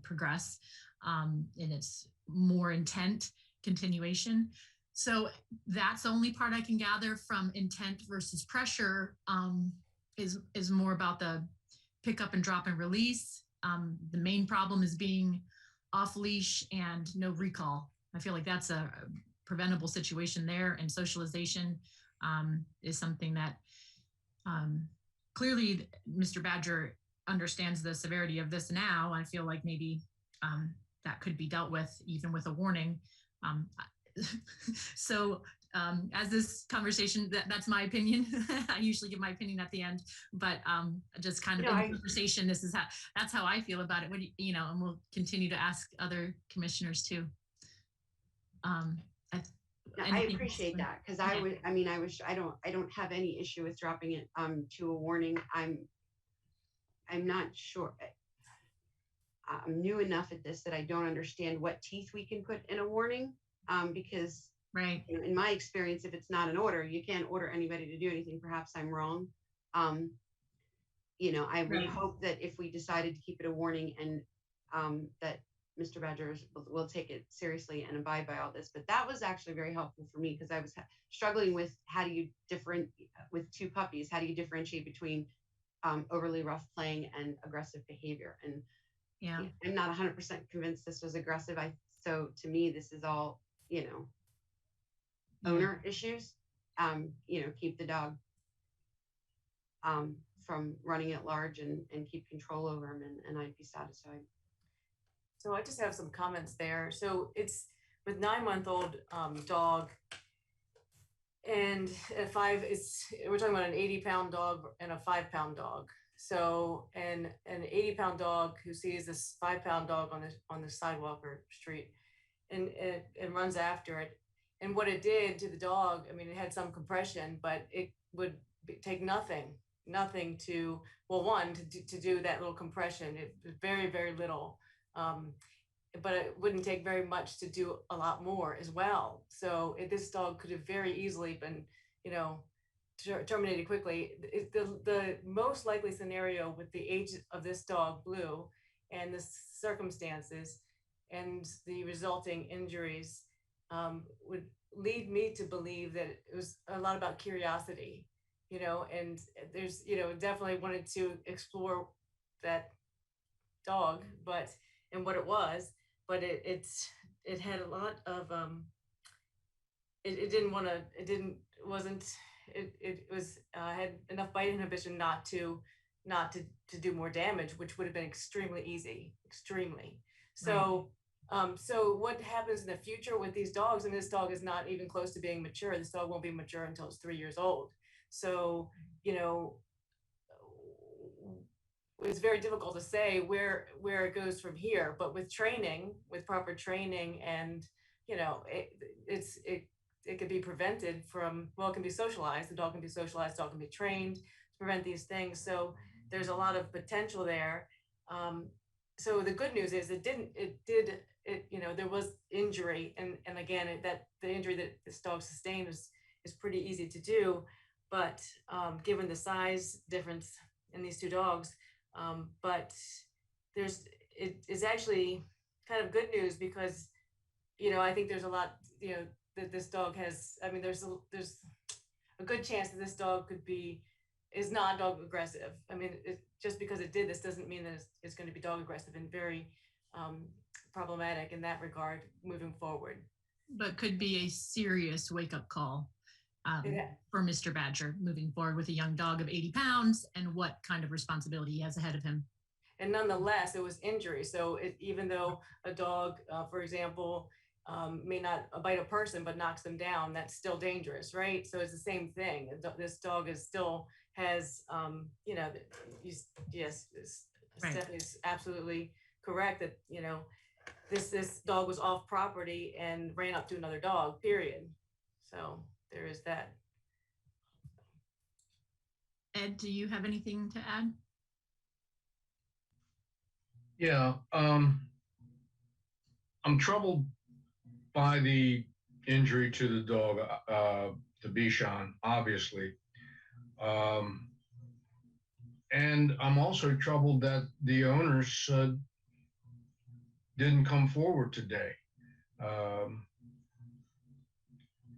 progress. and it's more intent continuation. So that's the only part I can gather from intent versus pressure, is more about the pick up and drop and release. The main problem is being off leash and no recall. I feel like that's a preventable situation there, and socialization is something that clearly Mr. Badger understands the severity of this now. I feel like maybe that could be dealt with even with a warning. So as this conversation, that's my opinion. I usually give my opinion at the end, but just kind of in the conversation, that's how I feel about it. What do you know, and we'll continue to ask other commissioners too. I appreciate that, because I don't have any issue with dropping it to a warning. I'm not sure. I'm new enough at this that I don't understand what teeth we can put in a warning, because right. You know, in my experience, if it's not an order, you can't order anybody to do anything. Perhaps I'm wrong. You know, I would hope that if we decided to keep it a warning, and that Mr. Badger will take it seriously and abide by all this. But that was actually very helpful for me, because I was struggling with with two puppies, how do you differentiate between overly rough playing and aggressive behavior? And yeah, I'm not 100% convinced this was aggressive. So to me, this is all, you know, owner issues. You know, keep the dog from running at large and keep control over him, and I'd be satisfied. So I just have some comments there. So it's with 9-month-old dog, and we're talking about an 80-pound dog and a 5-pound dog. So an 80-pound dog who sees this 5-pound dog on the sidewalk or street and runs after it. And what it did to the dog, I mean, it had some compression, but it would take nothing to, well, one, to do that little compression. It was very, very little. But it wouldn't take very much to do a lot more as well. So this dog could have very easily been, you know, terminated quickly. The most likely scenario with the age of this dog, Blue, and the circumstances and the resulting injuries would lead me to believe that it was a lot about curiosity, you know, and there's, you know, definitely wanted to explore that dog, and what it was, but it had a lot of it had enough bite inhibition not to do more damage, which would have been extremely easy, extremely. So so what happens in the future with these dogs, and this dog is not even close to being mature. This dog won't be mature until it's 3 years old. So, you know, it's very difficult to say where it goes from here, but with proper training, and you know, it could be prevented from, well, it can be socialized. The dog can be socialized. The dog can be trained to prevent these things. So there's a lot of potential there. So the good news is you know, there was injury, and again, that the injury that this dog sustained is pretty easy to do, but given the size difference in these two dogs. But it is actually kind of good news, because, you know, I think there's a lot, you know, that this dog has, I mean, there's a good chance that this dog is not dog aggressive. I mean, just because it did this doesn't mean that it's going to be dog aggressive, and very problematic in that regard moving forward. But could be a serious wake-up call for Mr. Badger moving forward with a young dog of 80 pounds and what kind of responsibility he has ahead of him. And nonetheless, it was injury. So even though a dog, for example, may not bite a person but knocks them down, that's still dangerous, right? So it's the same thing. This dog still has, you know, yes, Stephanie is absolutely correct that, you know, this dog was off property and ran up to another dog, period. So there is that. Ed, do you have anything to add? Yeah, I'm troubled by the injury to the dog, to Bichon, obviously. And I'm also troubled that the owners didn't come forward today.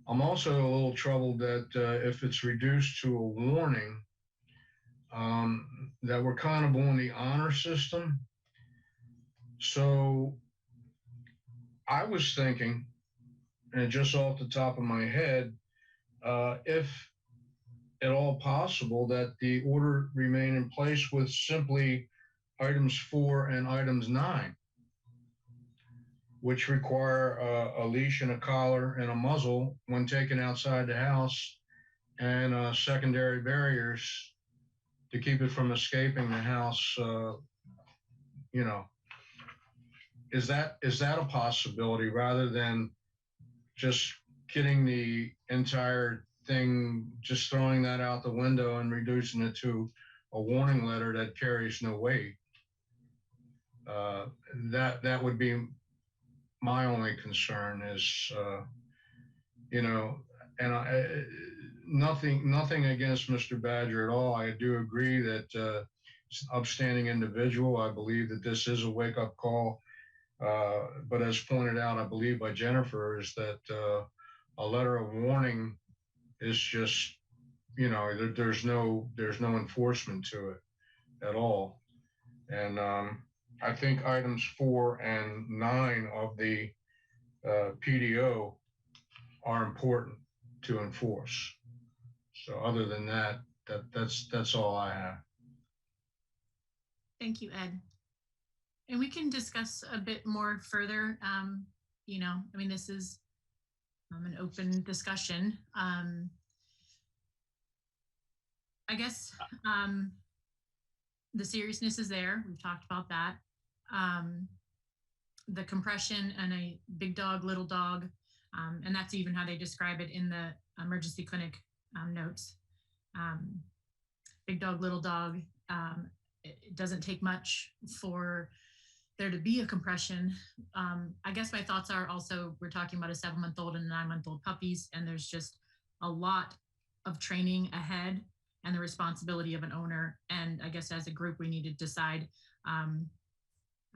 I'm also a little troubled that if it's reduced to a warning, that we're kind of on the honor system. So I was thinking, and just off the top of my head, if at all possible, that the order remain in place with simply items 4 and items 9, which require a leash and a collar and a muzzle when taken outside the house, and secondary barriers to keep it from escaping the house. You know, is that a possibility rather than just getting the entire thing, just throwing that out the window and reducing it to a warning letter that carries no weight? That would be my only concern is, you know, and nothing against Mr. Badger at all. I do agree that he's an upstanding individual. I believe that this is a wake-up call. But as pointed out, I believe by Jennifer, is that a letter of warning is just, you know, there's no enforcement to it at all. And I think items 4 and 9 of the PDO are important to enforce. So other than that, that's all I have. Thank you, Ed. And we can discuss a bit more further. You know, I mean, this is an open discussion. I guess the seriousness is there. We've talked about that. The compression and a big dog, little dog, and that's even how they describe it in the emergency clinic notes. Big dog, little dog. It doesn't take much for there to be a compression. I guess my thoughts are also, we're talking about a 7-month-old and 9-month-old puppies, and there's just a lot of training ahead and the responsibility of an owner. And I guess as a group, we need to decide. I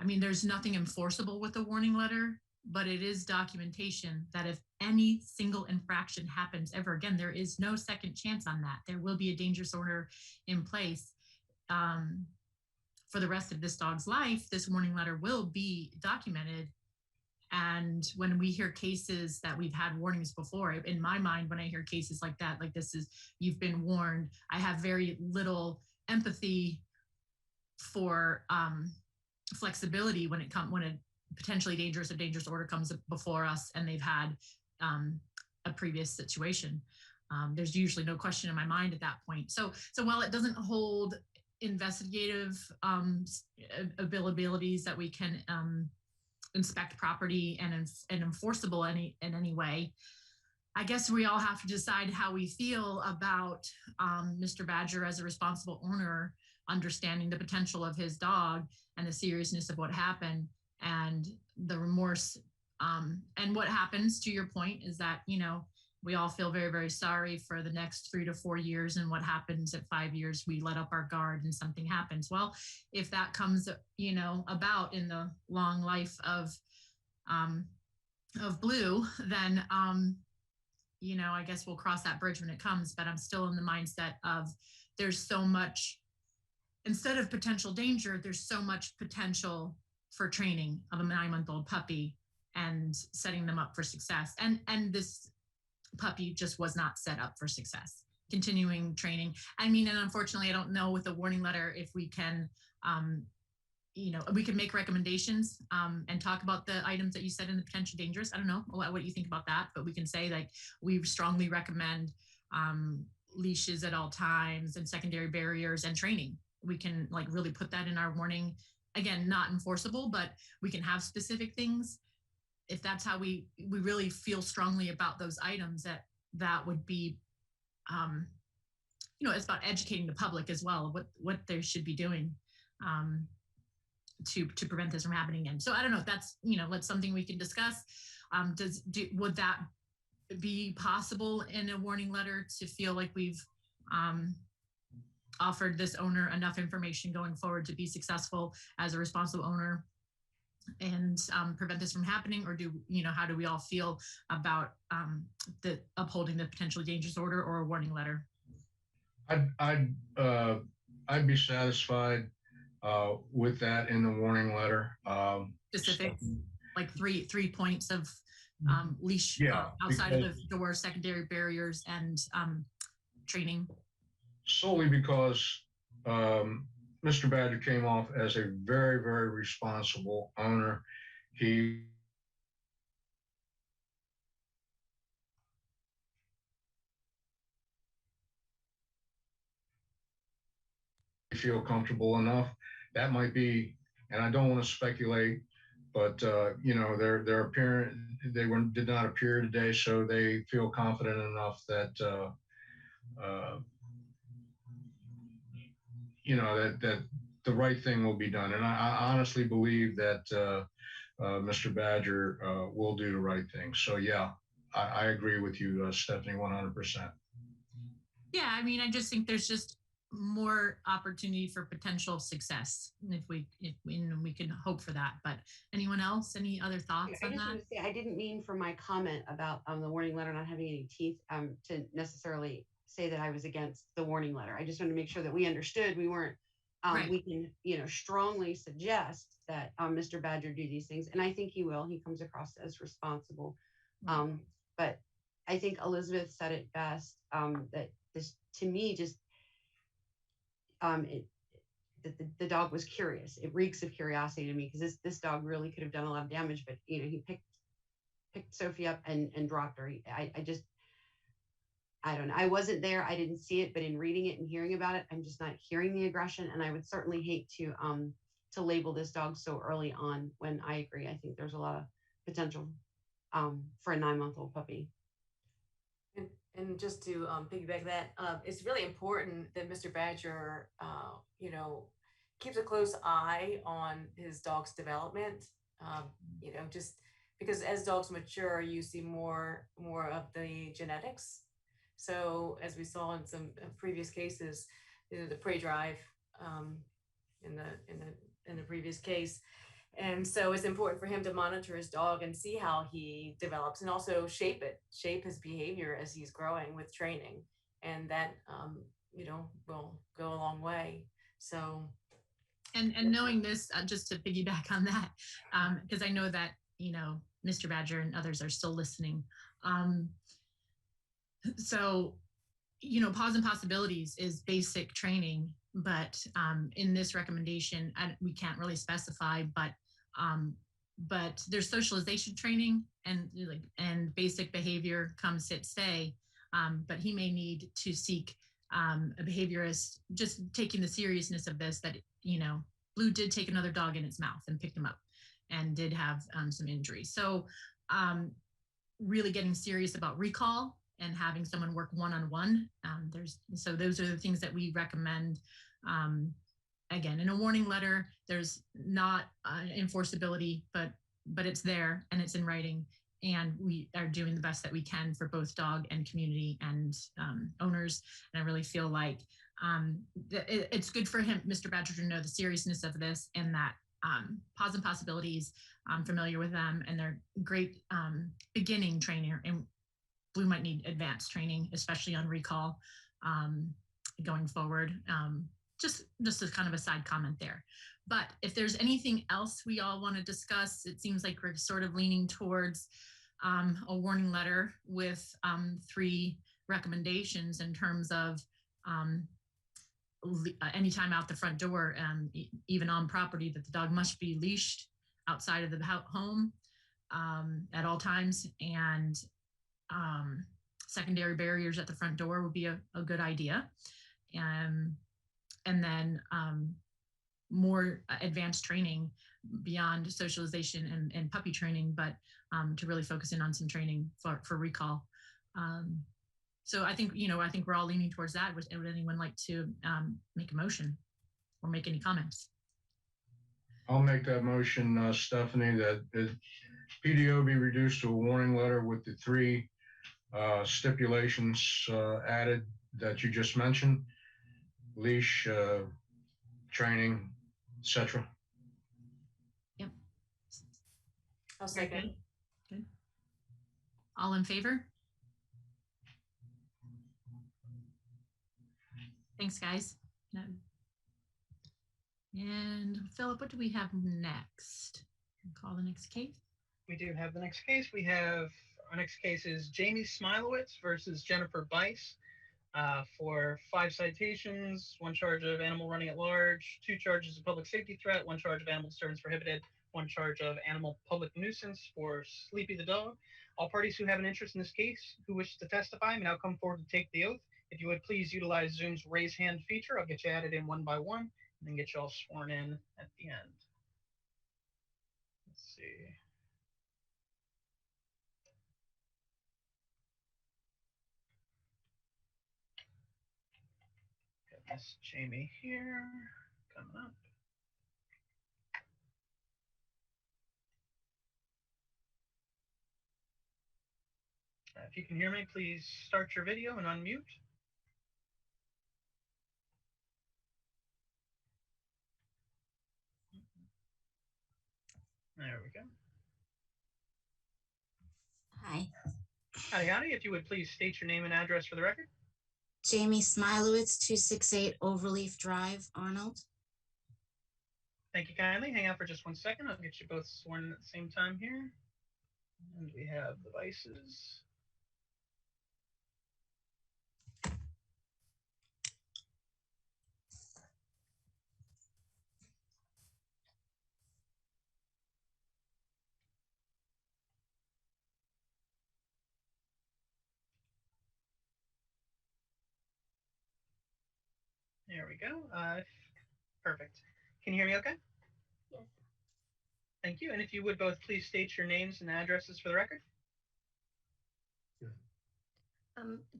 mean, there's nothing enforceable with a warning letter, but it is documentation that if any single infraction happens ever again, there is no second chance on that. There will be a dangerous order in place. For the rest of this dog's life, this warning letter will be documented. And when we hear cases that we've had warnings before, in my mind, when I hear cases like that, like this is, you've been warned, I have very little empathy for flexibility when a potentially dangerous order comes before us and they've had a previous situation. There's usually no question in my mind at that point. So while it doesn't hold investigative abilities that we can inspect property and enforceable in any way, I guess we all have to decide how we feel about Mr. Badger as a responsible owner, understanding the potential of his dog and the seriousness of what happened and the remorse. And what happens, to your point, is that, you know, we all feel very, very sorry for the next 3 to 4 years. And what happens at 5 years, we let up our guard and something happens. Well, if that comes, you know, about in the long life of Blue, then, you know, I guess we'll cross that bridge when it comes, but I'm still in the mindset of there's so much, instead of potential danger, there's so much potential for training of a 9-month-old puppy and setting them up for success. And this puppy just was not set up for success. Continuing training. I mean, and unfortunately, I don't know with a warning letter if we can, you know, we can make recommendations and talk about the items that you said in the potential dangerous. I don't know what you think about that, but we can say like we strongly recommend leashes at all times and secondary barriers and training. We can like really put that in our warning. Again, not enforceable, but we can have specific things. If that's how we really feel strongly about those items, that would be, you know, it's about educating the public as well, what they should be doing to prevent this from happening again. So I don't know if that's, you know, that's something we can discuss. Would that be possible in a warning letter to feel like we've offered this owner enough information going forward to be successful as a responsible owner and prevent this from happening? Or how do we all feel about the upholding the potentially dangerous order or a warning letter? I'd be satisfied with that in the warning letter. Specific, like three points of leash outside of the door, secondary barriers, and training. Solely because Mr. Badger came off as a very, very responsible owner. He feel comfortable enough. That might be, and I don't want to speculate, but their appearance, did not appear today, so they feel confident enough that that the right thing will be done. And I honestly believe that Mr. Badger will do the right thing. So yeah, I agree with you, Stephanie, 100%. Yeah, I mean, I just think there's just more opportunity for potential success if we can hope for that. But anyone else, any other thoughts on that? I just want to say, I didn't mean for my comment about the warning letter not having any teeth to necessarily say that I was against the warning letter. I just wanted to make sure that we understood we weren't. Right. We can strongly suggest that Mr. Badger do these things, and I think he will. He comes across as responsible. But I think Elizabeth said it best, that this, to me, just the dog was curious. It reeks of curiosity to me, because this dog really could have done a lot of damage, but he picked Sophie up and dropped her. I don't know. I wasn't there. I didn't see it, but in reading it and hearing about it, I'm just not hearing the aggression. And I would certainly hate to label this dog so early on, when I agree. I think there's a lot of potential for a 9-month-old puppy. And just to piggyback that, it's really important that Mr. Badger, keeps a close eye on his dog's development. Just because as dogs mature, you see more of the genetics. So as we saw in some previous cases, the prey drive in the previous case. And so it's important for him to monitor his dog and see how he develops, and also shape his behavior as he's growing with training. And that, will go a long way. So. And knowing this, just to piggyback on that, because I know that, Mr. Badger and others are still listening. So, Pause and Possibilities is basic training, but in this recommendation, we can't really specify, but there's socialization training and basic behavior, come, sit, stay. But he may need to seek a behaviorist, just taking the seriousness of this, that, Blue did take another dog in its mouth and picked him up and did have some injuries. So really getting serious about recall and having someone work one-on-one. So those are the things that we recommend. Again, in a warning letter, there's not enforceability, but it's there and it's in writing, and we are doing the best that we can for both dog and community and owners. And I really feel like it's good for him, Mr. Badger, to know the seriousness of this, and that Pause and Possibilities, I'm familiar with them, and they're great beginning training, and Blue might need advanced training, especially on recall going forward. Just as kind of a side comment there. But if there's anything else we all want to discuss, it seems like we're sort of leaning towards a warning letter with 3 recommendations in terms of anytime out the front door, even on property, that the dog must be leashed outside of the home at all times, and secondary barriers at the front door would be a good idea. And then more advanced training beyond socialization and puppy training, but to really focus in on some training for recall. So I think we're all leaning towards that. Would anyone like to make a motion or make any comments? I'll make that motion, Stephanie, that the PDO be reduced to a warning letter with the 3 stipulations added that you just mentioned: leash, training, etc. Yep. I'll Very second. good. Good. All in favor? Thanks, guys. No. And Philip, what do we have next? Call the next case. We do have the next case. Our next case is Jamie Smilowitz versus Jennifer Bice for 5 citations, 1 charge of animal running at large, 2 charges of public safety threat, 1 charge of animal disturbance prohibited, 1 charge of animal public nuisance for Sleepy the dog. All parties who have an interest in this case who wish to testify may now come forward to take the oath. If you would please utilize Zoom's raise hand feature, I'll get you added in one by one and then get you all sworn in at the end. Let's see. Got Miss Jamie here coming up. If you can hear me, please start your video and unmute. There we go. Hi, Howdy, howdy. If you would please state your name and address for the record. Jamie Smilowitz, 268 Overleaf Drive, Arnold. Thank you kindly. Hang out for just 1 second. I'll get you both sworn in at the same time here. And we have the Vices. There we go. Perfect. Can you hear me okay? Yes. Thank you. And if you would both please state your names and addresses for the record.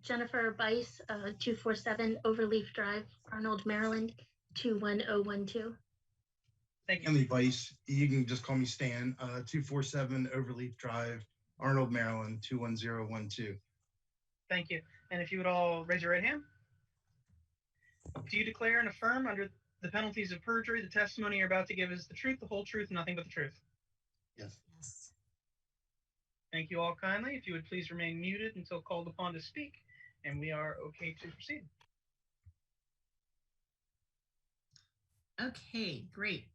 Jennifer Bice, 247 Overleaf Drive, Arnold, Maryland, 21012. Thank you. Stanley Bice, you can just call me Stan, 247 Overleaf Drive, Arnold, Maryland, 21012. Thank you. And if you would all raise your right hand. Do you declare and affirm under the penalties of perjury the testimony you're about to give is the truth, the whole truth, and nothing but the truth? Yes. Yes. Thank you all kindly. If you would please remain muted until called upon to speak, and we are okay to proceed. Okay, great.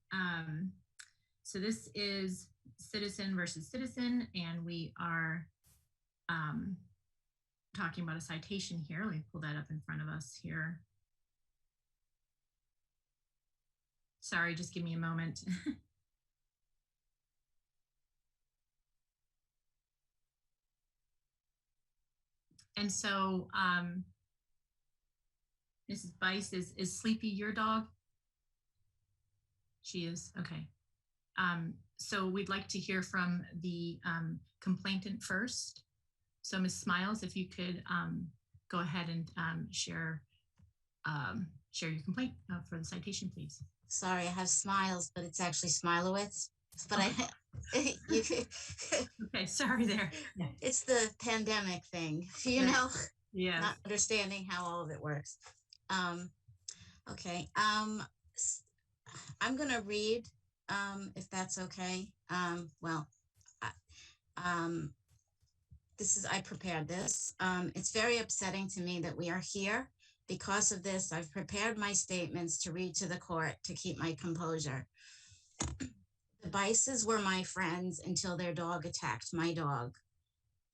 So this is citizen versus citizen, and we are talking about a citation here. Let me pull that up in front of us here. Sorry, just give me a moment. And so Mrs. Bice, is Sleepy your dog? She is, okay. So we'd like to hear from the complainant first. So Ms. Smiles, if you could go ahead and share your complaint for the citation, please. Sorry, I have Smiles, but it's actually Smilowitz. But Okay, sorry there. It's the pandemic thing, you Yes. know? Yes. Not understanding how all of it works. Okay. I'm going to read, if that's okay. I prepared this. It's very upsetting to me that we are here. Because of this, I've prepared my statements to read to the court to keep my composure. The Bices were my friends until their dog attacked my dog.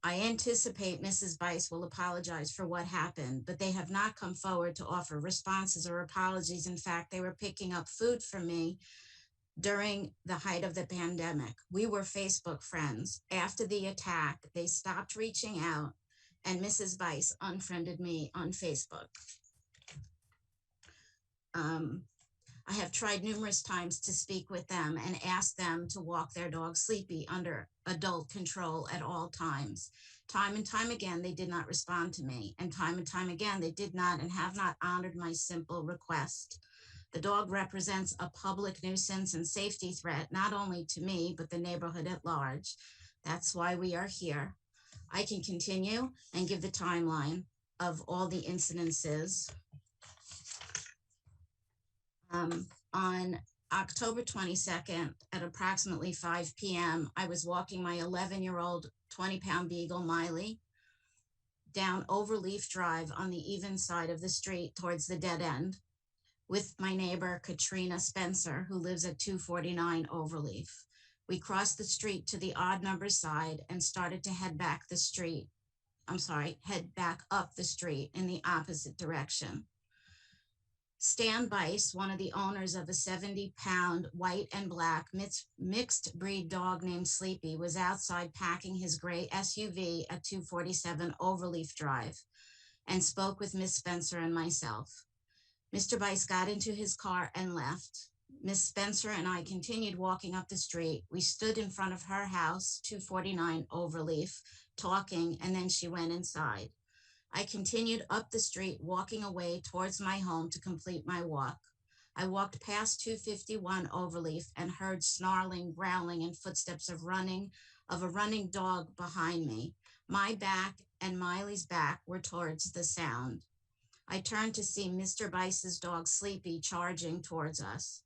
I anticipate Mrs. Bice will apologize for what happened, but they have not come forward to offer responses or apologies. In fact, they were picking up food from me during the height of the pandemic. We were Facebook friends. After the attack, they stopped reaching out, and Mrs. Bice unfriended me on Facebook. I have tried numerous times to speak with them and ask them to walk their dog Sleepy under adult control at all times. Time and time again, they did not respond to me, and time again, they did not and have not honored my simple request. The dog represents a public nuisance and safety threat, not only to me, but the neighborhood at large. That's why we are here. I can continue and give the timeline of all the incidences. October 22nd at approximately 5 p.m., I was walking my 11-year-old 20-pound beagle, Miley, down Overleaf Drive on the even side of the street towards the dead end with my neighbor, Katrina Spencer, who lives at 249 Overleaf. We crossed the street to the odd number side and started to head back up the street in the opposite direction. Stan Bice, one of the owners of a 70-pound white and black mixed breed dog named Sleepy, was outside packing his gray SUV at 247 Overleaf Drive and spoke with Miss Spencer and myself. Mr. Bice got into his car and left. Miss Spencer and I continued walking up the street. We stood in front of her house, 249 Overleaf, talking, and then she went inside. I continued up the street, walking away towards my home to complete my walk. I walked past 251 Overleaf and heard snarling, growling, and footsteps of a running dog behind me. My back and Miley's back were towards the sound. I turned to see Mr. Bice's dog, Sleepy, charging towards us.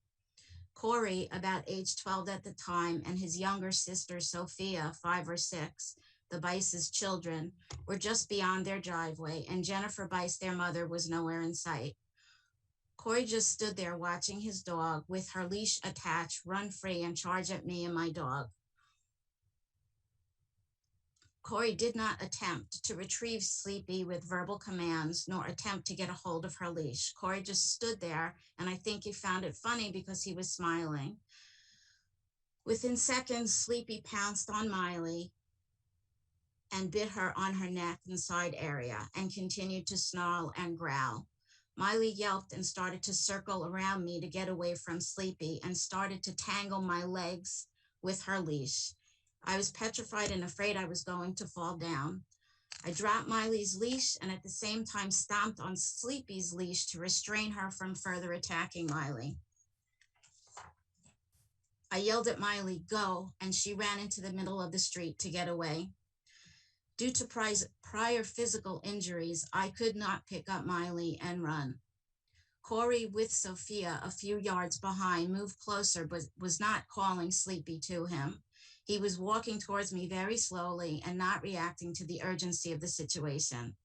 Corey, about age 12 at the time, and his younger sister, Sophia, 5 or 6, the Bice's children, were just beyond their driveway, and Jennifer Bice, their mother, was nowhere in sight. Corey just stood there watching his dog with her leash attached, run free, and charge at me and my dog. Corey did not attempt to retrieve Sleepy with verbal commands, nor attempt to get a hold of her leash. Corey just stood there, and I think he found it funny because he was smiling. Within seconds, Sleepy pounced on Miley and bit her on her neck and side area and continued to snarl and growl. Miley yelped and started to circle around me to get away from Sleepy and started to tangle my legs with her leash. I was petrified and afraid I was going to fall down. I dropped Miley's leash and at the same time stomped on Sleepy's leash to restrain her from further attacking Miley. I yelled at Miley, "Go," and she ran into the middle of the street to get away. Due to prior physical injuries, I could not pick up Miley and run. Corey, with Sophia a few yards behind, moved closer but was not calling Sleepy to him. He was walking towards me very slowly and not reacting to the urgency of the situation.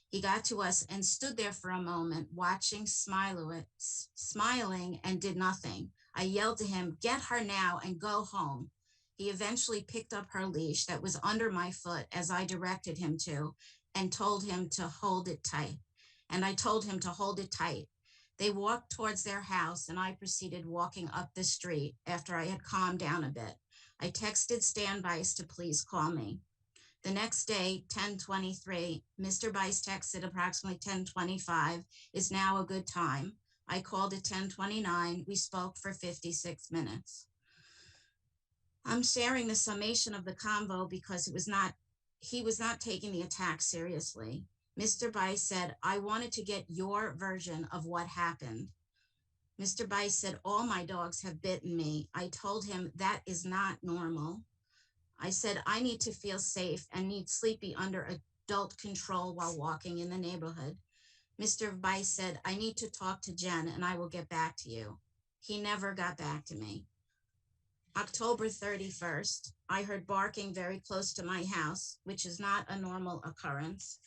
He got to us and stood there for a moment, watching, smiling, and did nothing. I yelled to him, "Get her now and go home." He eventually picked up her leash that was under my foot as I directed him to, and told him to hold it tight. I told him to hold it tight. They walked towards their house, and I proceeded walking up the street after I had calmed down a bit. I texted Stan Bice to please call me. The next day, 10:23, Mr. Bice texted approximately 10:25, "Is now a good time." I called at 10:29. We spoke for 56 minutes. I'm sharing the summation of the convo because he was not taking the attack seriously. Mr. Bice said, "I wanted to get your version of what happened." Mr. Bice said, "All my dogs have bitten me." I told him that is not normal. I said, "I need to feel safe and need Sleepy under adult control while walking in the neighborhood." Mr. Bice said, "I need to talk to Jen and I will get back to you." He never got back to me. October 31st, I heard barking very close to my house, which is not a normal occurrence.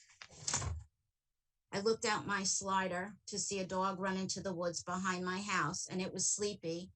I looked out my slider to see a dog run into the woods behind my house, and it was Sleepy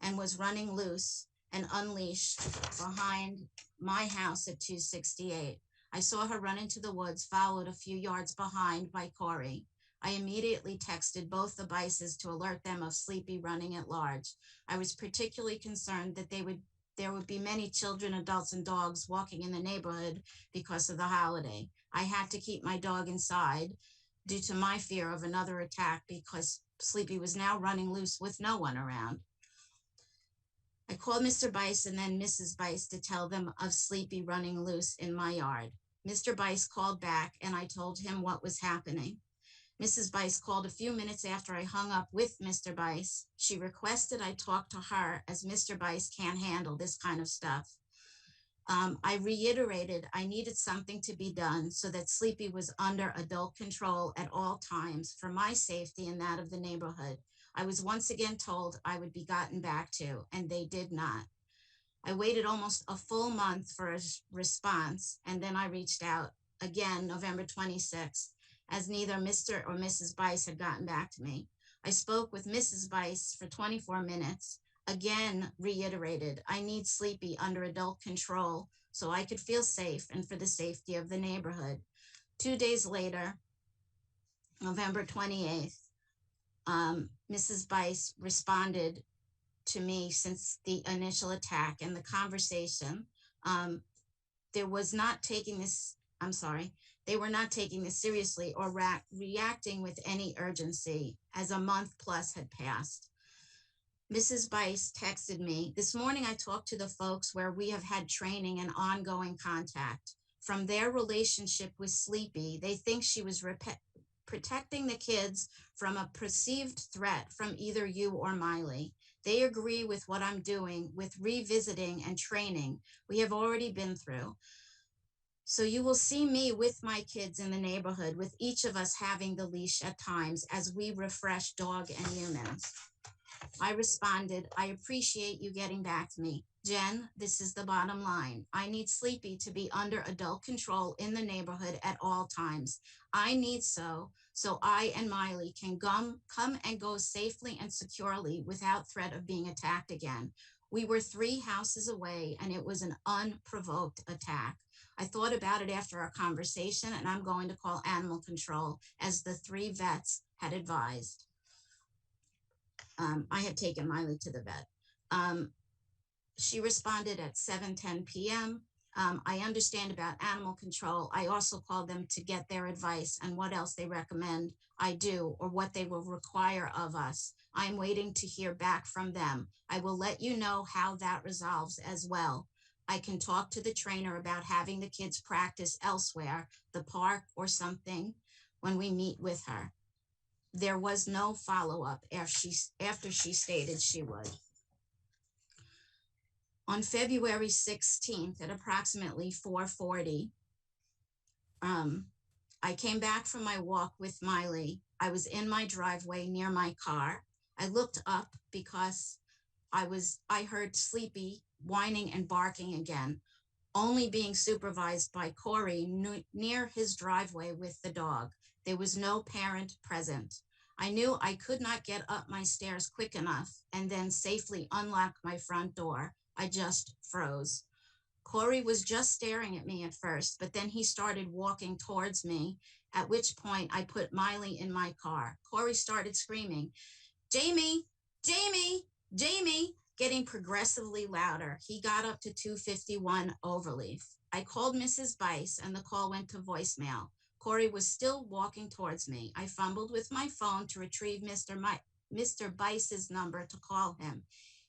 and was running loose and unleashed behind my house at 268. I saw her run into the woods, followed a few yards behind by Corey. I immediately texted both the Bices to alert them of Sleepy running at large. I was particularly concerned that there would be many children, adults, and dogs walking in the neighborhood because of the holiday. I had to keep my dog inside due to my fear of another attack because Sleepy was now running loose with no one around. I called Mr. Bice and then Mrs. Bice to tell them of Sleepy running loose in my yard. Mr. Bice called back and I told him what was happening. Mrs. Bice called a few minutes after I hung up with Mr. Bice. She requested I talk to her as Mr. Bice can't handle this kind of stuff. I reiterated I needed something to be done so that Sleepy was under adult control at all times for my safety and that of the neighborhood. I was once again told I would be gotten back to, and they did not. I waited almost a full month for a response, and then I reached out again November 26th, as neither Mr. or Mrs. Bice had gotten back to me. I spoke with Mrs. Bice for 24 minutes, again reiterated, I need Sleepy under adult control so I could feel safe and for the safety of the neighborhood. 2 days later, November 28th, Mrs. Bice responded to me since the initial attack and the conversation. They were not taking this seriously or reacting with any urgency as a month plus had passed. Mrs. Bice texted me, this morning I talked to the folks where we have had training and ongoing contact. From their relationship with Sleepy, they think she was protecting the kids from a perceived threat from either you or Miley. They agree with what I'm doing with revisiting and training we have already been through. So you will see me with my kids in the neighborhood, with each of us having the leash at times as we refresh dog and humans. I responded, I appreciate you getting back to me. Jen, this is the bottom line. I need Sleepy to be under adult control in the neighborhood at all times. I need so I and Miley can come and go safely and securely without threat of being attacked again. We were 3 houses away and it was an unprovoked attack. I thought about it after our conversation and I'm going to call animal control as the 3 vets had advised. I had taken Miley to the vet. She responded at 7:10 p.m. I understand about animal control. I also called them to get their advice and what else they recommend I do or what they will require of us. I'm waiting to hear back from them. I will let you know how that resolves as well. I can talk to the trainer about having the kids practice elsewhere, the park or something, when we meet with her. There was no follow-up after she stated she would. On February 16th at approximately 4:40, I came back from my walk with Miley. I was in my driveway near my car. I looked up because I heard Sleepy whining and barking again, only being supervised by Corey near his driveway with the dog. There was no parent present. I knew I could not get up my stairs quick enough and then safely unlock my front door. I just froze. Corey was just staring at me at first, but then he started walking towards me, at which point I put Miley in my car. Corey started screaming, Jamie, Jamie, Jamie, getting progressively louder. He got up to 251 Overleaf. I called Mrs. Bice and the call went to voicemail. Corey was still walking towards me. I fumbled with my phone to retrieve Mr. Bice's number to call him.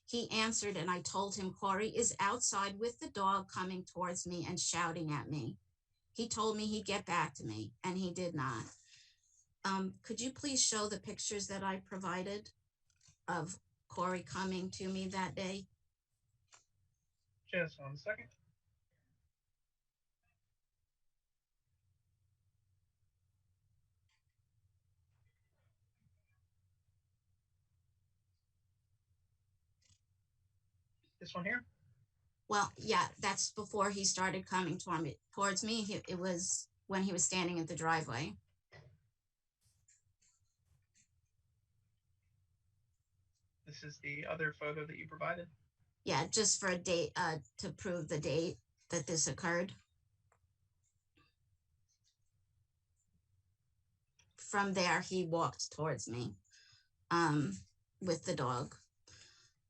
He answered and I told him Corey is outside with the dog coming towards me and shouting at me. He told me he'd get back to me and he did not. Could you please show the pictures that I provided of Corey coming to me that day? Just 1 second. This one here? Well, yeah, that's before he started coming towards me. It was when he was standing at the driveway. This is the other photo that you provided? Yeah, just for a date, to prove the date that this occurred. From there, he walked towards me with the dog.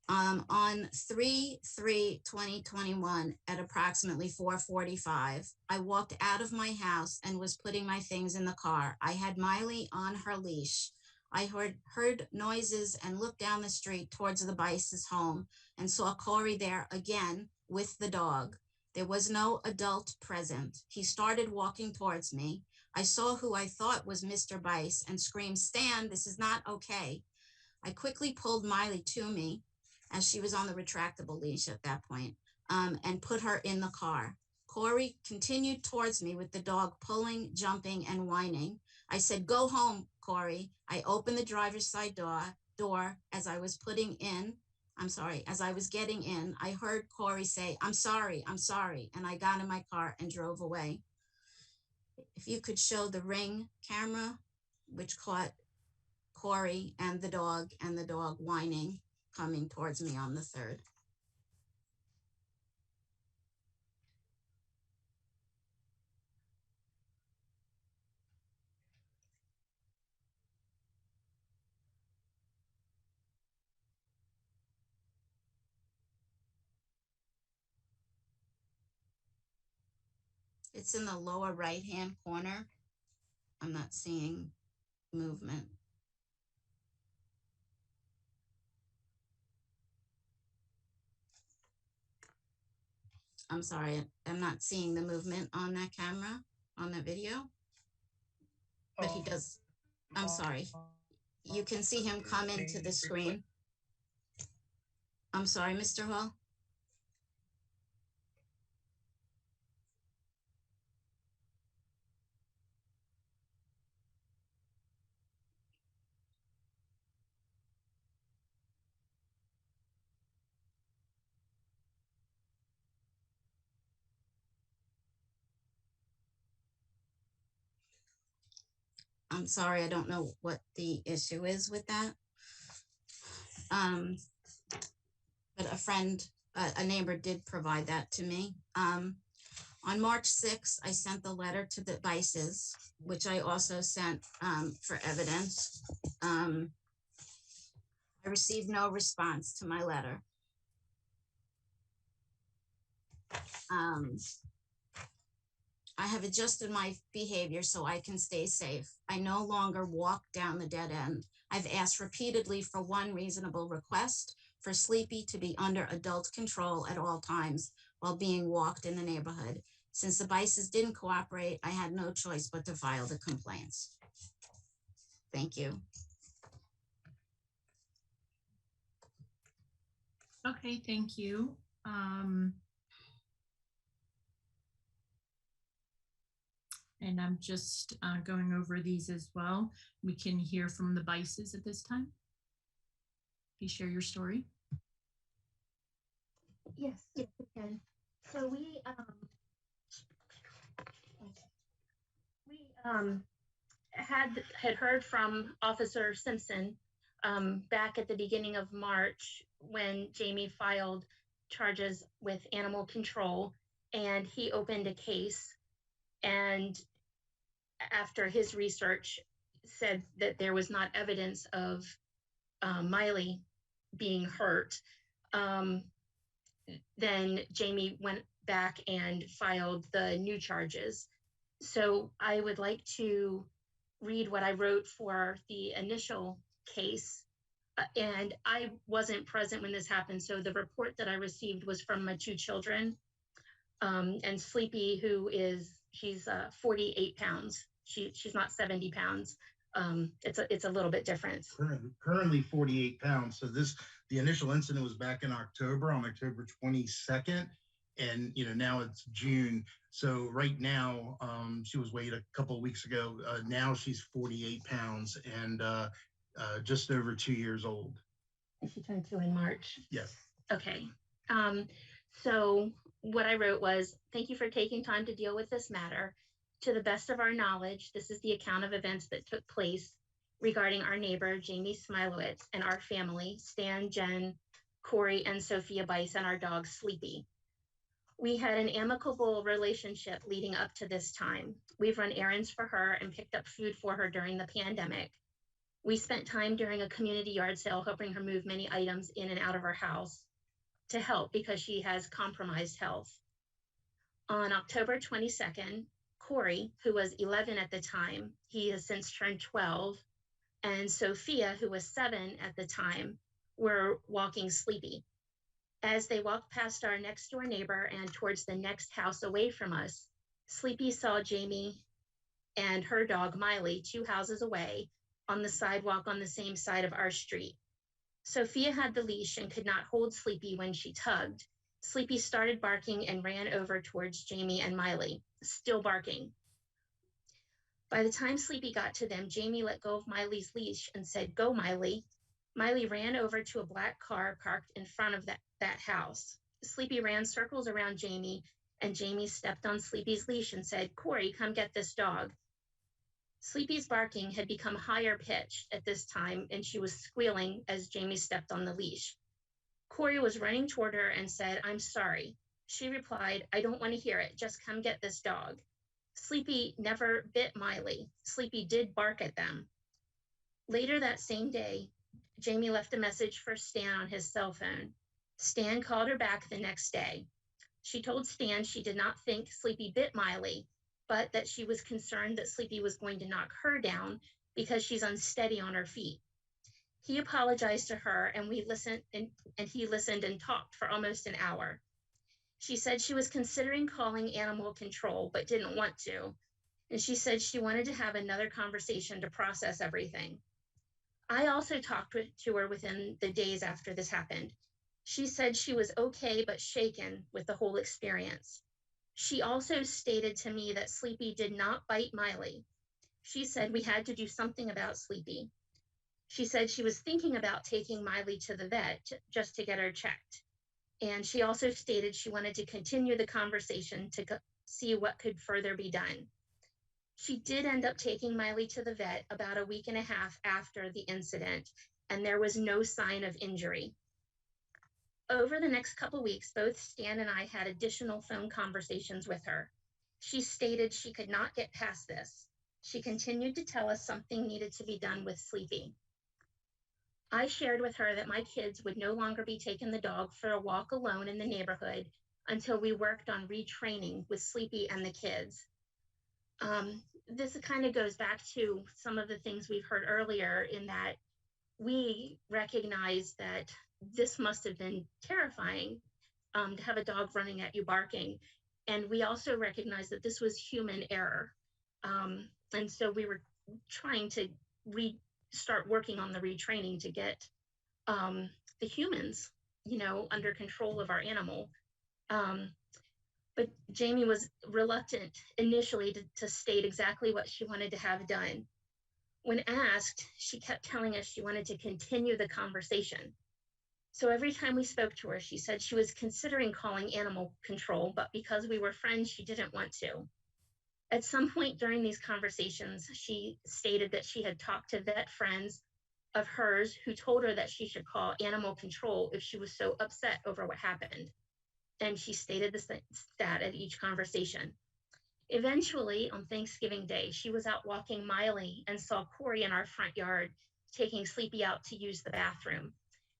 On 3/3/2021 at approximately 4:45, I walked out of my house and was putting my things in the car. I had Miley on her leash. I heard noises and looked down the street towards the Bice's home and saw Corey there again with the dog. There was no adult present. He started walking towards me. I saw who I thought was Mr. Bice and screamed, Stan, this is not okay. I quickly pulled Miley to me as she was on the retractable leash at that point, and put her in the car. Corey continued towards me with the dog pulling, jumping, and whining. I said, go home, Corey. I opened the driver's side door door as I was getting in, I heard Corey say, I'm sorry, and I got in my car and drove away. If you could show the Ring camera, which caught Corey and the dog whining, coming towards me on the 3rd. It's in the lower right-hand corner. I'm not seeing movement. I'm sorry, I'm not seeing the movement on that camera, on that video. But he does, I'm sorry. You can see him come into the screen. I'm sorry, Mr. Hall. I'm sorry, I don't know what the issue is with that. But a neighbor did provide that to me. On March 6th, I sent the letter to the Vices, which I also sent for evidence. I received no response to my letter. I have adjusted my behavior so I can stay safe. I no longer walk down the dead end. I've asked repeatedly for one reasonable request, for Sleepy to be under adult control at all times while being walked in the neighborhood. Since the Vices didn't cooperate, I had no choice but to file the complaints. Thank you. Okay, thank you. And I'm just going over these as well. We can hear from the Vices at this time. Please share your story. Yes, we can. So we had heard from Officer Simpson back at the beginning of March when Jamie filed charges with animal control, and he opened a case. And after his research said that there was not evidence of Miley being hurt, then Jamie went back and filed the new charges. So I would like to read what I wrote for the initial case. And I wasn't present when this happened. So the report that I received was from my 2 children. And Sleepy, she's 48 pounds. She's not 70 pounds. It's a little bit different. Currently 48 pounds. So the initial incident was back in October, on October 22nd. And, now it's June. So right now, she was weighed a couple of weeks ago. Now she's 48 pounds and just over 2 years old. She turned 2 in March. Yes. Okay. So what I wrote was, thank you for taking time to deal with this matter. To the best of our knowledge, this is the account of events that took place regarding our neighbor, Jamie Smilowitz, and our family, Stan, Jen, Corey, and Sophia Bice, and our dog, Sleepy. We had an amicable relationship leading up to this time. We've run errands for her and picked up food for her during the pandemic. We spent time during a community yard sale helping her move many items in and out of her house to help because she has compromised health. On October 22nd, Corey, who was 11 at the time, he has since turned 12, and Sophia, who was 7 at the time, were walking Sleepy. As they walked past our next door neighbor and towards the next house away from us, Sleepy saw Jamie and her dog Miley 2 houses away on the sidewalk on the same side of our street. Sophia had the leash and could not hold Sleepy when she tugged. Sleepy started barking and ran over towards Jamie and Miley, still barking. By the time Sleepy got to them, Jamie let go of Miley's leash and said, "Go, Miley." Miley ran over to a black car parked in front of that house. Sleepy ran circles around Jamie, and Jamie stepped on Sleepy's leash and said, "Corey, come get this dog." Sleepy's barking had become higher pitched at this time, and she was squealing as Jamie stepped on the leash. Corey was running toward her and said, "I'm sorry." She replied, "I don't want to hear it. Just come get this dog." Sleepy never bit Miley. Sleepy did bark at them. Later that same day, Jamie left a message for Stan on his cell phone. Stan called her back the next day. She told Stan she did not think Sleepy bit Miley, but that she was concerned that Sleepy was going to knock her down because she's unsteady on her feet. He apologized to her, and he listened and talked for almost an hour. She said she was considering calling animal control, but didn't want to. And she said she wanted to have another conversation to process everything. I also talked to her within the days after this happened. She said she was okay, but shaken with the whole experience. She also stated to me that Sleepy did not bite Miley. She said we had to do something about Sleepy. She said she was thinking about taking Miley to the vet just to get her checked. And she also stated she wanted to continue the conversation to see what could further be done. She did end up taking Miley to the vet about a week and a half after the incident, and there was no sign of injury. Over the next couple weeks, both Stan and I had additional phone conversations with her. She stated she could not get past this. She continued to tell us something needed to be done with Sleepy. I shared with her that my kids would no longer be taking the dog for a walk alone in the neighborhood until we worked on retraining with Sleepy and the kids. This kind of goes back to some of the things we've heard earlier, in that we recognize that this must have been terrifying to have a dog running at you barking. And we also recognize that this was human error. And so we were trying to start working on the retraining to get the humans, under control of our animal. But Jamie was reluctant initially to state exactly what she wanted to have done. When asked, she kept telling us she wanted to continue the conversation. So every time we spoke to her, she said she was considering calling animal control, but because we were friends, she didn't want to. At some point during these conversations, she stated that she had talked to vet friends of hers who told her that she should call animal control if she was so upset over what happened. And she stated that at each conversation. Eventually, on Thanksgiving Day, she was out walking Miley and saw Corey in our front yard taking Sleepy out to use the bathroom.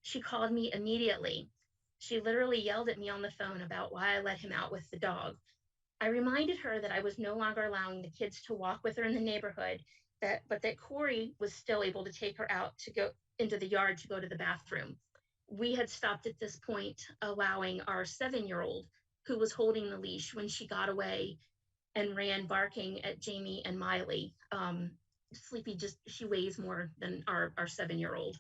She called me immediately. She literally yelled at me on the phone about why I let him out with the dog. I reminded her that I was no longer allowing the kids to walk with her in the neighborhood, but that Corey was still able to take her out to go into the yard to go to the bathroom. We had stopped at this point allowing our 7-year-old, who was holding the leash, when she got away and ran barking at Jamie and Miley. Sleepy she weighs more than our 7-year-old.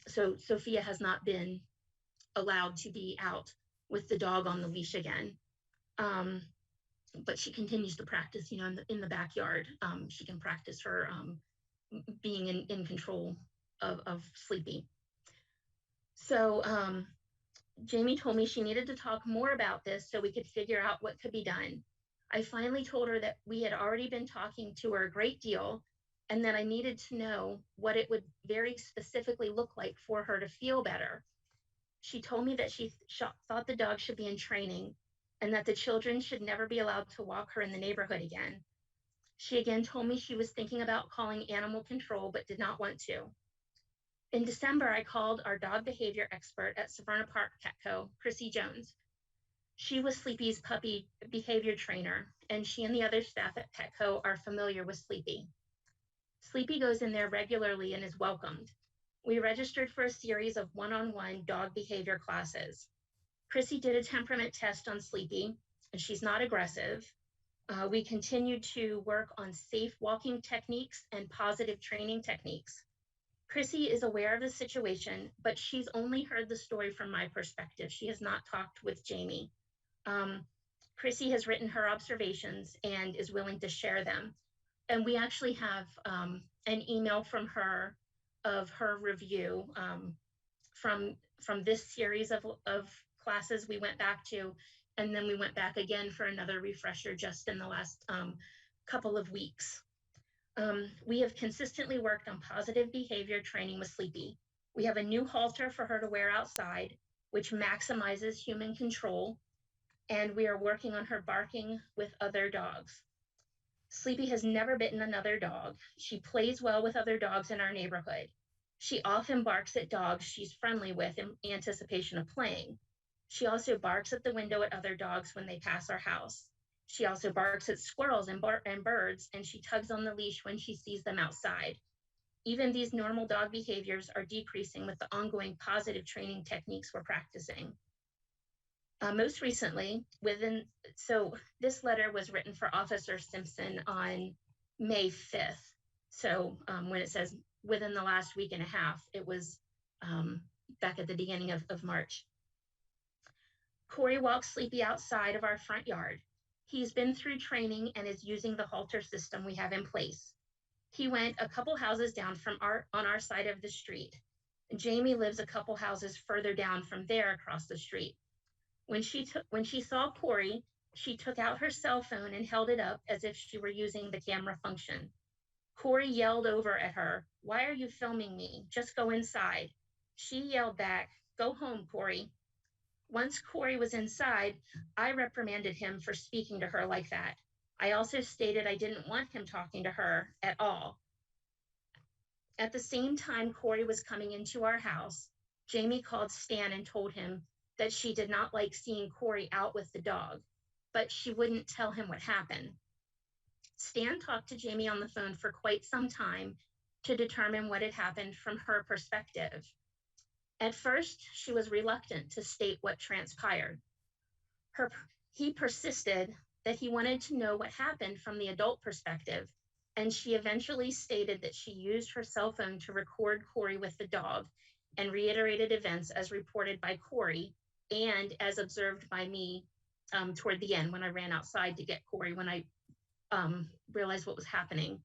So Sophia has not been allowed to be out with the dog on the leash again. But she continues to practice, in the backyard. She can practice her being in control of Sleepy. So Jamie told me she needed to talk more about this so we could figure out what could be done. I finally told her that we had already been talking to her a great deal, and that I needed to know what it would very specifically look like for her to feel better. She told me that she thought the dog should be in training, and that the children should never be allowed to walk her in the neighborhood again. She again told me she was thinking about calling animal control, but did not want to. In December, I called our dog behavior expert at Severna Park Petco, Chrissy Jones. She was Sleepy's puppy behavior trainer, and she and the other staff at Petco are familiar with Sleepy. Sleepy goes in there regularly and is welcomed. We registered for a series of one-on-one dog behavior classes. Chrissy did a temperament test on Sleepy, and she's not aggressive. We continued to work on safe walking techniques and positive training techniques. Chrissy is aware of the situation, but she's only heard the story from my perspective. She has not talked with Jamie. Chrissy has written her observations and is willing to share them. And we actually have an email from her of her review from this series of classes we went back to, and then we went back again for another refresher just in the last couple of weeks. We have consistently worked on positive behavior training with Sleepy. We have a new halter for her to wear outside, which maximizes human control, and we are working on her barking with other dogs. Sleepy has never bitten another dog. She plays well with other dogs in our neighborhood. She often barks at dogs she's friendly with in anticipation of playing. She also barks at the window at other dogs when they pass our house. She also barks at squirrels and birds, and she tugs on the leash when she sees them outside. Even these normal dog behaviors are decreasing with the ongoing positive training techniques we're practicing. Most recently, so this letter was written for Officer Simpson on May 5th. So when it says within the last week and a half, it was back at the beginning of March. Corey walks Sleepy outside of our front yard. He's been through training and is using the halter system we have in place. He went a couple houses down on our side of the street. Jamie lives a couple houses further down from there across the street. When she saw Corey, she took out her cell phone and held it up as if she were using the camera function. Corey yelled over at her, "Why are you filming me? Just go inside." She yelled back, "Go home, Corey." Once Corey was inside, I reprimanded him for speaking to her like that. I also stated I didn't want him talking to her at all. At the same time Corey was coming into our house, Jamie called Stan and told him that she did not like seeing Corey out with the dog, but she wouldn't tell him what happened. Stan talked to Jamie on the phone for quite some time to determine what had happened from her perspective. At first, she was reluctant to state what transpired. He persisted that he wanted to know what happened from the adult perspective, and she eventually stated that she used her cell phone to record Corey with the dog and reiterated events as reported by Corey and as observed by me toward the end when I ran outside to get Corey when I realized what was happening.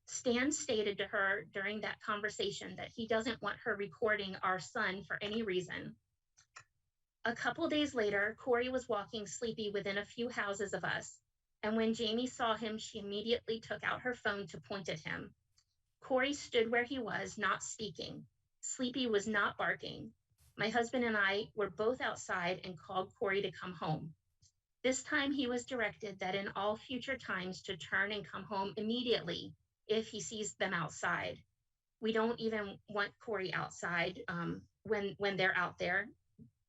Stan stated to her during that conversation that he doesn't want her recording our son for any reason. A couple days later, Corey was walking Sleepy within a few houses of us, and when Jamie saw him, she immediately took out her phone to point at him. Corey stood where he was, not speaking. Sleepy was not barking. My husband and I were both outside and called Corey to come home. This time he was directed that in all future times to turn and come home immediately if he sees them outside. We don't even want Corey outside when they're out there,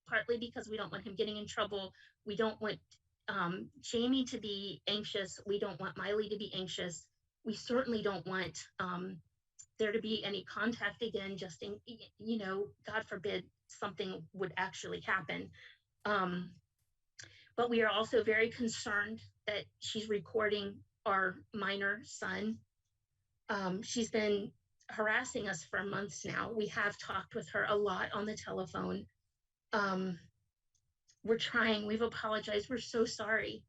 partly because we don't want him getting in trouble. We don't want Jamie to be anxious. We don't want Miley to be anxious. We certainly don't want there to be any contact again, just in, God forbid something would actually happen. But we are also very concerned that she's recording our minor son. She's been harassing us for months now. We have talked with her a lot on the telephone. We're trying, we've apologized, we're so sorry,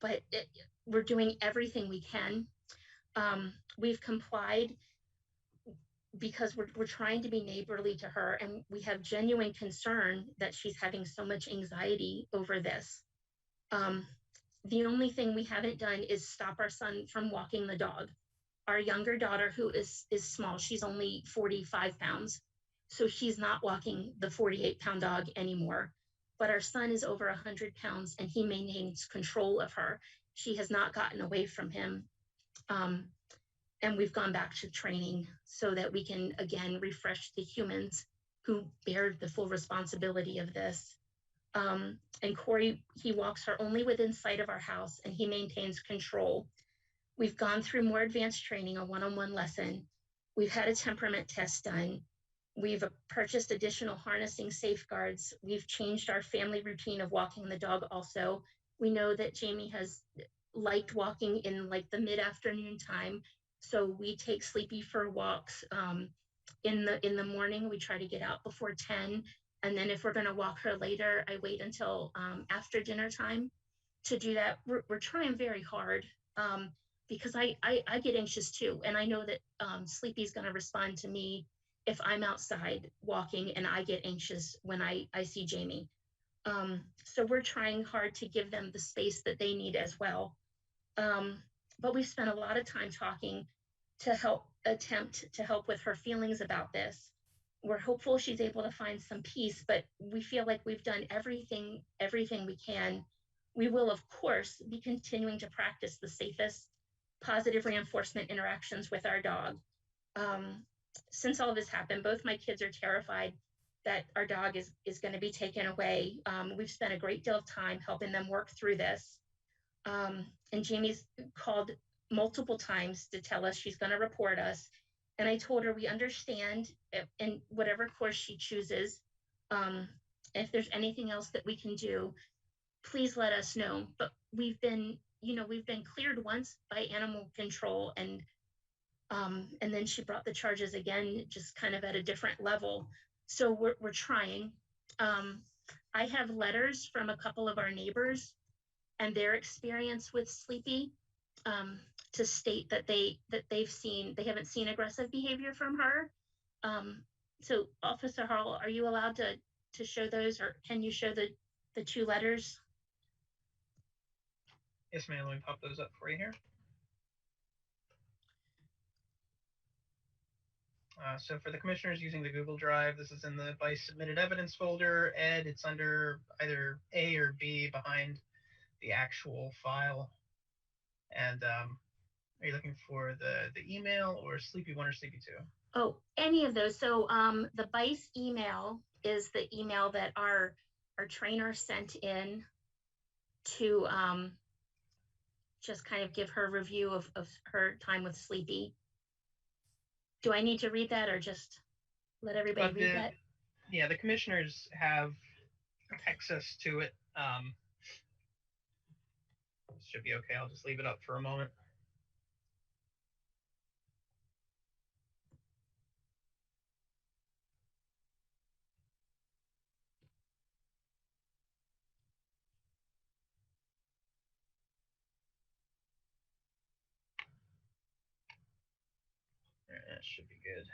but we're doing everything we can. We've complied because we're trying to be neighborly to her, and we have genuine concern that she's having so much anxiety over this. The only thing we haven't done is stop our son from walking the dog. Our younger daughter, who is small, she's only 45 pounds, so she's not walking the 48-pound dog anymore. But our son is over 100 pounds and he maintains control of her. She has not gotten away from him. And we've gone back to training so that we can, again, refresh the humans who bear the full responsibility of this. And Corey, he walks her only within sight of our house and he maintains control. We've gone through more advanced training, a one-on-one lesson. We've had a temperament test done. We've purchased additional harnessing safeguards. We've changed our family routine of walking the dog also. We know that Jamie has liked walking in like the mid-afternoon time. So we take Sleepy for walks in the morning. We try to get out before 10. And then if we're gonna walk her later, I wait until after dinner time to do that. We're trying very hard because I get anxious too. And I know that Sleepy's gonna respond to me if I'm outside walking and I get anxious when I see Jamie. So we're trying hard to give them the space that they need as well. But we've spent a lot of time talking to attempt to help with her feelings about this. We're hopeful she's able to find some peace, but we feel like we've done everything we can. We will, of course, be continuing to practice the safest positive reinforcement interactions with our dog. Since all this happened, both my kids are terrified that our dog is going to be taken away. We've spent a great deal of time helping them work through this. And Jamie's called multiple times to tell us she's going to report us. And I told her we understand in whatever course she chooses. If there's anything else that we can do, please let us know. But we've been cleared once by animal control, and then she brought the charges again, just kind of at a different level. So we're trying. I have letters from a couple of our neighbors and their experience with Sleepy, to state that they haven't seen aggressive behavior from her. So Officer Harrell, are you allowed to show those, or can you show the two letters? Yes, ma'am. Let me pop those up for you here. So for the commissioners using the Google Drive, this is in the Vice Submitted Evidence folder. Ed, it's under either A or B behind the actual file. And are you looking for the email or Sleepy 1 or Sleepy 2? Oh, any of those. So the Vice email is the email that our trainer sent in to just kind of give her review of her time with Sleepy. Do I need to read that, or just let everybody read that? Yeah, the commissioners have access to it. Should be okay. I'll just leave it up for a moment. That should be good.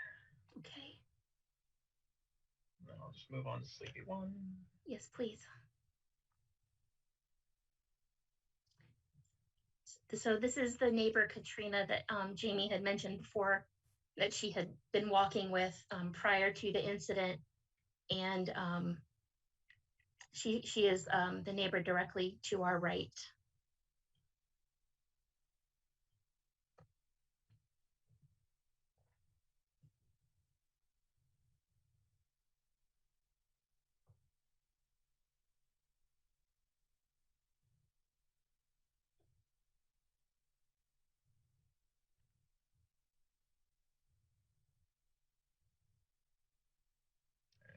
Okay. And then I'll just move on to Sleepy 1. Yes, please. So this is the neighbor Katrina that Jamie had mentioned before, that she had been walking with prior to the incident, and she is the neighbor directly to our right.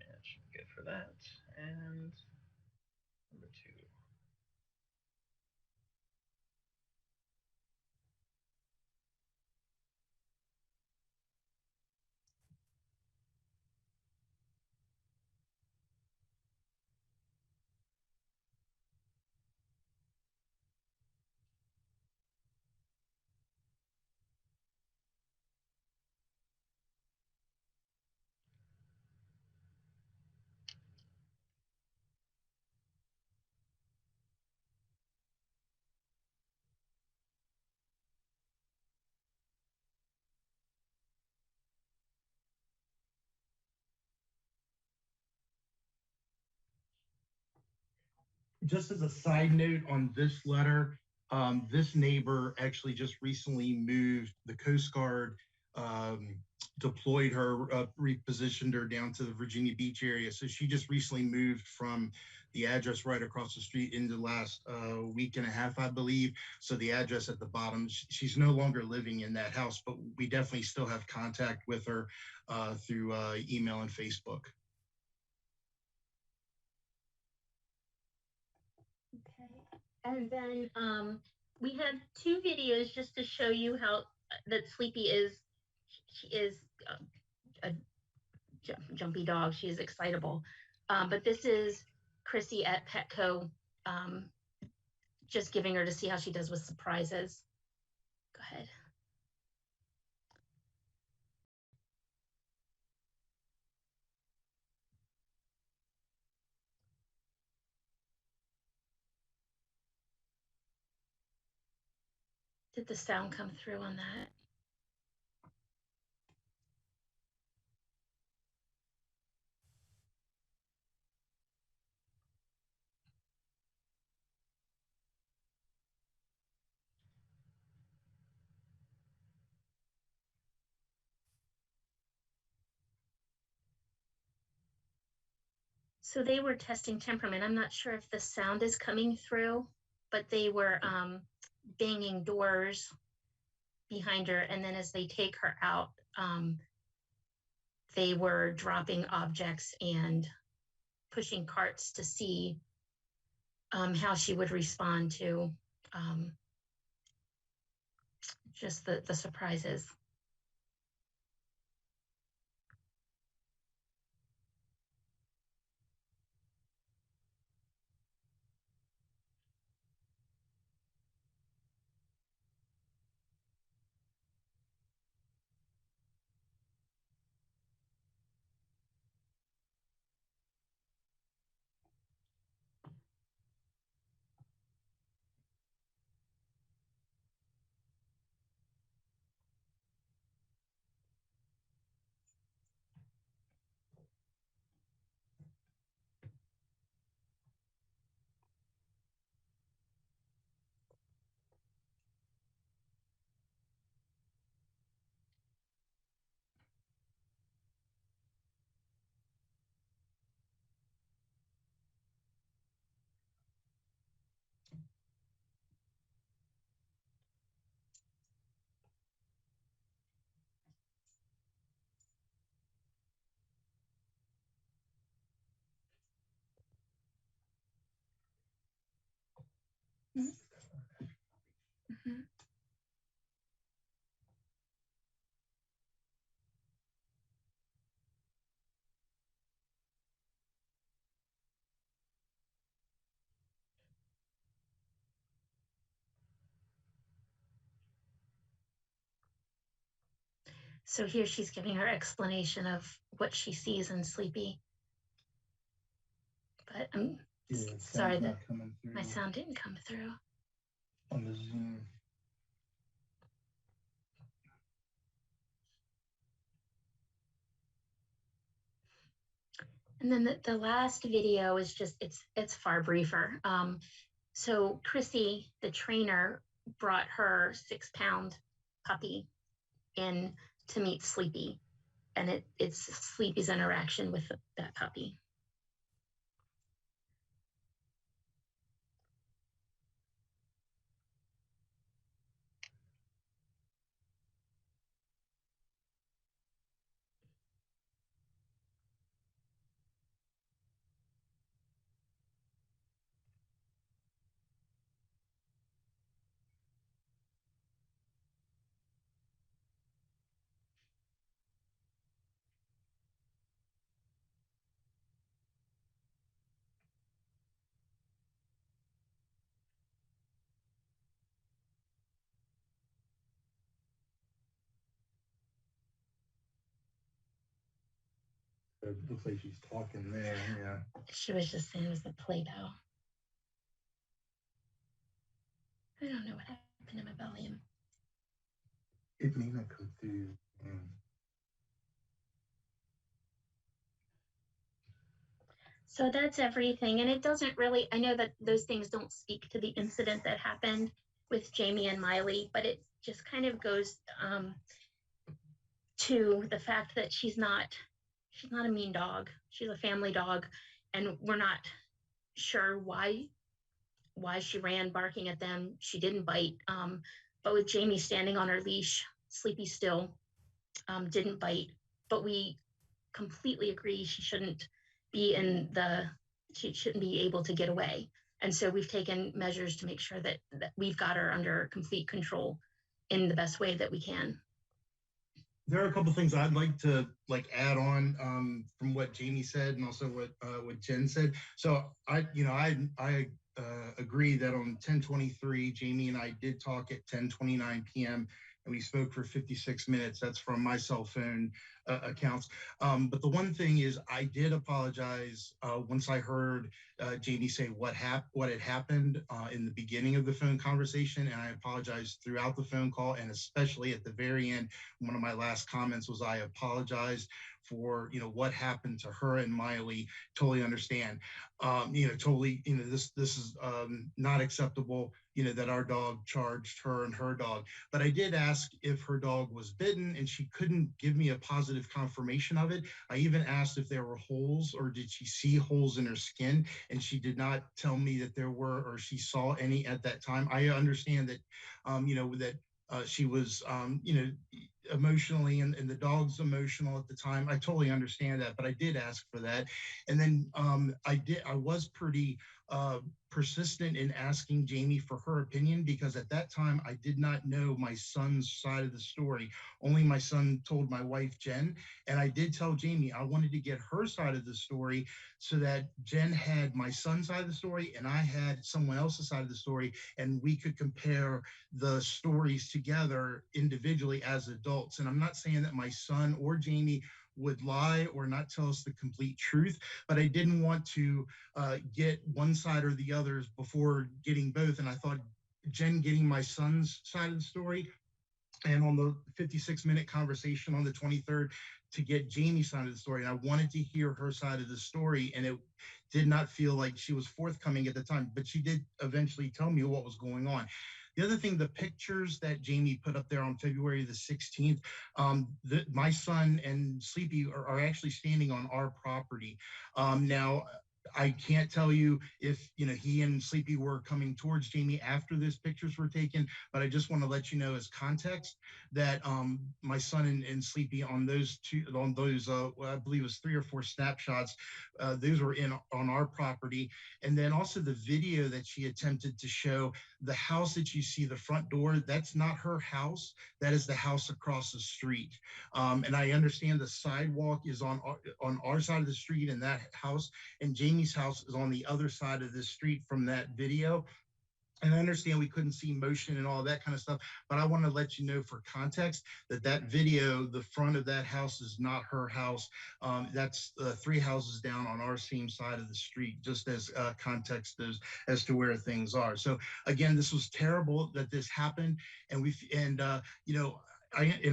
That should be good for that. And number 2. Just as a side note on this letter, this neighbor actually just recently moved. The Coast Guard deployed her, repositioned her down to the Virginia Beach area. So she just recently moved from the address right across the street in the last week and a half, I believe. So the address at the bottom, she's no longer living in that house, but we definitely still have contact with her through email and Facebook. Okay. And then we have 2 videos just to show you how that Sleepy is. She is a jumpy dog. She is excitable. But this is Chrissy at Petco, just giving her to see how she does with surprises. Go ahead. Did the sound come through on that? So they were testing temperament. I'm not sure if the sound is coming through, but they were banging doors behind her. And then as they take her out, they were dropping objects and pushing carts to see how she would respond to just the surprises. Mm-hmm. So here she's giving her explanation of what she sees in Sleepy. But I'm sorry that my sound didn't come through. On the Zoom. And then the last video is just, it's far briefer. So Chrissy, the trainer, brought her 6-pound puppy in to meet Sleepy. And it's Sleepy's interaction with that puppy. It looks like she's talking there, yeah. She was just saying it was the Play-Doh. I don't know what happened to my volume. It may not come through. So that's everything. And it doesn't really, I know that those things don't speak to the incident that happened with Jamie and Miley, but it just kind of goes to the fact that she's not a mean dog. She's a family dog, and we're not sure why she ran barking at them. She didn't bite, but with Jamie standing on her leash, Sleepy still didn't bite. But we completely agree she shouldn't be able to get away. And so we've taken measures to make sure that we've got her under complete control in the best way that we can. There are a couple things I'd like to add on from what Jamie said and also what Jen said. So I agree that on 10/23, Jamie and I did talk at 10:29 p.m. and we spoke for 56 minutes. That's from my cell phone accounts. But the one thing is, I did apologize once I heard Jamie say what had happened in the beginning of the phone conversation, and I apologized throughout the phone call, and especially at the very end. One of my last comments was I apologized for what happened to her and Miley. Totally understand. Totally. This is not acceptable. That our dog charged her and her dog. But I did ask if her dog was bitten, and she couldn't give me a positive confirmation of it. I even asked if there were holes or did she see holes in her skin, and she did not tell me that there were or she saw any at that time. I understand that, she was, emotionally, and the dog's emotional at the time. I totally understand that, but I did ask for that. And then I was pretty persistent in asking Jamie for her opinion, because at that time I did not know my son's side of the story. Only my son told my wife, Jen, and I did tell Jamie I wanted to get her side of the story so that Jen had my son's side of the story and I had someone else's side of the story, and we could compare the stories together individually as adults. And I'm not saying that my son or Jamie would lie or not tell us the complete truth, but I didn't want to get one side or the others before getting both. And I thought Jen getting my son's side of the story, and on the 56-minute conversation on the 23rd to get Jamie's side of the story. And I wanted to hear her side of the story, and it did not feel like she was forthcoming at the time, but she did eventually tell me what was going on. The other thing, the pictures that Jamie put up there on February the 16th, my son and Sleepy are actually standing on our property. Now, I can't tell you if he and Sleepy were coming towards Jamie after those pictures were taken, but I just want to let you know as context that my son and Sleepy on those I believe it was 3 or 4 snapshots, those were on our property. And then also the video that she attempted to show, the house that you see, the front door, that's not her house. That is the house across the street. And I understand the sidewalk is on our side of the street in that house, and Jamie's house is on the other side of the street from that video. And I understand we couldn't see motion and all that kind of stuff, but I want to let you know for context that video, the front of that house is not her house. That's 3 houses down on our same side of the street, just as context as to where things are. So again, this was terrible that this happened, and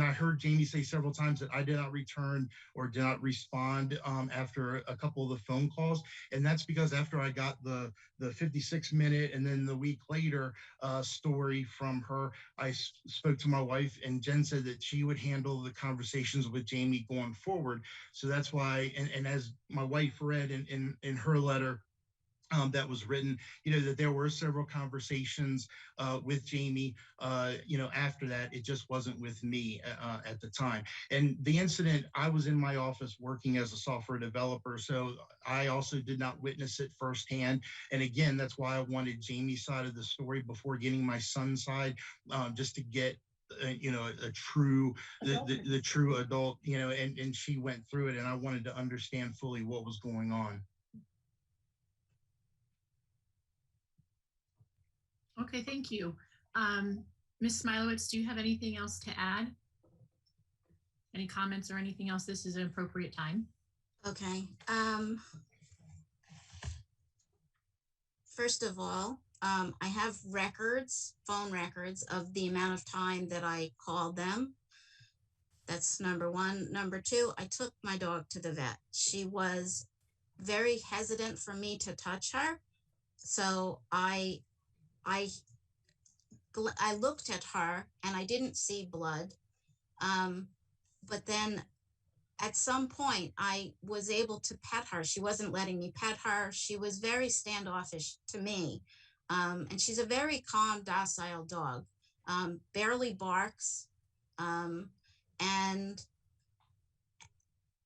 I heard Jamie say several times that I did not return or did not respond after a couple of the phone calls. And that's because after I got the 56-minute and then the week later story from her, I spoke to my wife, and Jen said that she would handle the conversations with Jamie going forward. So that's why, and as my wife read in her letter, that was written, that there were several conversations with Jamie, after that. It just wasn't with me at the time. And the incident, I was in my office working as a software developer, so I also did not witness it firsthand. And again, that's why I wanted Jamie's side of the story before getting my son's side, just to get a true, the true adult, and she went through it, and I wanted to understand fully what was going on. Okay, thank you. Ms. Smilowitz, do you have anything else to add? Any comments or anything else? This is an appropriate time. Okay. First of all, I have phone records of the amount of time that I called them. That's number one. Number two, I took my dog to the vet. She was very hesitant for me to touch her. So I looked at her and I didn't see blood. But then at some point I was able to pet her. She wasn't letting me pet her. She was very standoffish to me. And she's a very calm, docile dog, barely barks. And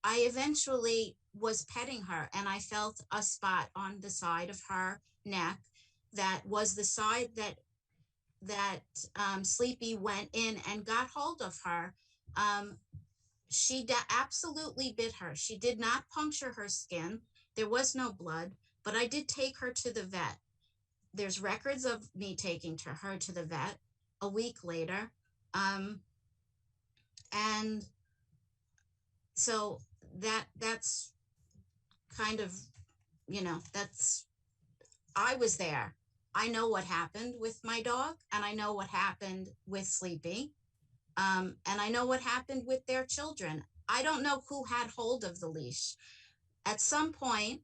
I eventually was petting her, and I felt a spot on the side of her neck that was the side that Sleepy went in and got hold of her. She absolutely bit her. She did not puncture her skin. There was no blood, but I did take her to the vet. There's records of me taking her to the vet a week later. And so that's kind of, I was there. I know what happened with my dog, and I know what happened with Sleepy. And I know what happened with their children. I don't know who had hold of the leash. At some point,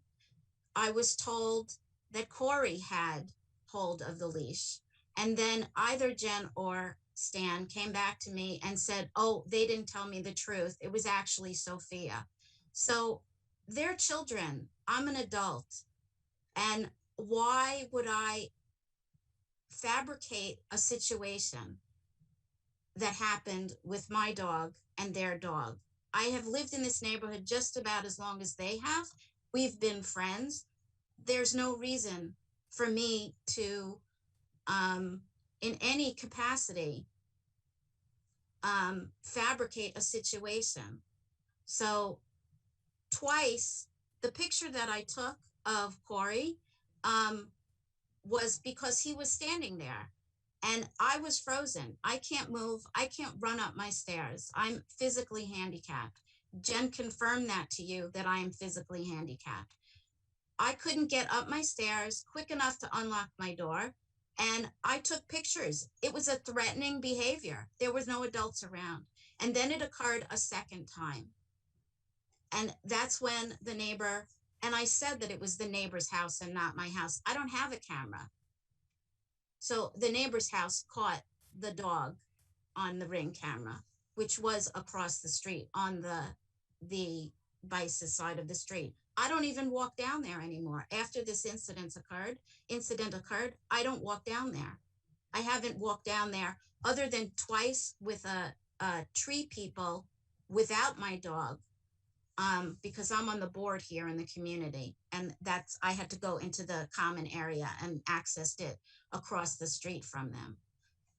I was told that Corey had hold of the leash. And then either Jen or Stan came back to me and said, oh, they didn't tell me the truth. It was actually Sophia. So they're children. I'm an adult. And why would I fabricate a situation that happened with my dog and their dog? I have lived in this neighborhood just about as long as they have. We've been friends. There's no reason for me to, in any capacity, fabricate a situation. So twice, the picture that I took of Corey was because he was standing there and I was frozen. I can't move. I can't run up my stairs. I'm physically handicapped. Jen confirmed that to you, that I am physically handicapped. I couldn't get up my stairs quick enough to unlock my door, and I took pictures. It was a threatening behavior. There was no adults around. And then it occurred a second time. And that's when the neighbor, and I said that it was the neighbor's house and not my house. I don't have a camera. So the neighbor's house caught the dog on the Ring camera, which was across the street on the Bice's side of the street. I don't even walk down there anymore. After this incident occurred, I don't walk down there. I haven't walked down there other than twice with a tree people without my dog, because I'm on the board here in the community, and I had to go into the common area and accessed it across the street from them.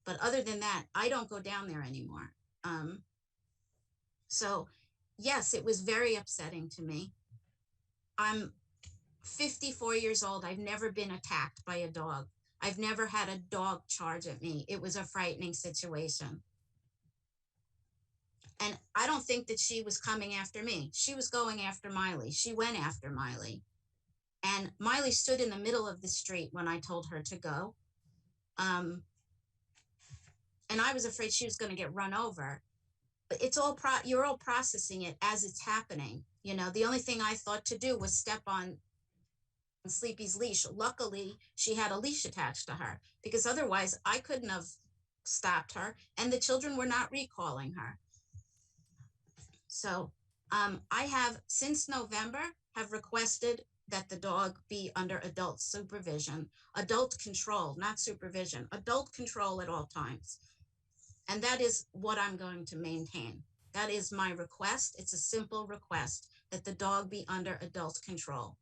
But other than that, I don't go down there anymore. So yes, it was very upsetting to me. I'm 54 years old. I've never been attacked by a dog. I've never had a dog charge at me. It was a frightening situation. And I don't think that she was coming after me. She was going after Miley. She went after Miley. And Miley stood in the middle of the street when I told her to go. And I was afraid she was going to get run over. But it's all you're all processing it as it's happening. You know, the only thing I thought to do was step on Sleepy's leash. Luckily, she had a leash attached to her, because otherwise I couldn't have stopped her, and the children were not recalling her. So I have, since November, have requested that the dog be under adult supervision, adult control, not supervision, adult control at all times. And that is what I'm going to maintain. That is my request. It's a simple request that the dog be under adult control,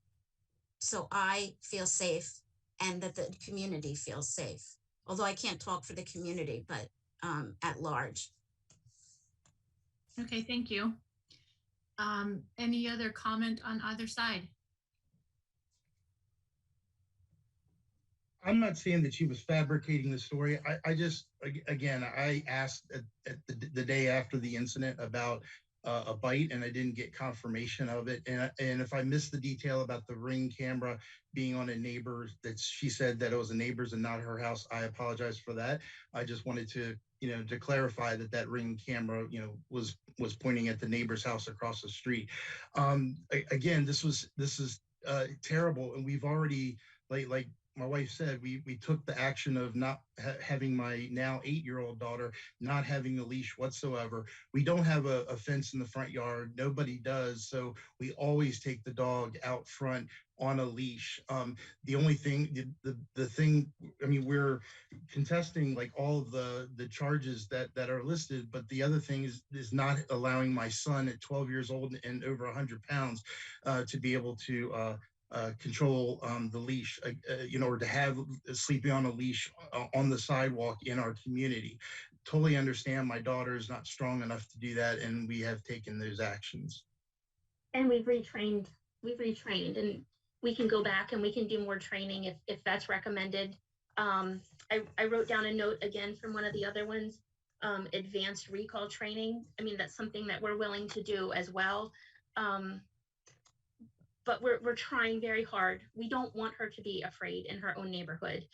so I feel safe and that the community feels safe. Although I can't talk for the community, but at large. Okay, thank you. Any other comment on either side? I'm not saying that she was fabricating the story. I just, again, I asked at the day after the incident about a bite, and I didn't get confirmation of it. And if I missed the detail about the Ring camera being on a neighbor's, that she said that it was a neighbor's and not her house, I apologize for that. I just wanted to, to clarify that Ring camera, was pointing at the neighbor's house across the street. Again, this is terrible, and we've already, like my wife said, we took the action of not having my now 8-year-old daughter not having a leash whatsoever. We don't have a fence in the front yard. Nobody does. So we always take the dog out front on a leash. The only thing, the thing, I mean, we're contesting like all of the charges that are listed, but the other thing is not allowing my son at 12 years old and over 100 pounds to be able to control the leash, or to have Sleepy on a leash on the sidewalk in our community. Totally understand my daughter is not strong enough to do that, and we have taken those actions. And we've retrained, and we can go back and we can do more training if that's recommended. I wrote down a note again from one of the other ones. advanced recall training. I mean, that's something that we're willing to do as well. But we're trying very hard. We don't want her to be afraid in her own neighborhood.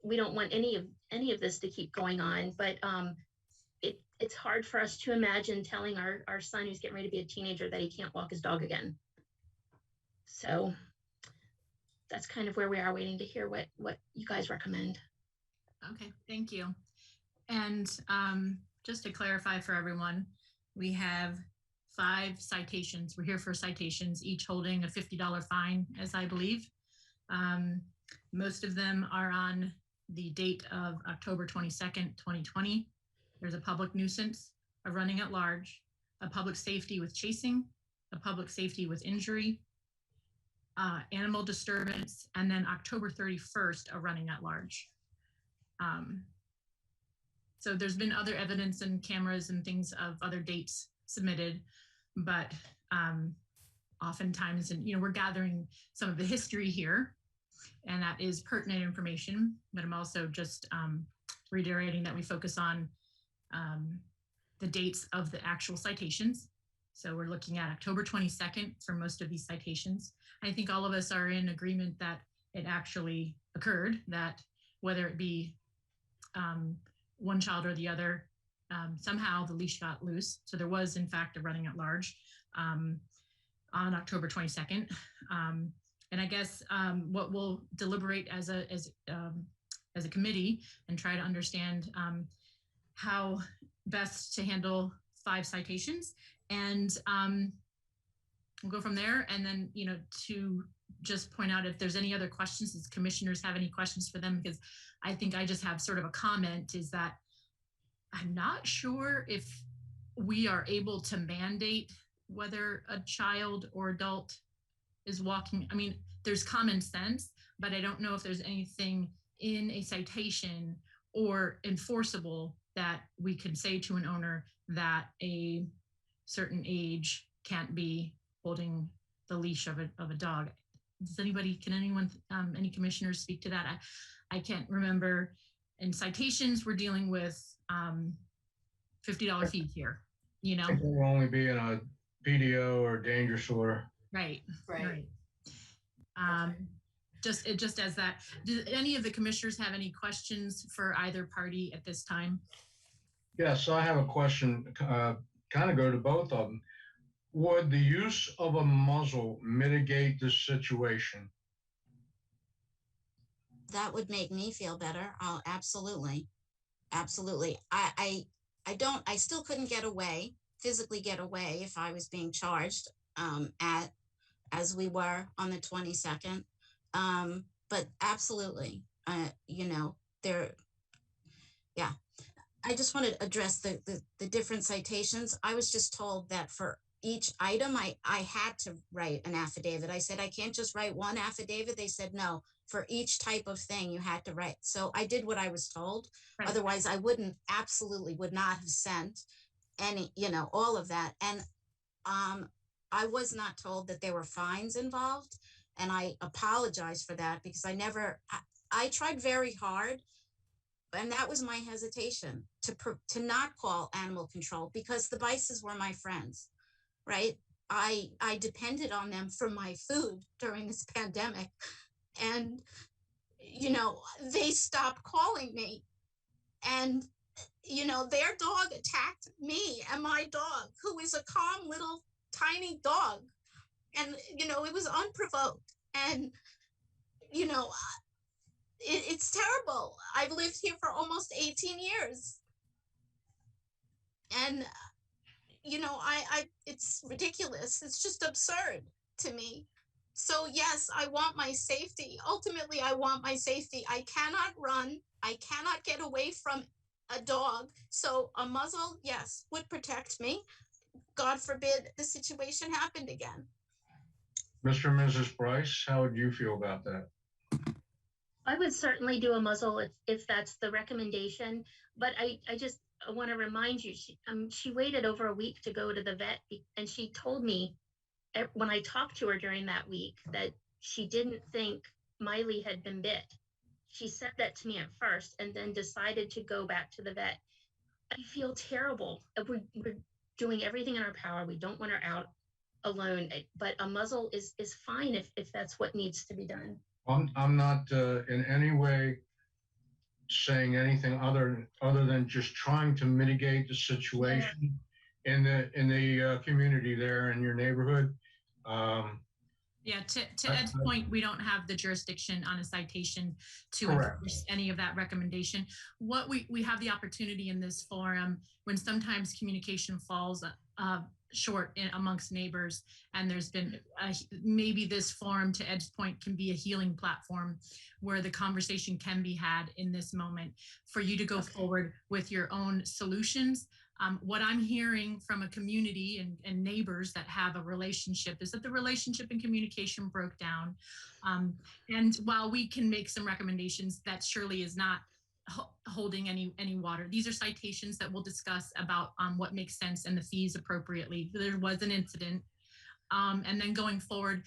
We don't want any of this to keep going on, but it's hard for us to imagine telling our son who's getting ready to be a teenager that he can't walk his dog again. So that's kind of where we are, waiting to hear what you guys recommend. Okay, thank you. And just to clarify for everyone, we have 5 citations. We're here for citations, each holding a $50 fine, as I believe. Most of them are on the date of October 22nd, 2020. There's a public nuisance, a running at large, a public safety with chasing, a public safety with injury, animal disturbance, and then October 31st, a running at large. So there's been other evidence and cameras and things of other dates submitted, but oftentimes, and we're gathering some of the history here, and that is pertinent information, but I'm also just reiterating that we focus on the dates of the actual citations. So we're looking at October 22nd for most of these citations. I think all of us are in agreement that it actually occurred, that whether it be one child or the other, somehow the leash got loose. So there was, in fact, a running at large on October 22nd. And I guess what we'll deliberate as a committee and try to understand how best to handle 5 citations, and we'll go from there. And then, to just point out if there's any other questions, as commissioners have any questions for them, because I think I just have sort of a comment, is that I'm not sure if we are able to mandate whether a child or adult is walking. I mean, there's common sense, but I don't know if there's anything in a citation or enforceable that we could say to an owner that a certain age can't be holding the leash of a dog. Can anyone, any commissioners speak to that? I can't remember. In citations, we're dealing with $50 fees here, I think it will only be in a PDO or dangerous order. Right. Just as that, do any of the commissioners have any questions for either party at this time? Yes, I have a question, kind of go to both of them. Would the use of a muzzle mitigate this situation? That would make me feel better. Oh, absolutely. Absolutely. I still couldn't physically get away if I was being charged as we were on the 22nd. But absolutely, yeah. I just want to address the different citations. I was just told that for each item, I had to write an affidavit. I said, I can't just write one affidavit. They said, no, for each type of thing you had to write. So I did what I was told. Right. Otherwise, I absolutely would not have sent any, all of that. And I was not told that there were fines involved. And I apologize for that, because I tried very hard. And that was my hesitation, to not call animal control, because the Bices were my friends, right? I depended on them for my food during this pandemic. And, they stopped calling me. And, their dog attacked me and my dog, who is a calm little tiny dog. And, it was unprovoked. And, it's terrible. I've lived here for almost 18 years. And, it's ridiculous. It's just absurd to me. So yes, I want my safety. Ultimately, I want my safety. I cannot run. I cannot get away from a dog. So a muzzle, yes, would protect me. God forbid the situation happened again. Mr. and Mrs. Bryce, how would you feel about that? I would certainly do a muzzle if that's the recommendation, but I just want to remind you, she waited over a week to go to the vet, and she told me when I talked to her during that week that she didn't think Miley had been bit. She said that to me at first and then decided to go back to the vet. I feel terrible. We're doing everything in our power. We don't want her out alone, but a muzzle is fine if that's what needs to be done. I'm not in any way saying anything other than just trying to mitigate the situation in the community there in your neighborhood. Yeah, to Ed's point, we don't have the jurisdiction on a citation to Correct. enforce any of that recommendation. What we have the opportunity in this forum when sometimes communication falls short amongst neighbors, and there's been maybe this forum, to Ed's point, can be a healing platform where the conversation can be had in this moment for you to go forward with your own solutions. What I'm hearing from a community and neighbors that have a relationship is that the relationship and communication broke down. And while we can make some recommendations, that surely is not holding any water. These are citations that we'll discuss about what makes sense and the fees appropriately. There was an incident. And then going forward,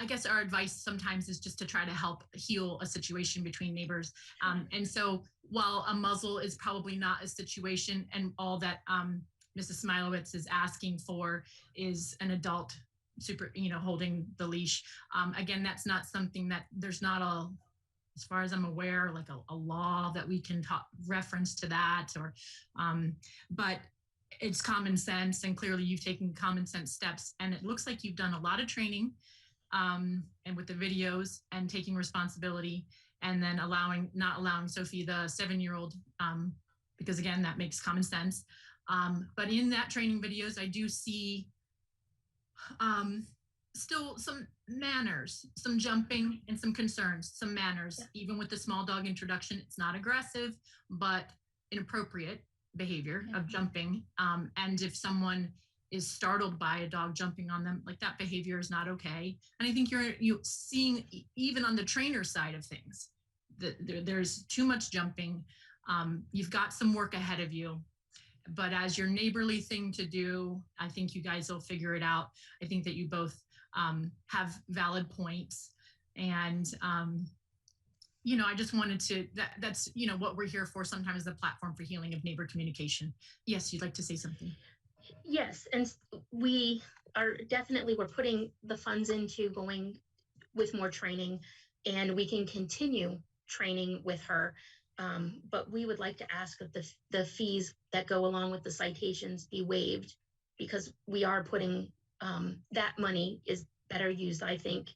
I guess our advice sometimes is just to try to help heal a situation between neighbors. And so while a muzzle is probably not a situation, and all that Mrs. Smilowitz is asking for is an adult holding the leash. Again, that's not something that there's not as far as I'm aware, like a law that we can reference to that, or, but it's common sense, and clearly you've taken common sense steps, and it looks like you've done a lot of training and with the videos and taking responsibility, and then not allowing Sophie, the 7-year-old, because again, that makes common sense. But in that training videos, I do see still some manners, some jumping, and some concerns, some manners. Even with the small dog introduction, it's not aggressive, but inappropriate behavior of jumping. And if someone is startled by a dog jumping on them, like, that behavior is not okay. And I think you're seeing, even on the trainer side of things, that there's too much jumping. You've got some work ahead of you. But as your neighborly thing to do, I think you guys will figure it out. I think that you both have valid points. And, I just wanted to, that's, what we're here for sometimes, the platform for healing of neighbor communication. Yes, you'd like to say something? Yes, and we're putting the funds into going with more training, and we can continue training with her. But we would like to ask that the fees that go along with the citations be waived, because we are putting that money is better used, I think,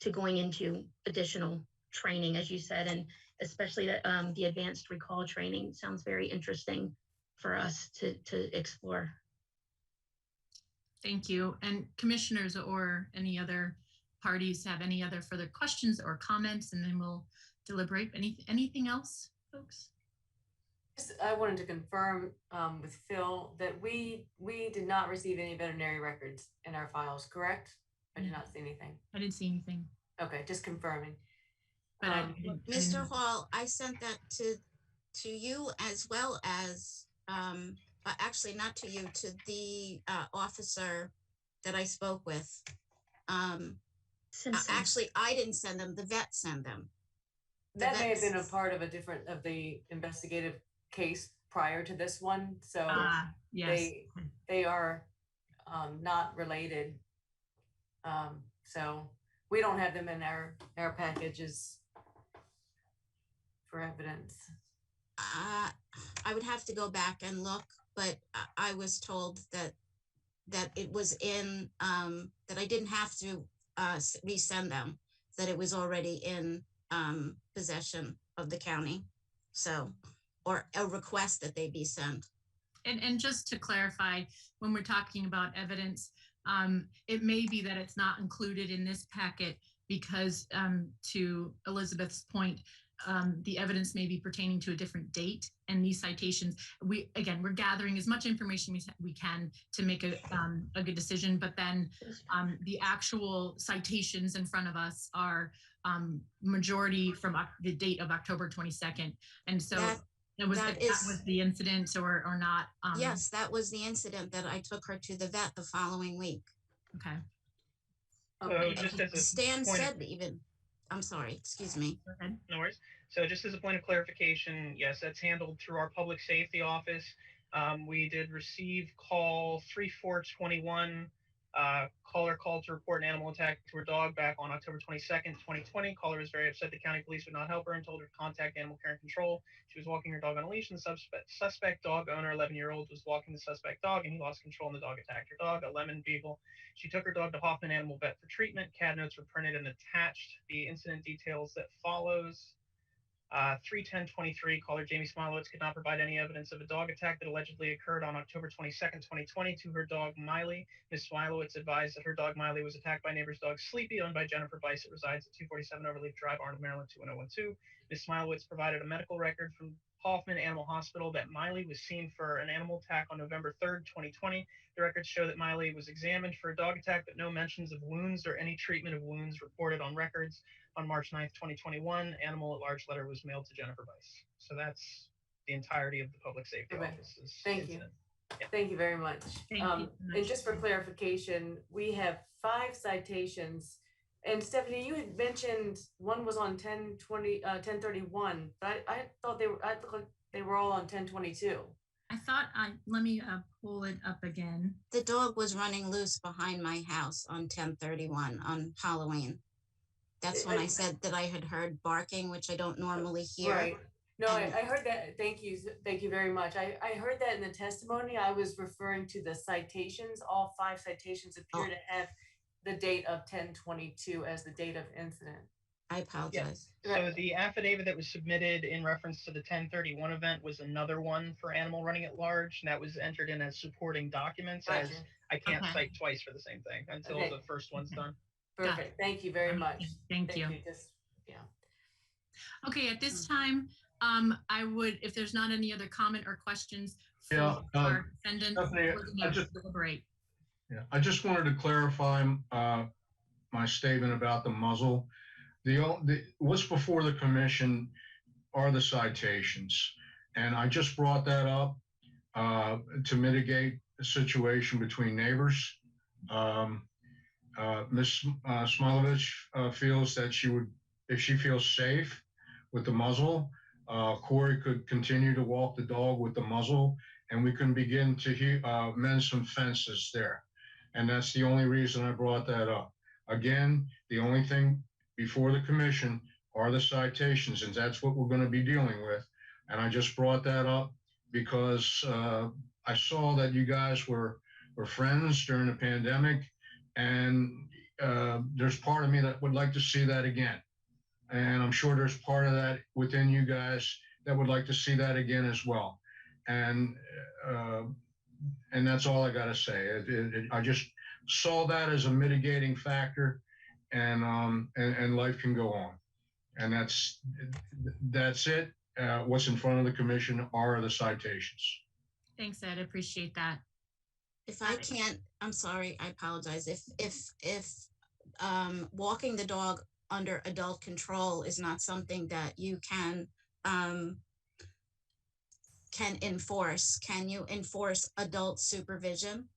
to going into additional training, as you said, and especially the advanced recall training sounds very interesting for us to explore. Thank you. And commissioners or any other parties have any other further questions or comments, and then we'll deliberate. Anything else, folks? I wanted to confirm with Phil that we did not receive any veterinary records in our files, correct? I did not see anything. I didn't see anything. Okay, just confirming. But Mr. Hall, I sent that to you, as well as actually not to you, to the officer that I spoke with. Actually, I didn't send them. The vet sent them. That may have been a part of the investigative case prior to this one. So yes. they are not related. So we don't have them in our packages for evidence. I would have to go back and look, but I was told that it was in, that I didn't have to resend them, that it was already in possession of the county. So, or a request that they be sent. And just to clarify, when we're talking about evidence, it may be that it's not included in this packet because, to Elizabeth's point, the evidence may be pertaining to a different date, and these citations, we're gathering as much information we can to make a good decision, but then the actual citations in front of us are majority from the date of October 22nd. And so that was the incident or not? Yes, that was the incident that I took her to the vet the following week. Okay. Stan said even, I'm sorry, excuse me. No worries. So just as a point of clarification, yes, that's handled through our public safety office. We did receive call 3421. Caller called to report an animal attack to her dog back on October 22nd, 2020. Caller was very upset the county police would not help her and told her to contact Animal Care and Control. She was walking her dog on a leash, and the suspect dog owner, 11-year-old, was walking the suspect dog, and he lost control, and the dog attacked her dog, a lemon beagle. She took her dog to Hoffman Animal Vet for treatment. CAD notes were printed and attached. The incident details that follows. 31023, caller Jamie Smilowitz could not provide any evidence of a dog attack that allegedly occurred on October 22nd, 2020 to her dog Miley. Ms. Smilowitz advised that her dog Miley was attacked by neighbor's dog Sleepy, owned by Jennifer Bice. It resides at 247 Overleaf Drive, Arnold, Maryland, 21012. Ms. Smilowitz provided a medical record from Hoffman Animal Hospital that Miley was seen for an animal attack on November 3rd, 2020. The records show that Miley was examined for a dog attack, but no mentions of wounds or any treatment of wounds reported on records. On March 9th, 2021, animal at large letter was mailed to Jennifer Bice. So that's the entirety of the public safety office's Thank you. Yeah. Thank you very much. Thank you. And just for clarification, we have 5 citations. And Stephanie, you had mentioned one was on 1031, but I thought they were all on 1022. I thought let me pull it up again. The dog was running loose behind my house on 10/31 on Halloween. That's when I said that I had heard barking, which I don't normally hear. Right. No, I heard that. Thank you. Thank you very much. I heard that in the testimony. I was referring to the citations. All 5 citations appear to have the date of 10/22 as the date of incident. I apologize. Yes. So the affidavit that was submitted in reference to the 1031 event was another one for animal running at large, and that was entered in as supporting documents, as I can't cite twice for the same thing until the first one's done. Perfect. Thank you very much. Thank you. Just, yeah. Okay, at this time, I would, if there's not any other comment or questions for our defendant, Stephanie, we're going to deliberate. Yeah, I just wanted to clarify my statement about the muzzle. What's before the commission are the citations, and I just brought that up to mitigate a situation between neighbors. Ms. Smilovich feels that she would, if she feels safe with the muzzle, Corey could continue to walk the dog with the muzzle, and we can begin to mend some fences there. And that's the only reason I brought that up. Again, the only thing before the commission are the citations, and that's what we're going to be dealing with. And I just brought that up because I saw that you guys were friends during the pandemic, and there's part of me that would like to see that again. And I'm sure there's part of that within you guys that would like to see that again as well. And that's all I got to say. I just saw that as a mitigating factor, and life can go on. And that's it. What's in front of the commission are the citations. Thanks, Ed. I appreciate that. If I can't, I'm sorry, I apologize. If walking the dog under adult control is not something that you can enforce, can you enforce adult supervision?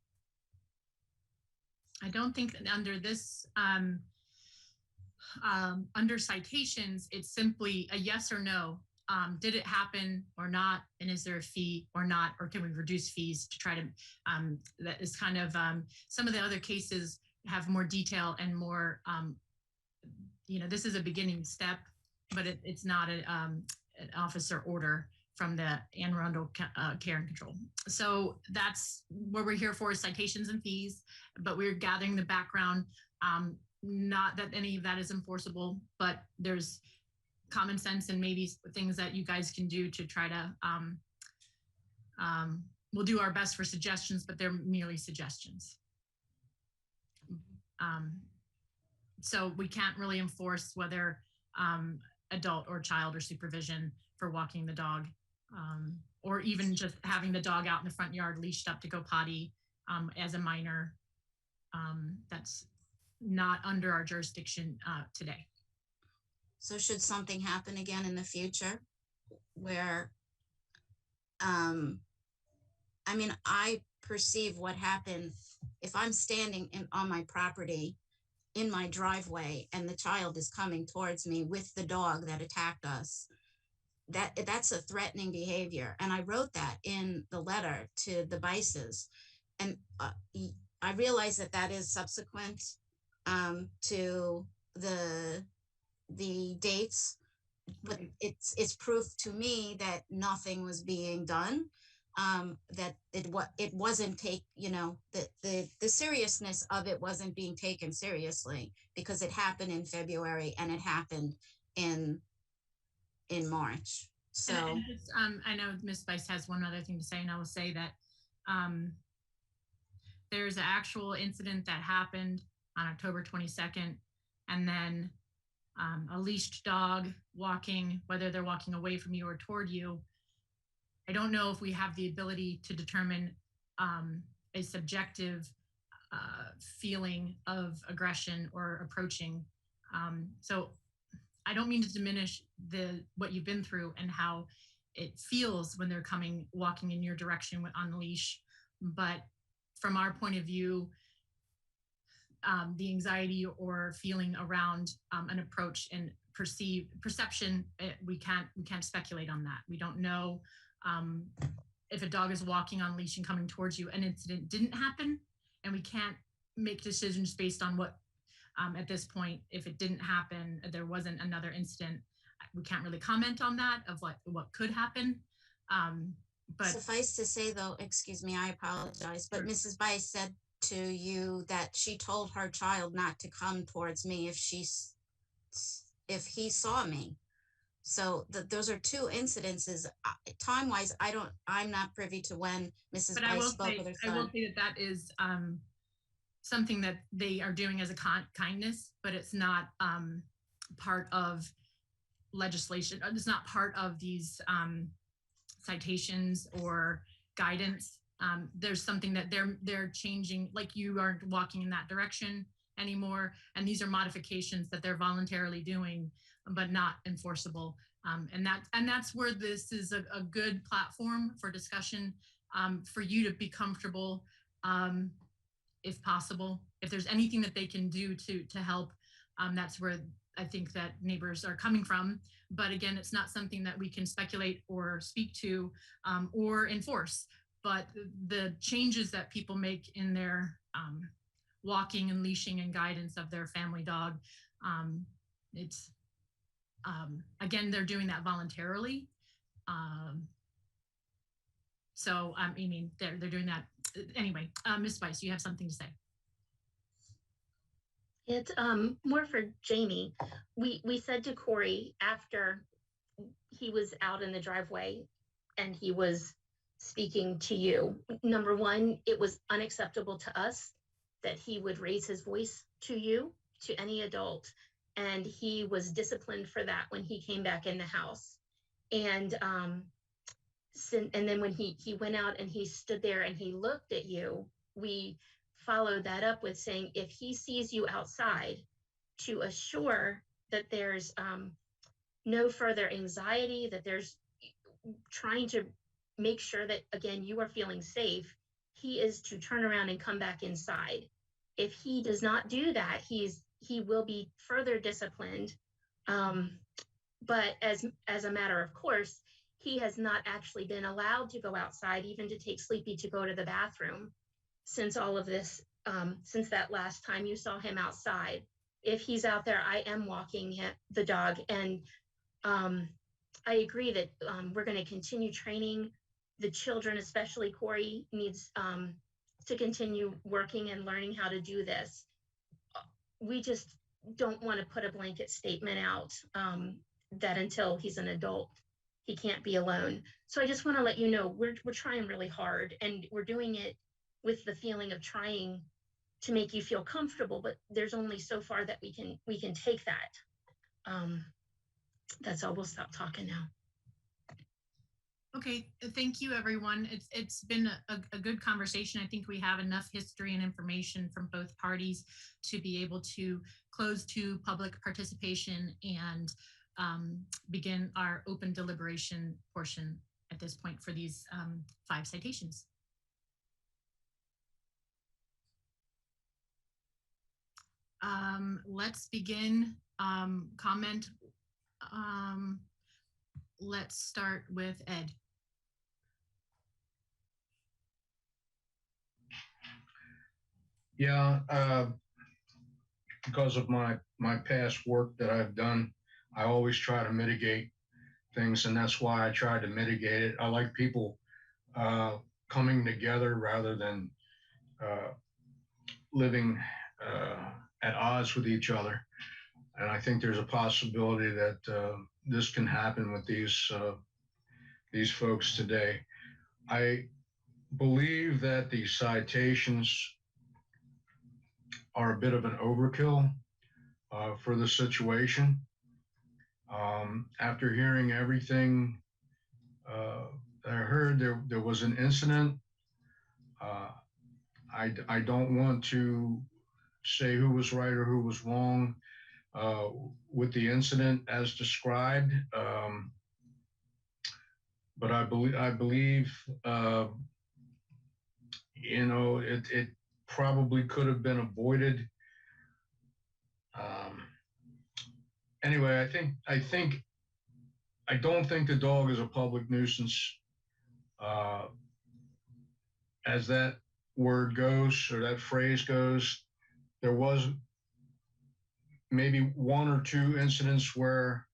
I don't think that under this, under citations, it's simply a yes or no. Did it happen or not? And is there a fee or not? Or can we reduce fees to try to, that is kind of, some of the other cases have more detail and more, this is a beginning step, but it's not an officer order from the Anne Arundel Care and Control. So that's what we're here for, citations and fees, but we're gathering the background. Not that any of that is enforceable, but there's common sense and maybe things that you guys can do to try to, we'll do our best for suggestions, but they're merely suggestions. So we can't really enforce whether adult or child or supervision for walking the dog, or even just having the dog out in the front yard leashed up to go potty as a minor. That's not under our jurisdiction today. So should something happen again in the future where, I mean, I perceive what happened if I'm standing on my property in my driveway and the child is coming towards me with the dog that attacked us. that's a threatening behavior. And I wrote that in the letter to the Bices. And I realize that that is subsequent to the dates, but it's proof to me that nothing was being done, that it wasn't the seriousness of it wasn't being taken seriously, because it happened in February and it happened in March. So and just, I know Ms. Bice has one other thing to say, and I will say that there's an actual incident that happened on October 22nd, and then a leashed dog walking, whether they're walking away from you or toward you. I don't know if we have the ability to determine a subjective feeling of aggression or approaching. So I don't mean to diminish what you've been through and how it feels when they're walking in your direction on leash, but from our point of view, the anxiety or feeling around an approach and perception, we can't speculate on that. We don't know if a dog is walking on leash and coming towards you. An incident didn't happen, and we can't make decisions based on what, at this point, if it didn't happen, there wasn't another incident. We can't really comment on that of what could happen. But suffice to say, though, excuse me, I apologize, but Mrs. Bice said to you that she told her child not to come towards me if he saw me. So those are two incidences. Time-wise, I'm not privy to when Mrs. Bice spoke with her son. I will say that is something that they are doing as a kindness, but it's not part of legislation. It's not part of these citations or guidance. There's something that they're changing, like you aren't walking in that direction anymore, and these are modifications that they're voluntarily doing but not enforceable, and that's where this is a good platform for discussion, for you to be comfortable, if possible. If there's anything that they can do to help, that's where I think that neighbors are coming from. But again, it's not something that we can speculate or speak to or enforce. But the changes that people make in their walking and leashing and guidance of their family dog, it's again, they're doing that voluntarily. So I mean, they're doing that anyway. Ms. Spice, you have something to say? It's more for Jamie. We said to Corey after he was out in the driveway and he was speaking to you, number one, it was unacceptable to us that he would raise his voice to you, to any adult, and he was disciplined for that when he came back in the house. And then when he went out and he stood there and he looked at you, we followed that up with saying, if he sees you outside, to assure that there's no further anxiety, that there's trying to make sure that, again, you are feeling safe, he is to turn around and come back inside. If he does not do that, he will be further disciplined. But as a matter of course, he has not actually been allowed to go outside, even to take Sleepy to go to the bathroom, since all of this, since that last time you saw him outside. If he's out there, I am walking the dog. And I agree that we're going to continue training the children, especially Corey needs to continue working and learning how to do this. We just don't want to put a blanket statement out that until he's an adult, he can't be alone. So I just want to let you know, we're trying really hard, and we're doing it with the feeling of trying to make you feel comfortable, but there's only so far that we can take that. That's all. We'll stop talking now. Okay, thank you, everyone. It's been a good conversation. I think we have enough history and information from both parties to be able to close to public participation and begin our open deliberation portion at this point for these 5 citations. Let's begin comment. let's start with Ed. Yeah, because of my past work that I've done, I always try to mitigate things, and that's why I tried to mitigate it. I like people coming together rather than living at odds with each other. And I think there's a possibility that this can happen with these folks today. I believe that the citations are a bit of an overkill for the situation. After hearing everything I heard, there was an incident. I don't want to say who was right or who was wrong with the incident as described, but I believe you know, it probably could have been avoided. Anyway, I don't think the dog is a public nuisance, as that word goes or that phrase goes. There was maybe one or two incidents where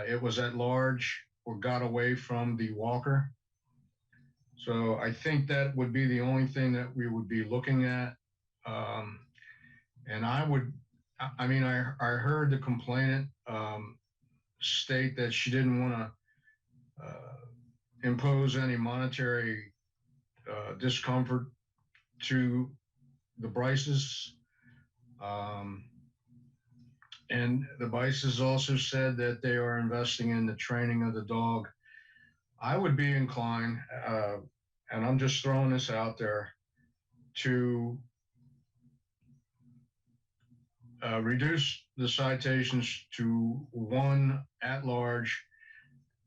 it was at large or got away from the walker. So I think that would be the only thing that we would be looking at. And I heard the complainant state that she didn't want to impose any monetary discomfort to the Bryces. And the Bryces also said that they are investing in the training of the dog. I would be inclined, and I'm just throwing this out there, to reduce the citations to one at large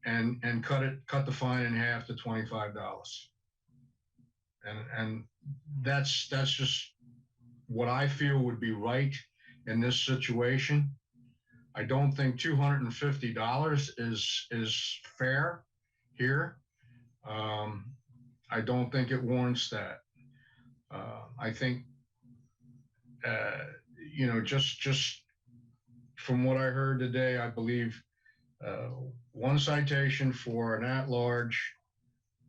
and cut the fine in half to $25. And that's just what I feel would be right in this situation. I don't think $250 is fair here. I don't think it warrants that. I think you know, just from what I heard today, I believe one citation for an at-large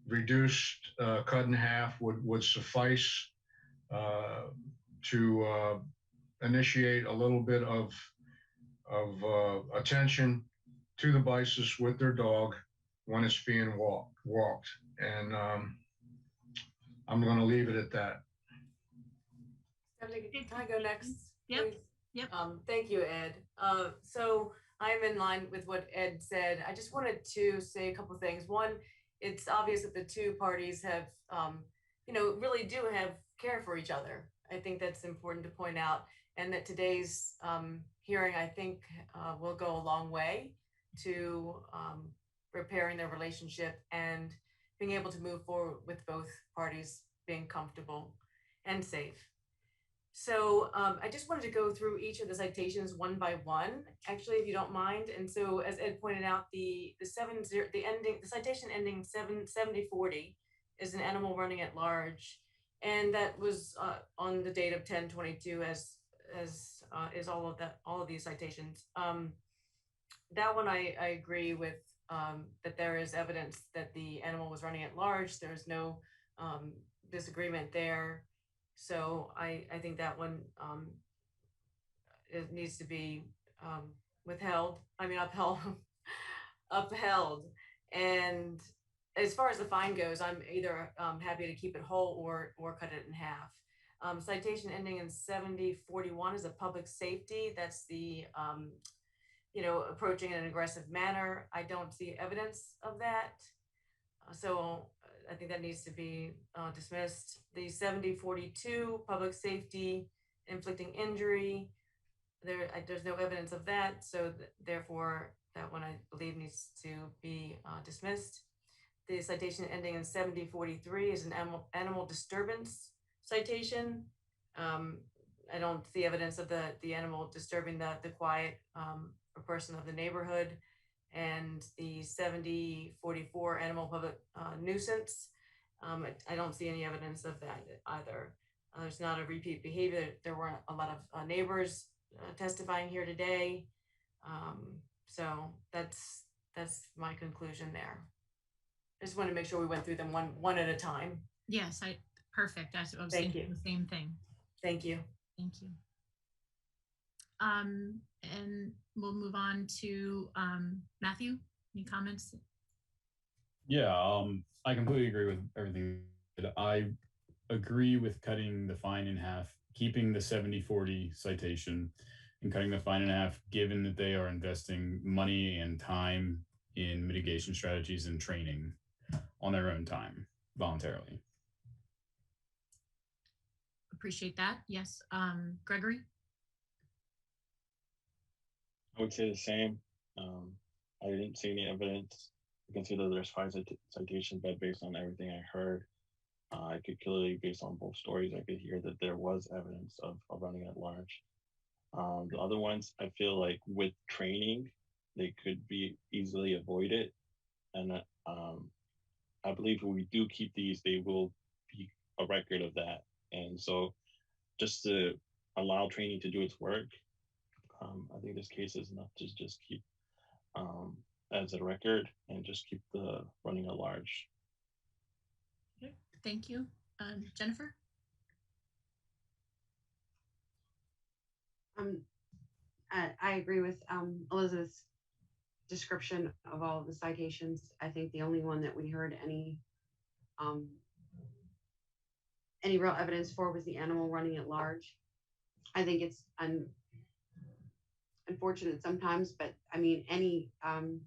reduced, cut in half would suffice to initiate a little bit of attention to the Bryces with their dog when it's being walked. And I'm going to leave it at that. Can I go next? Yep. Yep. Thank you, Ed. So I'm in line with what Ed said. I just wanted to say a couple of things. One, it's obvious that the two parties have, you know, really do have care for each other. I think that's important to point out, and that today's hearing, I think, will go a long way to repairing their relationship and being able to move forward with both parties being comfortable and safe. So I just wanted to go through each of the citations one by one, actually, if you don't mind. And so, as Ed pointed out, the citation ending 7040 is an animal running at large, and that was on the date of 10/22, as is all of these citations. That one I agree with, that there is evidence that the animal was running at large. There's no disagreement there. So I think that one it needs to be upheld. And as far as the fine goes, I'm either happy to keep it whole or cut it in half. Citation ending in 7041 is a public safety. That's the you know, approaching in an aggressive manner. I don't see evidence of that. So I think that needs to be dismissed. The 7042, public safety, inflicting injury, there's no evidence of that. So therefore, that one I believe needs to be dismissed. The citation ending in 7043 is an animal disturbance citation. I don't see evidence of the animal disturbing the quiet or person of the neighborhood. and the 7044 animal public nuisance. I don't see any evidence of that either. There's not a repeat behavior. There weren't a lot of neighbors testifying here today. So that's my conclusion there. I just want to make sure we went through them one at a time. Yes, perfect. I was Thank thinking you. the same thing. Thank you. Thank you. And we'll move on to Matthew. Any comments? Yeah, I completely agree with everything. I agree with cutting the fine in half, keeping the 7040 citation, and cutting the fine in half, given that they are investing money and time in mitigation strategies and training on their own time voluntarily. Appreciate that. Yes. Gregory? I would say the same. I didn't see any evidence. I can see that there's 5 citations, but based on everything I heard, I could clearly, based on both stories, I could hear that there was evidence of running at large. The other ones, I feel like with training, they could be easily avoided. And I believe if we do keep these, they will be a record of that. And so just to allow training to do its work, I think this case is enough to just keep as a record and just keep the running at large. Okay. Thank you. Jennifer? I agree with Elizabeth's description of all of the citations. I think the only one that we heard any real evidence for was the animal running at large. I think it's unfortunate sometimes, but I mean, any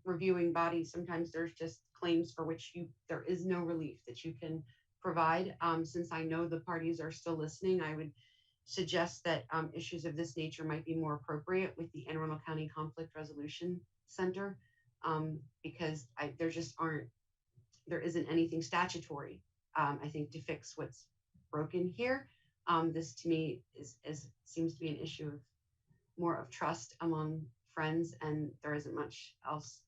reviewing body, sometimes there's just claims for which there is no relief that you can provide. Since I know the parties are still listening, I would suggest that issues of this nature might be more appropriate with the Anne Arundel County Conflict Resolution Center, because there isn't anything statutory, I think, to fix what's broken here. This to me seems to be an issue of more of trust among friends, and there isn't much else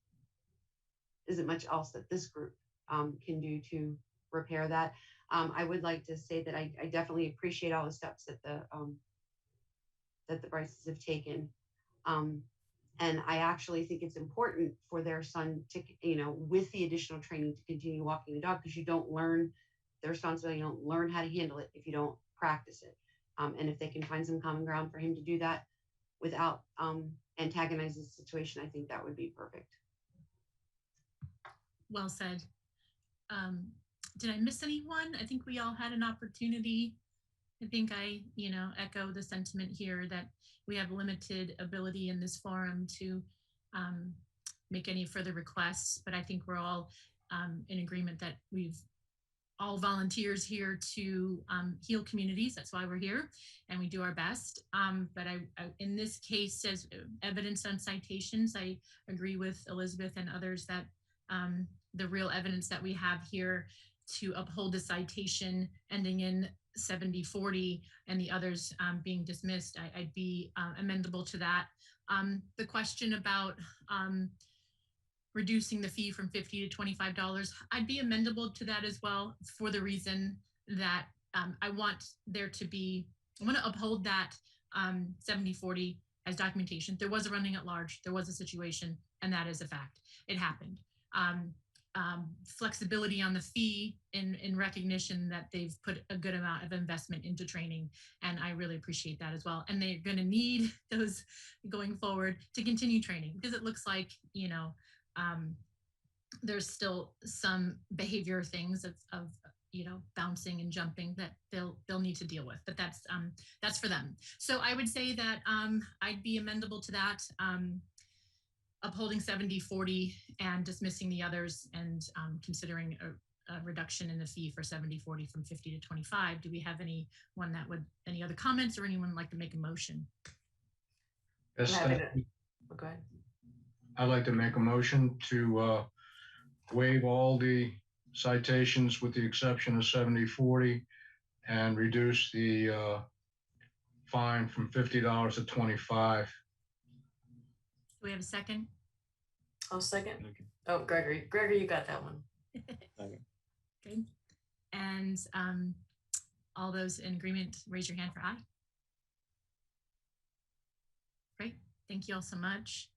that this group can do to repair that. I would like to say that I definitely appreciate all the steps that the Bryces have taken. And I actually think it's important for their son to, with the additional training, to continue walking the dog, because you don't learn the responsibility, you don't learn how to handle it if you don't practice it. And if they can find some common ground for him to do that without antagonizing the situation, I think that would be perfect. Well said. Did I miss anyone? I think we all had an opportunity. I think I, echo the sentiment here that we have limited ability in this forum to make any further requests, but I think we're all in agreement that we've all volunteers here to heal communities. That's why we're here, and we do our best. But in this case, as evidence on citations, I agree with Elizabeth and others that the real evidence that we have here to uphold the citation ending in 7040 and the others being dismissed, I'd be amendable to that. The question about reducing the fee from $50 to $25, I'd be amendable to that as well, for the reason that I want to uphold that 7040 as documentation. There was a running at large, there was a situation, and that is a fact. It happened. Flexibility on the fee in recognition that they've put a good amount of investment into training, and I really appreciate that as well. And they're going to need those going forward to continue training, because it looks like, there's still some behavior things of bouncing and jumping that they'll need to deal with, but that's for them. So I would say that I'd be amendable to that. Upholding 7040 and dismissing the others, and considering a reduction in the fee for 7040 from 50 to 25. Do we have any other comments, or anyone like to make a motion? Yes, Go ahead. I'd like to make a motion to waive all the citations with the exception of 7040 and reduce the fine from $50 to $25. Do we have a second? I'll second. Okay. Oh, Gregory. Gregory, you got that one. Okay. Okay. And all those in agreement, raise your hand for aye. Great. Thank you all so much.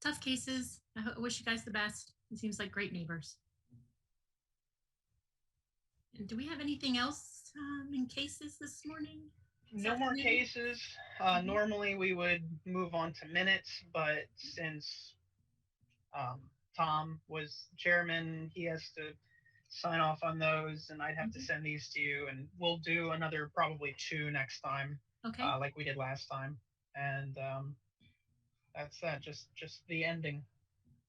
Tough cases. I wish you guys the best. It seems like great neighbors. And do we have anything else in cases this morning? No more cases. Normally we would move on to minutes, but since Tom was chairman, he has to sign off on those, and I'd have to send these to you, and we'll do another probably 2 next time, Okay. like we did last time. And that's that. Just the ending.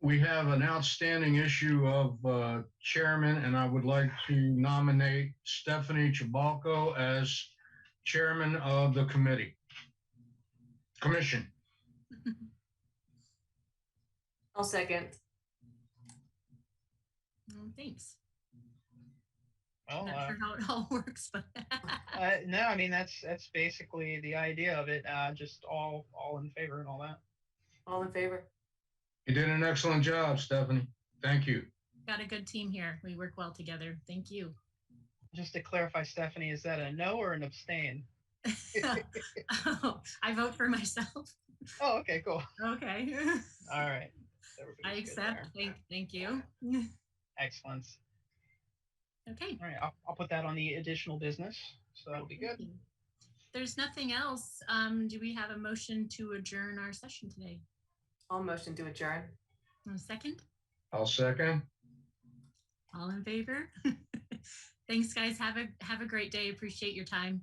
We have an outstanding issue of chairman, and I would like to nominate Stephanie Chabalco as chairman of the commission. I'll second. Thanks. Well, Not sure how it all works, but no, I mean that's basically the idea of it. Just all in favor and all that. All in favor. You did an excellent job, Stephanie. Thank you. got a good team here. We work well together. Thank you. Just to clarify, Stephanie, is that a no or an abstain? Oh, I vote for myself. Oh, okay, cool. Okay. All right. I accept. Thank you. Excellent. Okay. All right, I'll put that on the additional business, so that'll be good. There's nothing else. Do we have a motion to adjourn our session today? I'll motion to adjourn. A second? I'll second. All in favor? Thanks, guys. Have a great day. Appreciate your time.